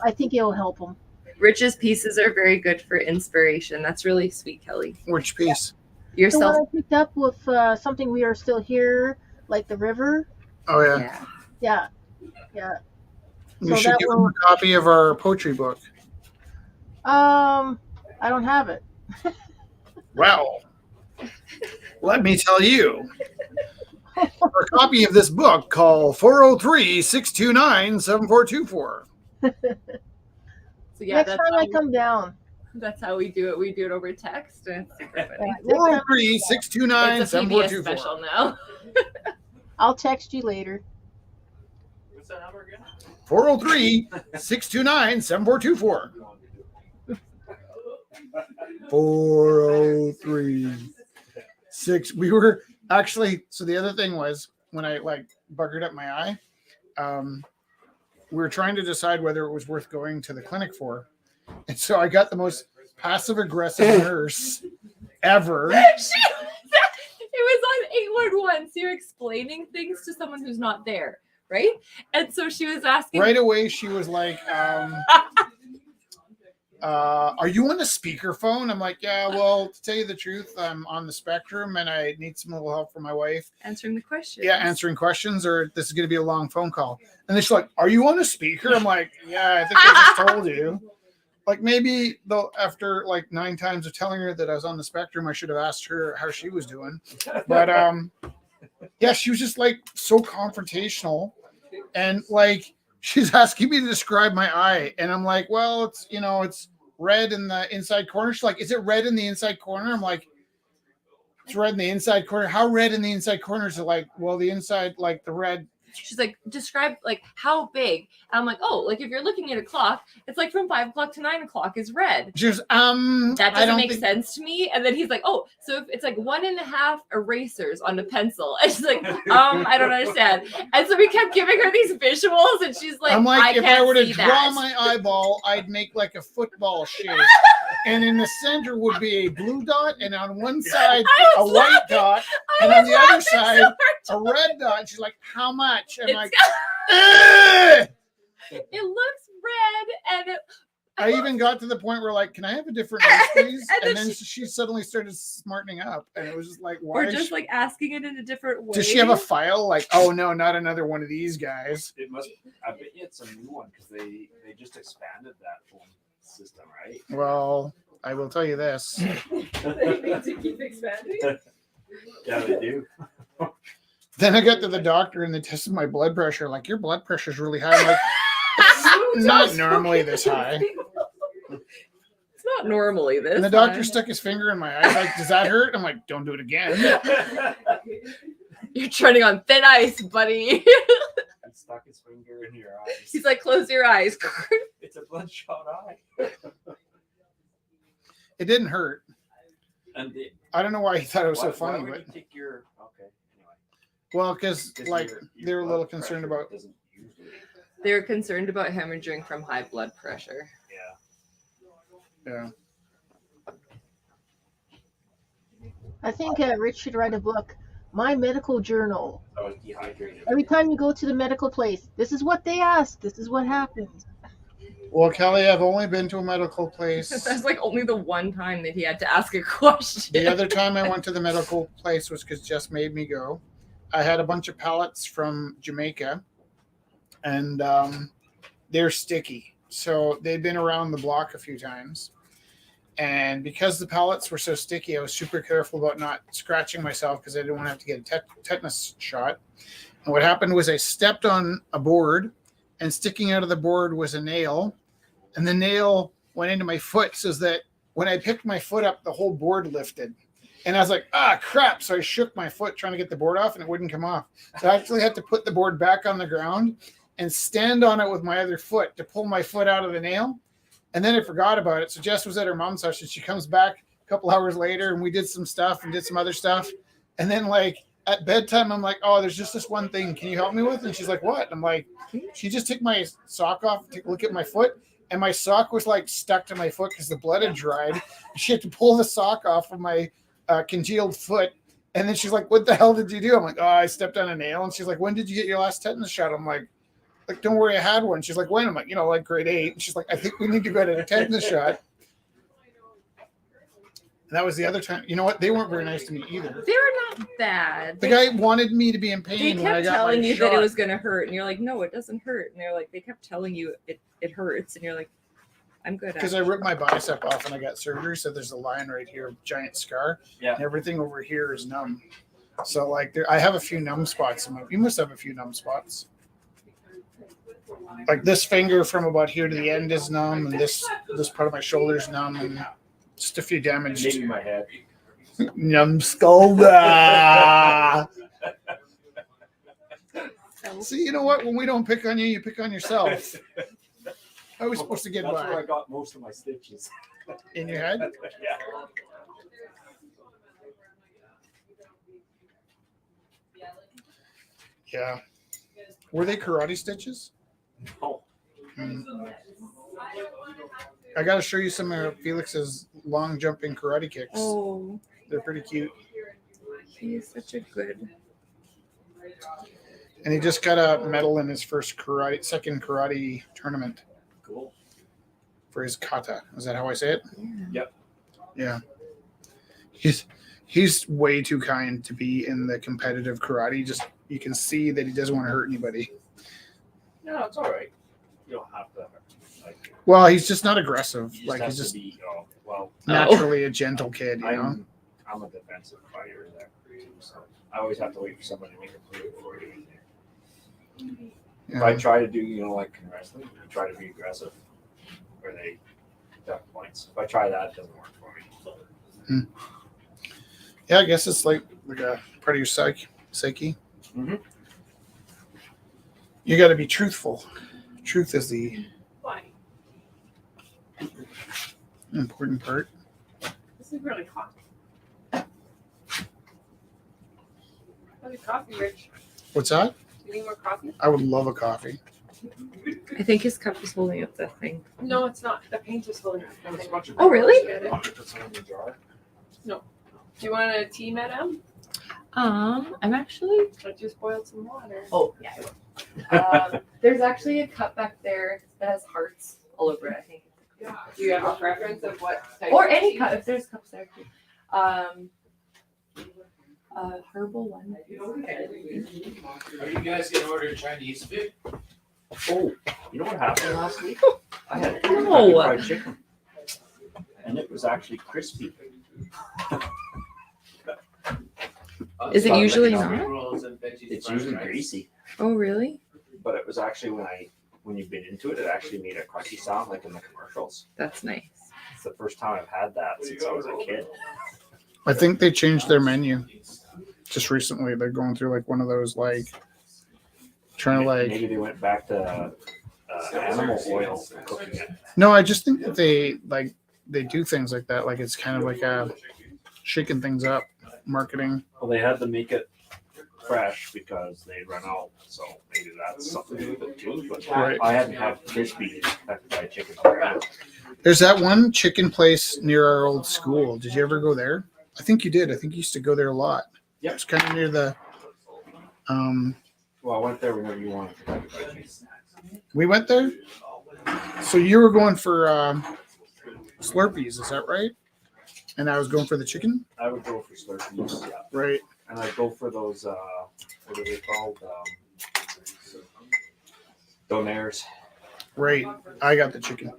Speaker 7: I think it'll help him.
Speaker 2: Rich's pieces are very good for inspiration. That's really sweet, Kelly.
Speaker 3: Which piece?
Speaker 7: The
Speaker 2: Yourself.
Speaker 7: one I picked up with something we are still here, like the river.
Speaker 3: Oh, yeah.
Speaker 2: Yeah.
Speaker 7: Yeah.
Speaker 3: You
Speaker 7: So
Speaker 3: should
Speaker 7: that
Speaker 3: give him a copy of our poetry book.
Speaker 7: I don't have it.
Speaker 3: Well, let me tell you. For a copy of this book, call 403-629-7424.
Speaker 2: So yeah,
Speaker 7: Next time I come down.
Speaker 2: that's how we do it. We do it over text, and it's super funny.
Speaker 7: Yeah,
Speaker 2: It's a PBS
Speaker 3: 403-629-7424.
Speaker 2: special now.
Speaker 7: I'll text you later.
Speaker 9: What's that number again?
Speaker 3: 403-629-7424. 403-6. We were actually, so the other thing was when I like buggered up my eye, we were trying to decide whether it was worth going to the clinic for. And so I got the most passive aggressive nurse ever.
Speaker 2: It was on 811. So you're explaining things to someone who's not there, right? And so she was asking.
Speaker 3: Right away, she was like, are you on the speakerphone? I'm like, yeah, well, to tell you the truth, I'm on the spectrum and I need some little help from my wife.
Speaker 2: Answering the question.
Speaker 3: Yeah, answering questions, or this is going to be a long phone call. And then she's like, are you on a speaker? I'm like, yeah, I think I just told you. Like maybe though, after like 9 times of telling her that I was on the spectrum, I should have asked her how she was doing. But yeah, she was just like so confrontational. And like she's asking me to describe my eye, and I'm like, well, it's it's red in the inside corner. She's like, is it red in the inside corner? I'm like, it's red in the inside corner. How red in the inside corner is it? Like, well, the inside, like the red.
Speaker 2: She's like, describe like how big. I'm like, oh, like if you're looking at a clock, it's like from 5 o'clock to 9 o'clock is red.
Speaker 3: She goes,
Speaker 2: that doesn't make sense to me. And then he's like, oh, so if it's like 1.5 erasers on a pencil. And she's like, I don't understand. And so we kept giving her these visuals, and she's like,
Speaker 3: I'm like, if I were to
Speaker 2: see
Speaker 3: draw
Speaker 2: that.
Speaker 3: my eyeball, I'd make like a football shape. And in the center would be a blue dot, and on one side a white dot, and on the other side a red dot. And she's like, how much? I'm like,
Speaker 2: it looks red, and
Speaker 3: I even got to the point where like, can I have a different nose, please?
Speaker 2: And
Speaker 3: And
Speaker 2: then
Speaker 3: then she suddenly started smartening up, and it was just like, why?
Speaker 2: we're
Speaker 3: is
Speaker 2: just
Speaker 3: she-
Speaker 2: like asking it in a different way.
Speaker 3: Does she have a file? Like, oh no, not another one of these guys.
Speaker 8: It must. I bet you it's a new one because they just expanded that phone system, right?
Speaker 3: Well, I will tell you this.
Speaker 6: They need to keep expanding.
Speaker 8: Yeah, they do.
Speaker 3: Then I got to the doctor and they tested my blood pressure. Like, your blood pressure's really high. I'm like, it's not normally this high.
Speaker 2: It's not normally this.
Speaker 3: And the doctor
Speaker 2: high.
Speaker 3: stuck his finger in my eye. He's like, does that hurt? I'm like, don't do it again.
Speaker 2: You're treading on thin ice, buddy.
Speaker 8: He stuck his finger in your eyes.
Speaker 2: He's like, close your eyes.
Speaker 8: It's a bloodshot eye.
Speaker 3: It didn't hurt.
Speaker 8: And
Speaker 3: I don't know why he thought it was so
Speaker 8: why
Speaker 3: funny,
Speaker 8: would
Speaker 3: but
Speaker 8: you take your okay? Anyway,
Speaker 3: well, because
Speaker 8: 'Cause
Speaker 3: like
Speaker 8: your
Speaker 3: they were a little
Speaker 8: blood
Speaker 3: concerned
Speaker 8: pressure
Speaker 3: about.
Speaker 8: doesn't usually-
Speaker 2: They're concerned about hemorrhaging from high blood pressure.
Speaker 8: Yeah.
Speaker 3: Yeah.
Speaker 7: I think Rich should write a book. My medical journal.
Speaker 8: I was dehydrated.
Speaker 7: Every time you go to the medical place, this is what they ask. This is what happens.
Speaker 3: Well, Kelly, I've only been to a medical place.
Speaker 2: That's like only the one time that he had to ask a question.
Speaker 3: The other time I went to the medical place was because Jess made me go. I had a bunch of pellets from Jamaica, and they're sticky. So they've been around the block a few times. And because the pellets were so sticky, I was super careful about not scratching myself because I didn't want to have to get a tetanus shot. And what happened was I stepped on a board, and sticking out of the board was a nail. And the nail went into my foot so that when I picked my foot up, the whole board lifted. And I was like, crap. So I shook my foot trying to get the board off, and it wouldn't come off. So I actually had to put the board back on the ground and stand on it with my other foot to pull my foot out of the nail. And then I forgot about it. So Jess was at her mom's house, and she comes back a couple hours later, and we did some stuff and did some other stuff. And then like at bedtime, I'm like, oh, there's just this one thing. Can you help me with? And she's like, what? And I'm like, she just took my sock off, take a look at my foot. And my sock was like stuck to my foot because the blood had dried. She had to pull the sock off of my congealed foot. And then she's like, what the hell did you do? I'm like, oh, I stepped on a nail. And she's like, when did you get your last tetanus shot? I'm like, don't worry, I had one. She's like, when? I'm like, like grade 8. And she's like, I think we need to go to a tetanus shot. And that was the other time. You know what? They weren't very nice to me either.
Speaker 2: They were not bad.
Speaker 3: The guy wanted me to be in pain
Speaker 2: They
Speaker 3: when I
Speaker 2: kept
Speaker 3: got
Speaker 2: telling
Speaker 3: my
Speaker 2: you
Speaker 3: shot.
Speaker 2: that it was going to hurt. And you're like, no, it doesn't hurt. And they're like, they kept telling you it hurts. And you're like, I'm good.
Speaker 3: Because I ripped my bicep off and I got surgery. So there's a line right here, giant scar.
Speaker 8: Yeah.
Speaker 3: And everything over here is numb. So like I have a few numb spots. You must have a few numb spots. Like this finger from about here to the end is numb, and this part of my shoulder is numb, and just a few damaged.
Speaker 8: Maybe my head.
Speaker 3: Numbskull. See, you know what? When we don't pick on you, you pick on yourself. How are we supposed to get
Speaker 8: That's
Speaker 3: by?
Speaker 8: where I got most of my stitches.
Speaker 3: In your head?
Speaker 8: Yeah.
Speaker 3: Yeah. Were they karate stitches?
Speaker 8: No.
Speaker 3: I got to show you some of Felix's long jumping karate kicks.
Speaker 2: Oh,
Speaker 3: They're pretty cute.
Speaker 2: he is such a good.
Speaker 3: And he just got a medal in his second karate tournament
Speaker 8: Cool.
Speaker 3: for his kata. Is that how I say it?
Speaker 8: Yep.
Speaker 3: Yeah. He's way too kind to be in the competitive karate. Just you can see that he doesn't want to hurt anybody.
Speaker 8: No, it's all right. You don't have to. Like,
Speaker 3: Well, he's just not aggressive.
Speaker 8: you just
Speaker 3: Like
Speaker 8: have
Speaker 3: he's
Speaker 8: to
Speaker 3: just
Speaker 8: be. Oh, well,
Speaker 3: naturally a gentle kid, you know.
Speaker 8: I'm a defensive fighter there too, so I always have to wait for somebody to make a play before I do anything. If I try to do, like in wrestling, I try to be aggressive, where they duck points. If I try that, it doesn't work for me.
Speaker 3: Yeah, I guess it's like a part of your psyche.
Speaker 8: Mhm.
Speaker 3: You got to be truthful. Truth is the
Speaker 6: Why?
Speaker 3: important part.
Speaker 6: This is really hot. Have a coffee, Rich.
Speaker 3: What's that?
Speaker 6: You need more coffee?
Speaker 3: I would love a coffee.
Speaker 2: I think his cup is holding up the thing.
Speaker 6: No, it's not. The paint is holding it.
Speaker 2: Oh, really?
Speaker 6: No. Do you want a tea, madam?
Speaker 2: I'm actually.
Speaker 6: I just boiled some water.
Speaker 2: Oh, yeah, I will. There's actually a cup back there that has hearts all over it, I think.
Speaker 6: Do you have a preference of what type?
Speaker 2: Or
Speaker 6: of
Speaker 2: any
Speaker 6: tea?
Speaker 2: cup, if there's cups there too. Herbal one.
Speaker 10: Are you guys gonna order Chinese food?
Speaker 8: Oh, you know what happened last week? I had
Speaker 2: No.
Speaker 8: fried chicken, and it was actually crispy.
Speaker 2: Is it usually
Speaker 8: not? It's usually greasy,
Speaker 2: Oh, really?
Speaker 8: but it was actually when you bit into it, it actually made a crunchy sound like in the commercials.
Speaker 2: That's nice.
Speaker 8: It's the first time I've had that since I was a kid.
Speaker 3: I think they changed their menu just recently. They're going through like one of those trying to
Speaker 8: Maybe they went back to animal oil for cooking it.
Speaker 3: No, I just think that they do things like that. Like it's kind of like shaking things up, marketing.
Speaker 8: Well, they had to make it fresh because they'd run out, so maybe that's something to do with it too. But
Speaker 3: Right.
Speaker 8: I hadn't had crispy fried chicken already.
Speaker 3: There's that one chicken place near our old school. Did you ever go there? I think you did. I think you used to go there a lot.
Speaker 8: Yep.
Speaker 3: It's kind of near the.
Speaker 8: Well, I went there whenever you wanted Kentucky Fried Chicken.
Speaker 3: We went there. So you were going for Slurpees, is that right? And I was going for the chicken,
Speaker 8: I would go for Slurpees, yeah.
Speaker 3: right?
Speaker 8: And I'd go for those, what are they called? Donaires.
Speaker 3: Right. I got the chicken.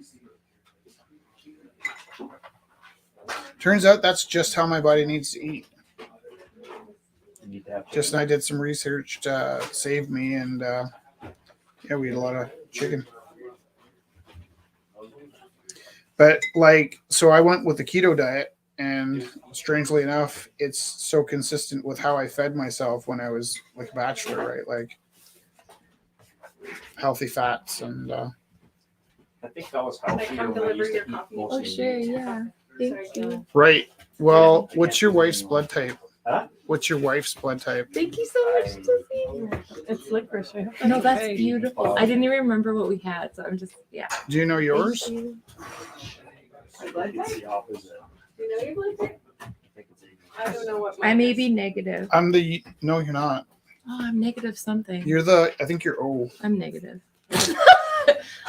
Speaker 3: Turns out that's just how my body needs to eat.
Speaker 8: You need to have
Speaker 3: Just I did some research to save me, and yeah, we ate a lot of chicken. But so I went with the keto diet, and strangely enough, it's so consistent with how I fed myself when I was like a bachelor, right? Like healthy fats and.
Speaker 8: I think that was
Speaker 6: Can I
Speaker 8: healthier
Speaker 6: come
Speaker 8: when I used
Speaker 6: deliver
Speaker 8: to
Speaker 6: your
Speaker 8: eat
Speaker 6: coffee?
Speaker 2: Oh,
Speaker 8: mostly
Speaker 2: sure,
Speaker 8: meat.
Speaker 2: yeah. Thank you.
Speaker 3: Right. Well, what's your wife's blood type?
Speaker 8: Huh?
Speaker 3: What's your wife's blood type?
Speaker 2: Thank you so much, Sophie.
Speaker 6: It's licorice. I hope
Speaker 2: No, that's beautiful. I didn't even remember what we had, so I'm just, yeah.
Speaker 3: Do you know yours?
Speaker 2: Thank you.
Speaker 8: I think it's the opposite.
Speaker 6: Do you know your blood type?
Speaker 8: I think it's
Speaker 6: I don't know what
Speaker 2: I
Speaker 6: mine
Speaker 2: may
Speaker 6: is.
Speaker 2: be negative.
Speaker 3: No, you're not.
Speaker 2: Oh, I'm negative something.
Speaker 3: I think you're O.
Speaker 2: I'm negative.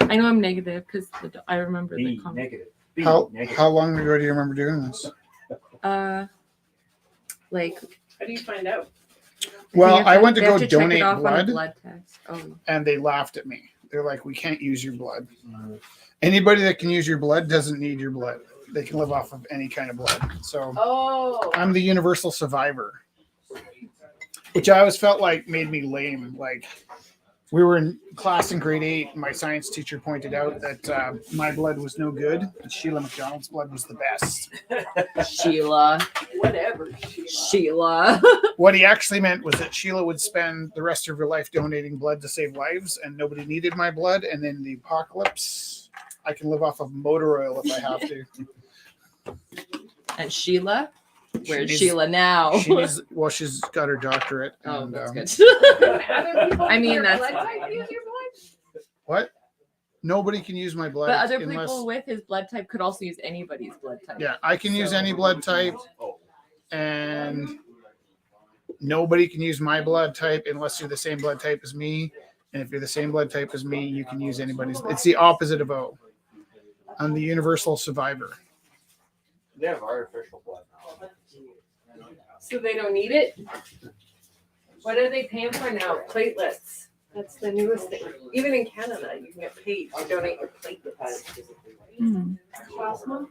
Speaker 2: I know I'm negative because I remember the
Speaker 8: B
Speaker 2: comment.
Speaker 8: negative. B
Speaker 3: How
Speaker 8: negative.
Speaker 3: long ago do you remember doing this?
Speaker 2: Like,
Speaker 6: How do you find out?
Speaker 3: Well,
Speaker 2: you have
Speaker 3: I went to
Speaker 2: they have
Speaker 3: go
Speaker 2: check it
Speaker 3: donate
Speaker 2: off on a
Speaker 3: blood,
Speaker 2: blood test. Oh,
Speaker 3: and they laughed at me. They're like, "We can't use your blood. Anybody that can use your blood doesn't need your blood. They can live off of any kind of blood." So
Speaker 6: Oh.
Speaker 3: I'm the universal survivor, which I always felt like made me lame. Like we were in class in grade 8, and my science teacher pointed out that my blood was no good, but Sheila McDonald's blood was the best.
Speaker 2: Sheila.
Speaker 6: Whatever.
Speaker 2: Sheila.
Speaker 3: What he actually meant was that Sheila would spend the rest of her life donating blood to save lives, and nobody needed my blood. And in the apocalypse, I can live off of motor oil if I have to.
Speaker 2: And Sheila? Where's
Speaker 3: She's-
Speaker 2: Sheila now?
Speaker 3: She's got her doctorate.
Speaker 2: Oh,
Speaker 3: And,
Speaker 2: that's good.
Speaker 6: Other people
Speaker 2: I mean,
Speaker 6: with
Speaker 2: that's
Speaker 6: blood
Speaker 2: fine.
Speaker 6: type use your blood?
Speaker 3: What? Nobody can use my blood
Speaker 2: But other
Speaker 3: unless.
Speaker 2: people with his blood type could also use anybody's blood type.
Speaker 3: Yeah, I can use any blood type, and nobody can use my blood type unless you're the same blood type as me. And if you're the same blood type as me, you can use anybody's. It's the opposite of O. I'm the universal survivor.
Speaker 8: They have artificial blood now.
Speaker 6: So they don't need it? What are they paying for now? Platelets. That's the newest thing. Even in Canada, you can get paid to donate your platelets.
Speaker 2: Hmm.
Speaker 6: Plasma?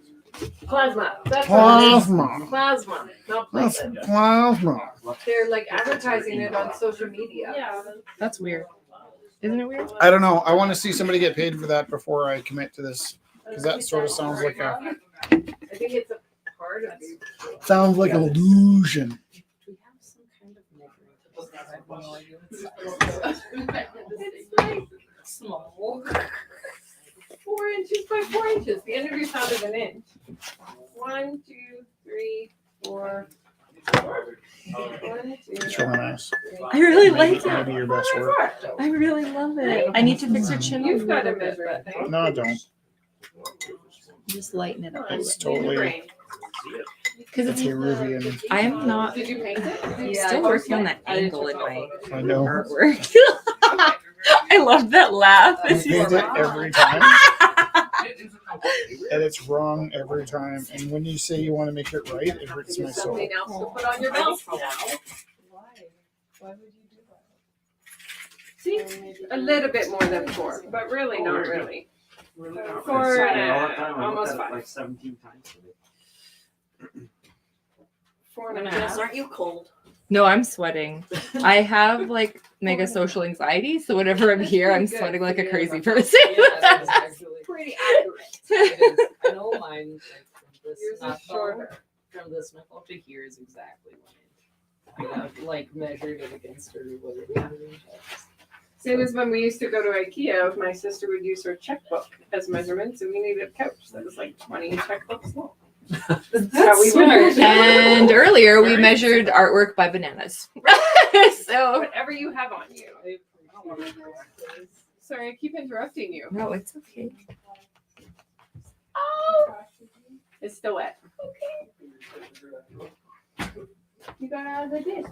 Speaker 6: Plasma. That's what it is.
Speaker 3: Plasma.
Speaker 6: Plasma, not
Speaker 3: That's
Speaker 6: platelet.
Speaker 3: plasma.
Speaker 6: They're like advertising it on social media.
Speaker 4: Yeah.
Speaker 2: That's weird. Isn't it weird?
Speaker 3: I don't know. I want to see somebody get paid for that before I commit to this, because that sort of sounds like a
Speaker 6: I think it's a part of you.
Speaker 3: sounds like an illusion.
Speaker 1: Do we have some kind of measurement? I have no idea.
Speaker 6: It's like small. 4 inches by 4 inches. The end of your thumb is an inch. 1, 2, 3, 4. 1, 2,
Speaker 3: It's really nice.
Speaker 2: I really like it.
Speaker 3: Maybe your best work.
Speaker 2: I really love it. I need to fix your chin.
Speaker 6: You've got to measure that thing.
Speaker 3: No, I don't.
Speaker 2: Just lighten it up a
Speaker 3: It's
Speaker 2: little.
Speaker 3: totally
Speaker 2: Because it's
Speaker 3: Peruvian.
Speaker 2: I'm not
Speaker 6: Did you paint it?
Speaker 2: I'm still working on that angle in my
Speaker 3: I know.
Speaker 2: artwork. I love that laugh.
Speaker 3: I paint it every time, and it's wrong every time. And when you say you want to make it right, it hurts my soul.
Speaker 6: Something else to put on your belt.
Speaker 4: Why? Why would you do that?
Speaker 6: See, a little bit more than 4, but really not really.
Speaker 8: Really not
Speaker 6: For,
Speaker 8: really. All the time, I
Speaker 6: almost
Speaker 8: looked at it
Speaker 6: 5.
Speaker 8: like 17 times today.
Speaker 6: 4.5.
Speaker 11: Aren't you cold?
Speaker 2: No, I'm sweating. I have like mega social anxiety, so whenever I'm here, I'm sweating like a crazy person.
Speaker 6: Pretty accurate.
Speaker 1: I know mine, like, from this
Speaker 6: Yours is
Speaker 1: knuckle,
Speaker 6: shorter.
Speaker 1: from this knuckle to here is exactly 1 inch. I have like measured it against her whatever.
Speaker 6: Same as when we used to go to IKEA, my sister would use her checkbook as measurements, and we needed a couch that was like 20 checkbooks long. That's how we
Speaker 1: smart.
Speaker 2: And earlier we measured artwork by bananas. So
Speaker 6: Whatever you have on you. Sorry, I keep interrupting you.
Speaker 2: no, it's okay.
Speaker 6: Oh, it's still wet. You got out of the dish.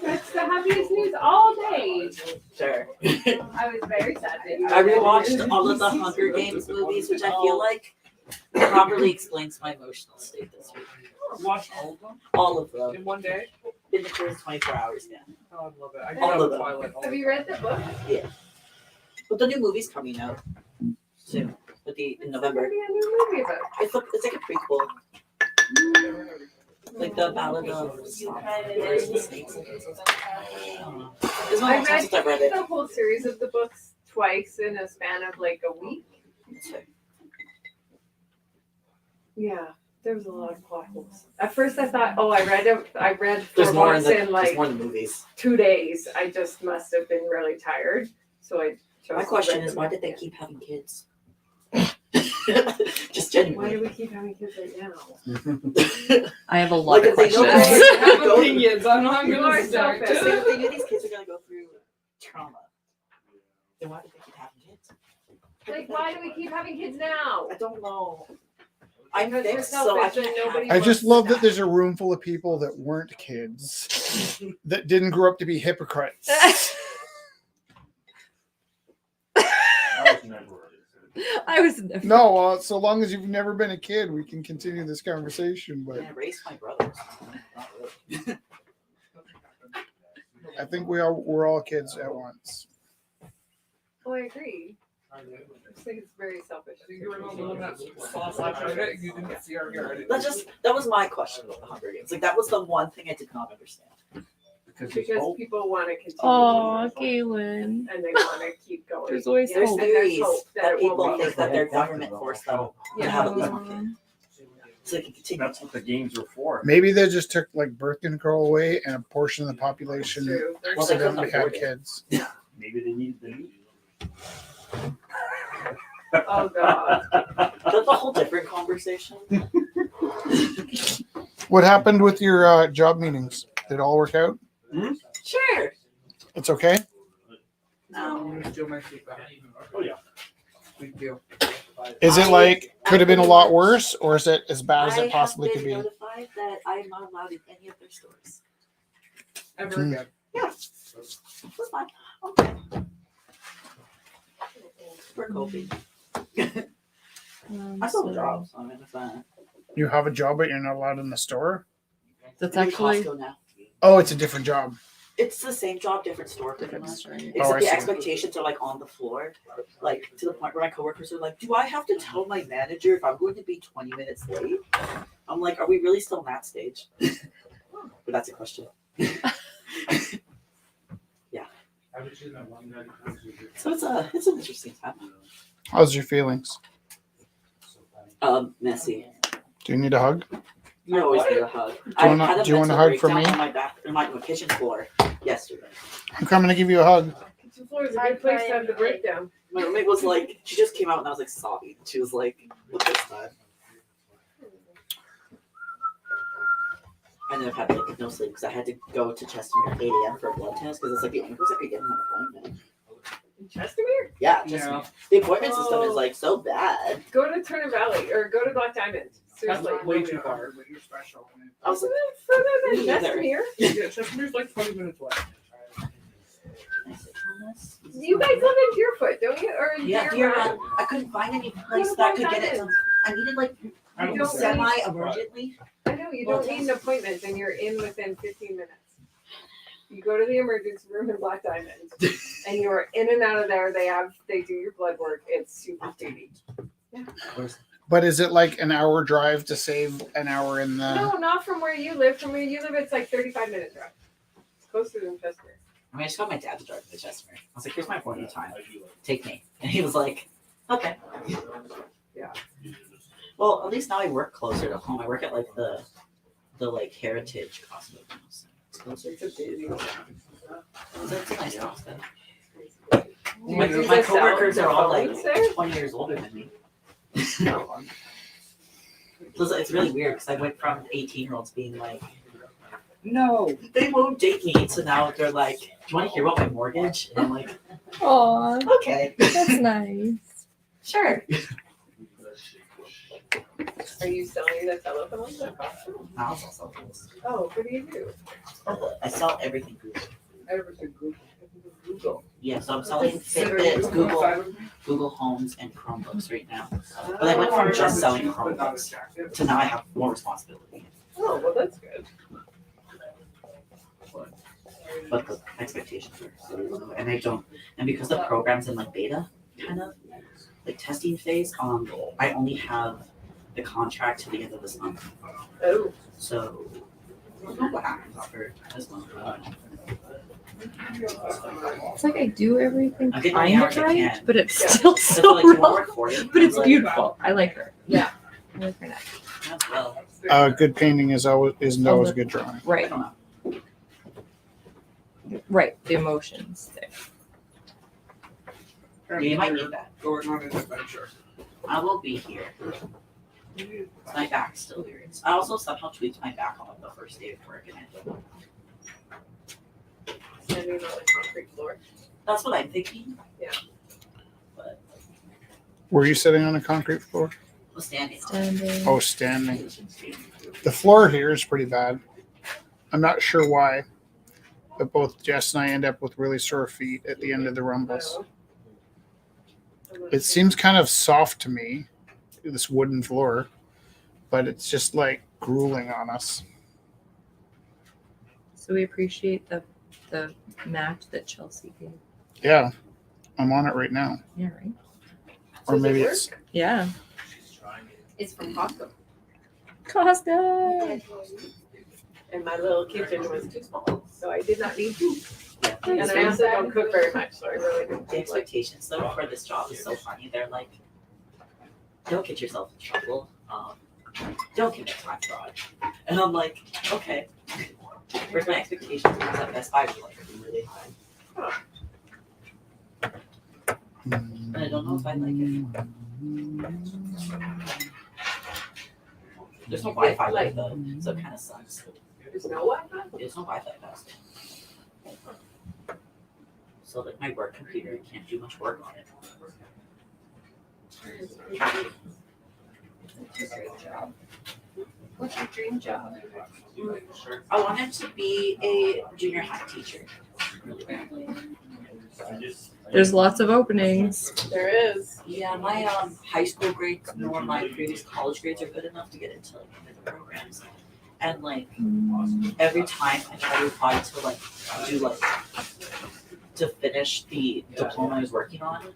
Speaker 6: That's the happiest news all day.
Speaker 11: Sure.
Speaker 6: I was very sad.
Speaker 11: I rewatched all of the Hunger Games movies, which I feel like properly explains my emotional state this week.
Speaker 9: Watch all of them
Speaker 11: All of them.
Speaker 9: in one day.
Speaker 11: In the first 24 hours, yeah.
Speaker 9: Oh, I love it. I
Speaker 11: All
Speaker 9: got
Speaker 11: of them.
Speaker 9: Twilight.
Speaker 6: Have you read the book?
Speaker 11: But the new movie's coming out soon, in
Speaker 6: It's
Speaker 11: November.
Speaker 6: gonna be a new movie about.
Speaker 11: It's like a prequel. Like the Ballad of Songbirds and Snakes and things. I don't know. It's one
Speaker 6: I
Speaker 11: of the times
Speaker 6: read
Speaker 11: since I read it.
Speaker 6: the whole series of the books twice in a span of like a week. Yeah, there was a lot of plot holes. At first, I thought, oh, I read 4
Speaker 11: There's more
Speaker 6: books
Speaker 11: in
Speaker 6: in
Speaker 11: the
Speaker 6: like
Speaker 11: more in the movies.
Speaker 6: 2 days. I just must have been really tired, so I chose.
Speaker 11: My
Speaker 6: to
Speaker 11: question
Speaker 6: read
Speaker 11: is,
Speaker 6: them
Speaker 11: why did they
Speaker 6: again.
Speaker 11: keep having kids? Just
Speaker 6: Why
Speaker 11: genuinely.
Speaker 6: do we keep having kids right now?
Speaker 2: I have a lot
Speaker 11: Like
Speaker 2: of
Speaker 11: if they know
Speaker 2: questions.
Speaker 11: they're
Speaker 1: I have
Speaker 11: gonna go-
Speaker 1: opinions. I'm not
Speaker 6: You
Speaker 1: gonna
Speaker 6: are
Speaker 1: start.
Speaker 6: selfish.
Speaker 11: Just if they knew these kids are gonna go through trauma, then why did they keep having kids?
Speaker 6: Like, why do we keep having kids now?
Speaker 11: I don't know. I'm
Speaker 6: Because we're
Speaker 11: fixed, so I
Speaker 6: selfish and
Speaker 11: can't
Speaker 6: nobody
Speaker 11: have
Speaker 3: I just
Speaker 6: wants
Speaker 3: love that
Speaker 6: that.
Speaker 3: there's a room full of people that weren't kids that didn't grow up to be hypocrites.
Speaker 2: I was never.
Speaker 3: No, so long as you've never been a kid, we can continue this conversation. But
Speaker 11: I raised my brothers. Not really.
Speaker 3: I think we're all kids at once.
Speaker 6: Oh, I agree. I just think it's very selfish.
Speaker 9: You were the one that saw us last night. You didn't see our yard.
Speaker 11: That was my question about the Hunger Games. Like that was the one thing I did not understand.
Speaker 6: Because people want to continue.
Speaker 2: Oh, Galen.
Speaker 6: And they want to keep going.
Speaker 2: There's always
Speaker 6: Yes,
Speaker 2: hope.
Speaker 6: and there's
Speaker 11: Theories
Speaker 6: hope that
Speaker 11: that
Speaker 6: it won't
Speaker 11: people
Speaker 6: be.
Speaker 11: think that their government forced them to have at least one kid. So they can continue.
Speaker 8: That's what the games were for.
Speaker 3: Maybe they just took like birth control away, and a portion of the population
Speaker 6: True.
Speaker 11: Well,
Speaker 3: so
Speaker 11: they couldn't
Speaker 3: then we had
Speaker 11: afford it.
Speaker 3: kids.
Speaker 8: Maybe they needed the meat.
Speaker 6: Oh God.
Speaker 11: That's a whole different conversation.
Speaker 3: What happened with your job meetings? Did it all work out?
Speaker 11: Sure.
Speaker 3: It's okay.
Speaker 11: No.
Speaker 9: I'm gonna steal my seat back.
Speaker 8: Oh yeah.
Speaker 9: Big deal.
Speaker 3: Is it like could have been a lot worse, or is it as bad as it possibly
Speaker 11: I
Speaker 3: could
Speaker 11: have
Speaker 3: be?
Speaker 11: been notified that I am not allowed in any of their stores.
Speaker 9: Ever
Speaker 3: Hmm.
Speaker 9: again.
Speaker 11: Yeah. That's fine. Okay. We're coping. I still have a job, so I mean, it's fine.
Speaker 3: You have a job, but you're not allowed in the store.
Speaker 2: That's
Speaker 11: I'm in
Speaker 2: actually
Speaker 11: Costco now.
Speaker 3: Oh, it's a different job.
Speaker 11: It's the same job, different store, pretty
Speaker 2: different
Speaker 11: much.
Speaker 2: story.
Speaker 3: Oh,
Speaker 11: Except
Speaker 3: I
Speaker 11: the
Speaker 3: see.
Speaker 11: expectations are like on the floor, like to the point where my coworkers are like, "Do I have to tell my manager if I'm going to be 20 minutes late?" I'm like, "Are we really still in that stage?" But that's a question. So it's an interesting time.
Speaker 3: How's your feelings?
Speaker 11: Messy.
Speaker 3: Do you need a hug?
Speaker 11: I always need a hug.
Speaker 3: Do you want a hug from me?
Speaker 11: On my back, on my kitchen floor yesterday.
Speaker 3: I'm coming to give you a hug.
Speaker 6: Kitchen floor is a good place to have the breakdown.
Speaker 11: My roommate was like, she just came out and I was like sobbing. She was like, "What this time?" And then I've had like no sleep because I had to go to Chestermere at 8 a.m. for a blood test because it's like the only place I could get an appointment.
Speaker 6: Chestermere?
Speaker 11: Yeah, Chestermere. The appointment system is like so bad.
Speaker 6: Go to Turner Valley or go to Black Diamond. Seriously.
Speaker 1: That's way too far. But you're special.
Speaker 6: Also, further than
Speaker 11: Me neither.
Speaker 6: Chestermere.
Speaker 1: Yeah, Chestermere's like 20 minutes away.
Speaker 6: You guys live in Deerfoot, don't you? Or
Speaker 11: Yeah,
Speaker 6: Deerfoot?
Speaker 11: I couldn't find any place that could get it. I needed like
Speaker 1: I don't
Speaker 6: don't
Speaker 1: know.
Speaker 11: semi-emergently.
Speaker 6: I know, you don't need an appointment and you're in within 15 minutes. You go to the emergency room in Black Diamond and you're in and out of there. They do your blood work. It's super speedy.
Speaker 3: But is it like an hour drive to save an hour in the?
Speaker 6: No, not from where you live. From where you live, it's like 35-minute drive. It's closer than Chestermere.
Speaker 11: I mean, I just got my dad to drive to Chestermere. I was like, "Here's my appointment time. Take me." And he was like, "Okay."
Speaker 6: Yeah.
Speaker 11: Well, at least now I work closer to home. I work at like the like Heritage Hospital. So it's closer.
Speaker 6: It's a busy one.
Speaker 11: It's a nice hospital.
Speaker 6: Do
Speaker 11: My,
Speaker 6: you do
Speaker 11: my
Speaker 6: the
Speaker 11: coworkers are all like
Speaker 6: salads there?
Speaker 11: 20 years older than me. So it's really weird because I went from 18-year-olds being like, "No, they won't date me," to now they're like, "Do you want to hear about my mortgage?" And I'm like,
Speaker 2: Aw,
Speaker 11: "Okay,
Speaker 2: that's nice.
Speaker 11: sure."
Speaker 6: Are you selling the telephones at Costco?
Speaker 11: I also sell those.
Speaker 6: Oh, what do you do?
Speaker 11: I sell everything Google.
Speaker 6: Everything Google.
Speaker 11: Yeah, so I'm selling
Speaker 6: Consider
Speaker 11: Fitbits,
Speaker 6: Google.
Speaker 11: Google Homes, and Chromebooks right now. But I went from just selling Chromebooks to now I have more responsibility.
Speaker 6: Oh, well, that's good.
Speaker 11: But the expectations are really low, and and because the program's in like beta, kind of like testing phase, I only have the contract to the end of this month.
Speaker 6: Oh.
Speaker 11: So I don't know what happens after this month.
Speaker 2: It's like I do everything
Speaker 11: I get
Speaker 2: kind
Speaker 11: my
Speaker 2: of
Speaker 11: hours I
Speaker 2: right,
Speaker 11: can.
Speaker 2: but it's
Speaker 6: Yeah.
Speaker 2: still
Speaker 11: So
Speaker 2: so
Speaker 11: like, you want
Speaker 2: wrong.
Speaker 11: to work 40?
Speaker 2: But it's
Speaker 11: Like,
Speaker 2: beautiful. I like her.
Speaker 6: Yeah.
Speaker 2: I like her neck.
Speaker 11: as well.
Speaker 3: Good painting is always a good drawing.
Speaker 11: I
Speaker 2: Right,
Speaker 11: don't know.
Speaker 2: right. The emotions there.
Speaker 11: You might need that.
Speaker 1: Going on an adventure.
Speaker 11: I will be here. My back still hurts. I also somehow tweaked my back on the first day of work, and
Speaker 6: Standing on the concrete floor.
Speaker 11: that's what I'm thinking.
Speaker 6: Yeah.
Speaker 11: But
Speaker 3: Were you sitting on a concrete floor?
Speaker 11: I was standing.
Speaker 2: Standing.
Speaker 3: Oh, standing. The floor here is pretty bad. I'm not sure why, but both Jess and I end up with really sore feet at the end of the rumbles. It seems kind of soft to me, this wooden floor, but it's just like grueling on us.
Speaker 2: So we appreciate the mat that Chelsea gave.
Speaker 3: Yeah, I'm on it right now.
Speaker 2: Yeah, right.
Speaker 3: Or
Speaker 6: Does it
Speaker 3: maybe
Speaker 6: work?
Speaker 3: it's
Speaker 2: Yeah.
Speaker 6: It's from Costco.
Speaker 2: Costa.
Speaker 6: And my little kitchen was too small, so I did not need two.
Speaker 11: Yeah.
Speaker 6: And I also don't cook very much, so I really didn't
Speaker 11: The
Speaker 6: like.
Speaker 11: expectations though for this job is so funny. They're like, don't get yourself in trouble. Don't commit time fraud. And I'm like, okay. Where's my expectations? Because at Best Buy was like really high. And I don't know if I like it. There's no Wi-Fi like though, so it kind of sucks.
Speaker 6: There's no Wi-Fi?
Speaker 11: There's no Wi-Fi fast. So like my work computer can't do much work on it.
Speaker 6: What's your dream job?
Speaker 11: I wanted to be a junior high teacher.
Speaker 2: There's lots of openings.
Speaker 6: There is.
Speaker 11: Yeah, my high school grades nor my previous college grades are good enough to get into like one of the programs. And like every time I try to apply to like do like to finish the diploma I was working on,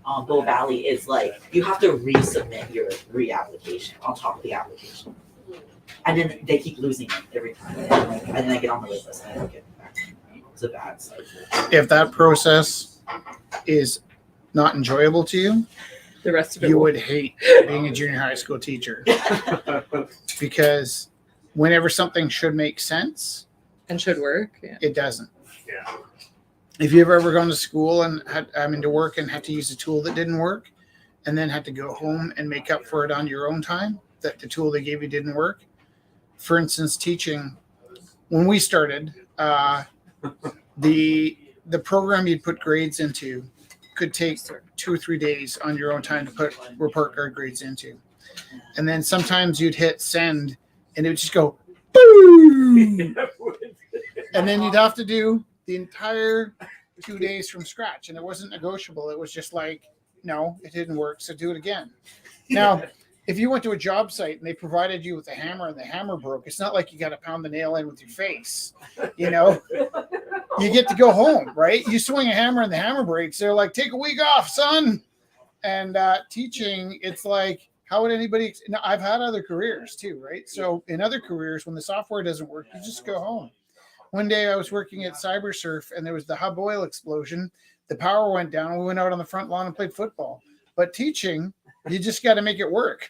Speaker 11: Bow Valley is like you have to resubmit your reapplication on top of the application. And then they keep losing it every time. And then I get on the wait list and I don't get back. It's a bad cycle.
Speaker 3: If that process is not enjoyable to you,
Speaker 2: The rest of it
Speaker 3: you
Speaker 2: will-
Speaker 3: would hate being a junior high school teacher because whenever something should make sense,
Speaker 2: and should work. Yeah.
Speaker 3: it doesn't.
Speaker 8: Yeah.
Speaker 3: If you've ever gone to school and to work and had to use a tool that didn't work, and then had to go home and make up for it on your own time, that the tool they gave you didn't work. For instance, teaching, when we started, the program you'd put grades into could take 2 or 3 days on your own time to put report card grades into. And then sometimes you'd hit send and it would just go boom. And then you'd have to do the entire 2 days from scratch. And it wasn't negotiable. It was just like, no, it didn't work, so do it again. Now, if you went to a job site and they provided you with a hammer and the hammer broke, it's not like you got to pound the nail in with your face. You know, you get to go home, right? You swing a hammer and the hammer breaks. They're like, take a week off, son. And teaching, it's like, how would anybody? Now, I've had other careers too, right? So in other careers, when the software doesn't work, you just go home. One day I was working at CyberSurf and there was the hub oil explosion. The power went down and we went out on the front lawn and played football. But teaching, you just got to make it work.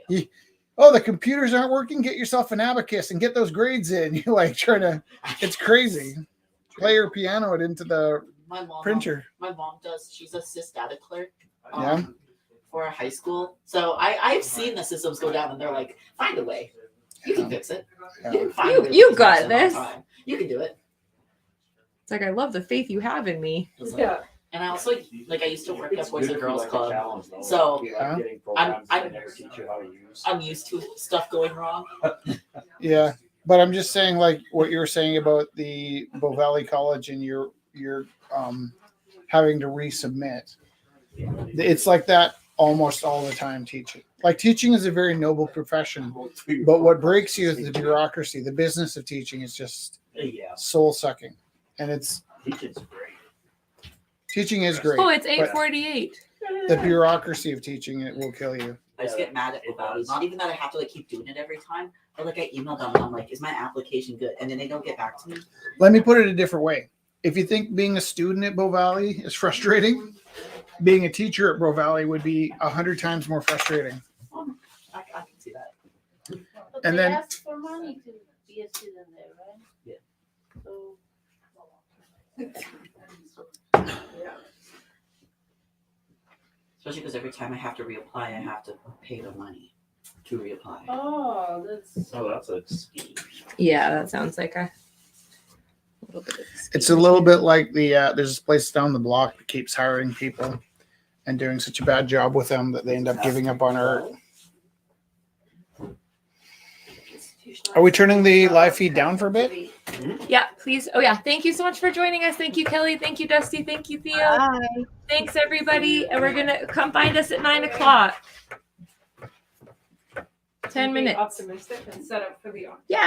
Speaker 3: The computers aren't working. Get yourself an abacus and get those grades in. You're like trying to, it's crazy. Play your piano it into the printer.
Speaker 11: My mom does. She's a sys-data clerk.
Speaker 3: Yeah.
Speaker 11: For a high school. So I've seen the systems go down and they're like, find a way. You can fix it.
Speaker 3: Yeah.
Speaker 11: You can find a way to
Speaker 2: You
Speaker 11: fix
Speaker 2: got
Speaker 11: it on
Speaker 2: this.
Speaker 11: time. You can do it.
Speaker 2: It's like, I love the faith you have in me.
Speaker 11: It's like- And I also I used to work at Boys and Girls Club. So I'm used to stuff going wrong.
Speaker 3: Yeah. But I'm just saying, like what you were saying about the Bow Valley College and your having to resubmit. It's like that almost all the time teaching. Like teaching is a very noble profession, but what breaks you is the bureaucracy. The business of teaching is just soul sucking. And teaching is great.
Speaker 2: Oh, it's
Speaker 3: but
Speaker 2: 8:48.
Speaker 3: the bureaucracy of teaching, it will kill you.
Speaker 11: I just get mad at Bow. Not even that I have to keep doing it every time, but I email them and I'm like, is my application good? And then they don't get back to me.
Speaker 3: Let me put it a different way. If you think being a student at Bow Valley is frustrating, being a teacher at Bow Valley would be 100 times more frustrating.
Speaker 11: I can see that.
Speaker 4: But
Speaker 3: And
Speaker 4: they
Speaker 3: then-
Speaker 4: ask for money to be a student there, right?
Speaker 11: Yeah.
Speaker 4: So,
Speaker 11: Especially because every time I have to reapply, I have to pay the money to reapply.
Speaker 4: oh, that's.
Speaker 8: Oh, that's a scheme.
Speaker 2: Yeah, that sounds like a little bit of
Speaker 3: It's a little bit like the there's this place down the block that keeps hiring people and doing such a bad job with them that they end up giving up on art. Are we turning the live feed down for a bit?
Speaker 2: Yeah, please. Oh yeah, thank you so much for joining us. Thank you, Kelly. Thank you, Dusty. Thank you, Theo.
Speaker 7: Bye.
Speaker 2: Thanks, everybody. And we're gonna come find us at 9 o'clock. 10 minutes.
Speaker 6: Optimistic and set up for the
Speaker 2: Yeah.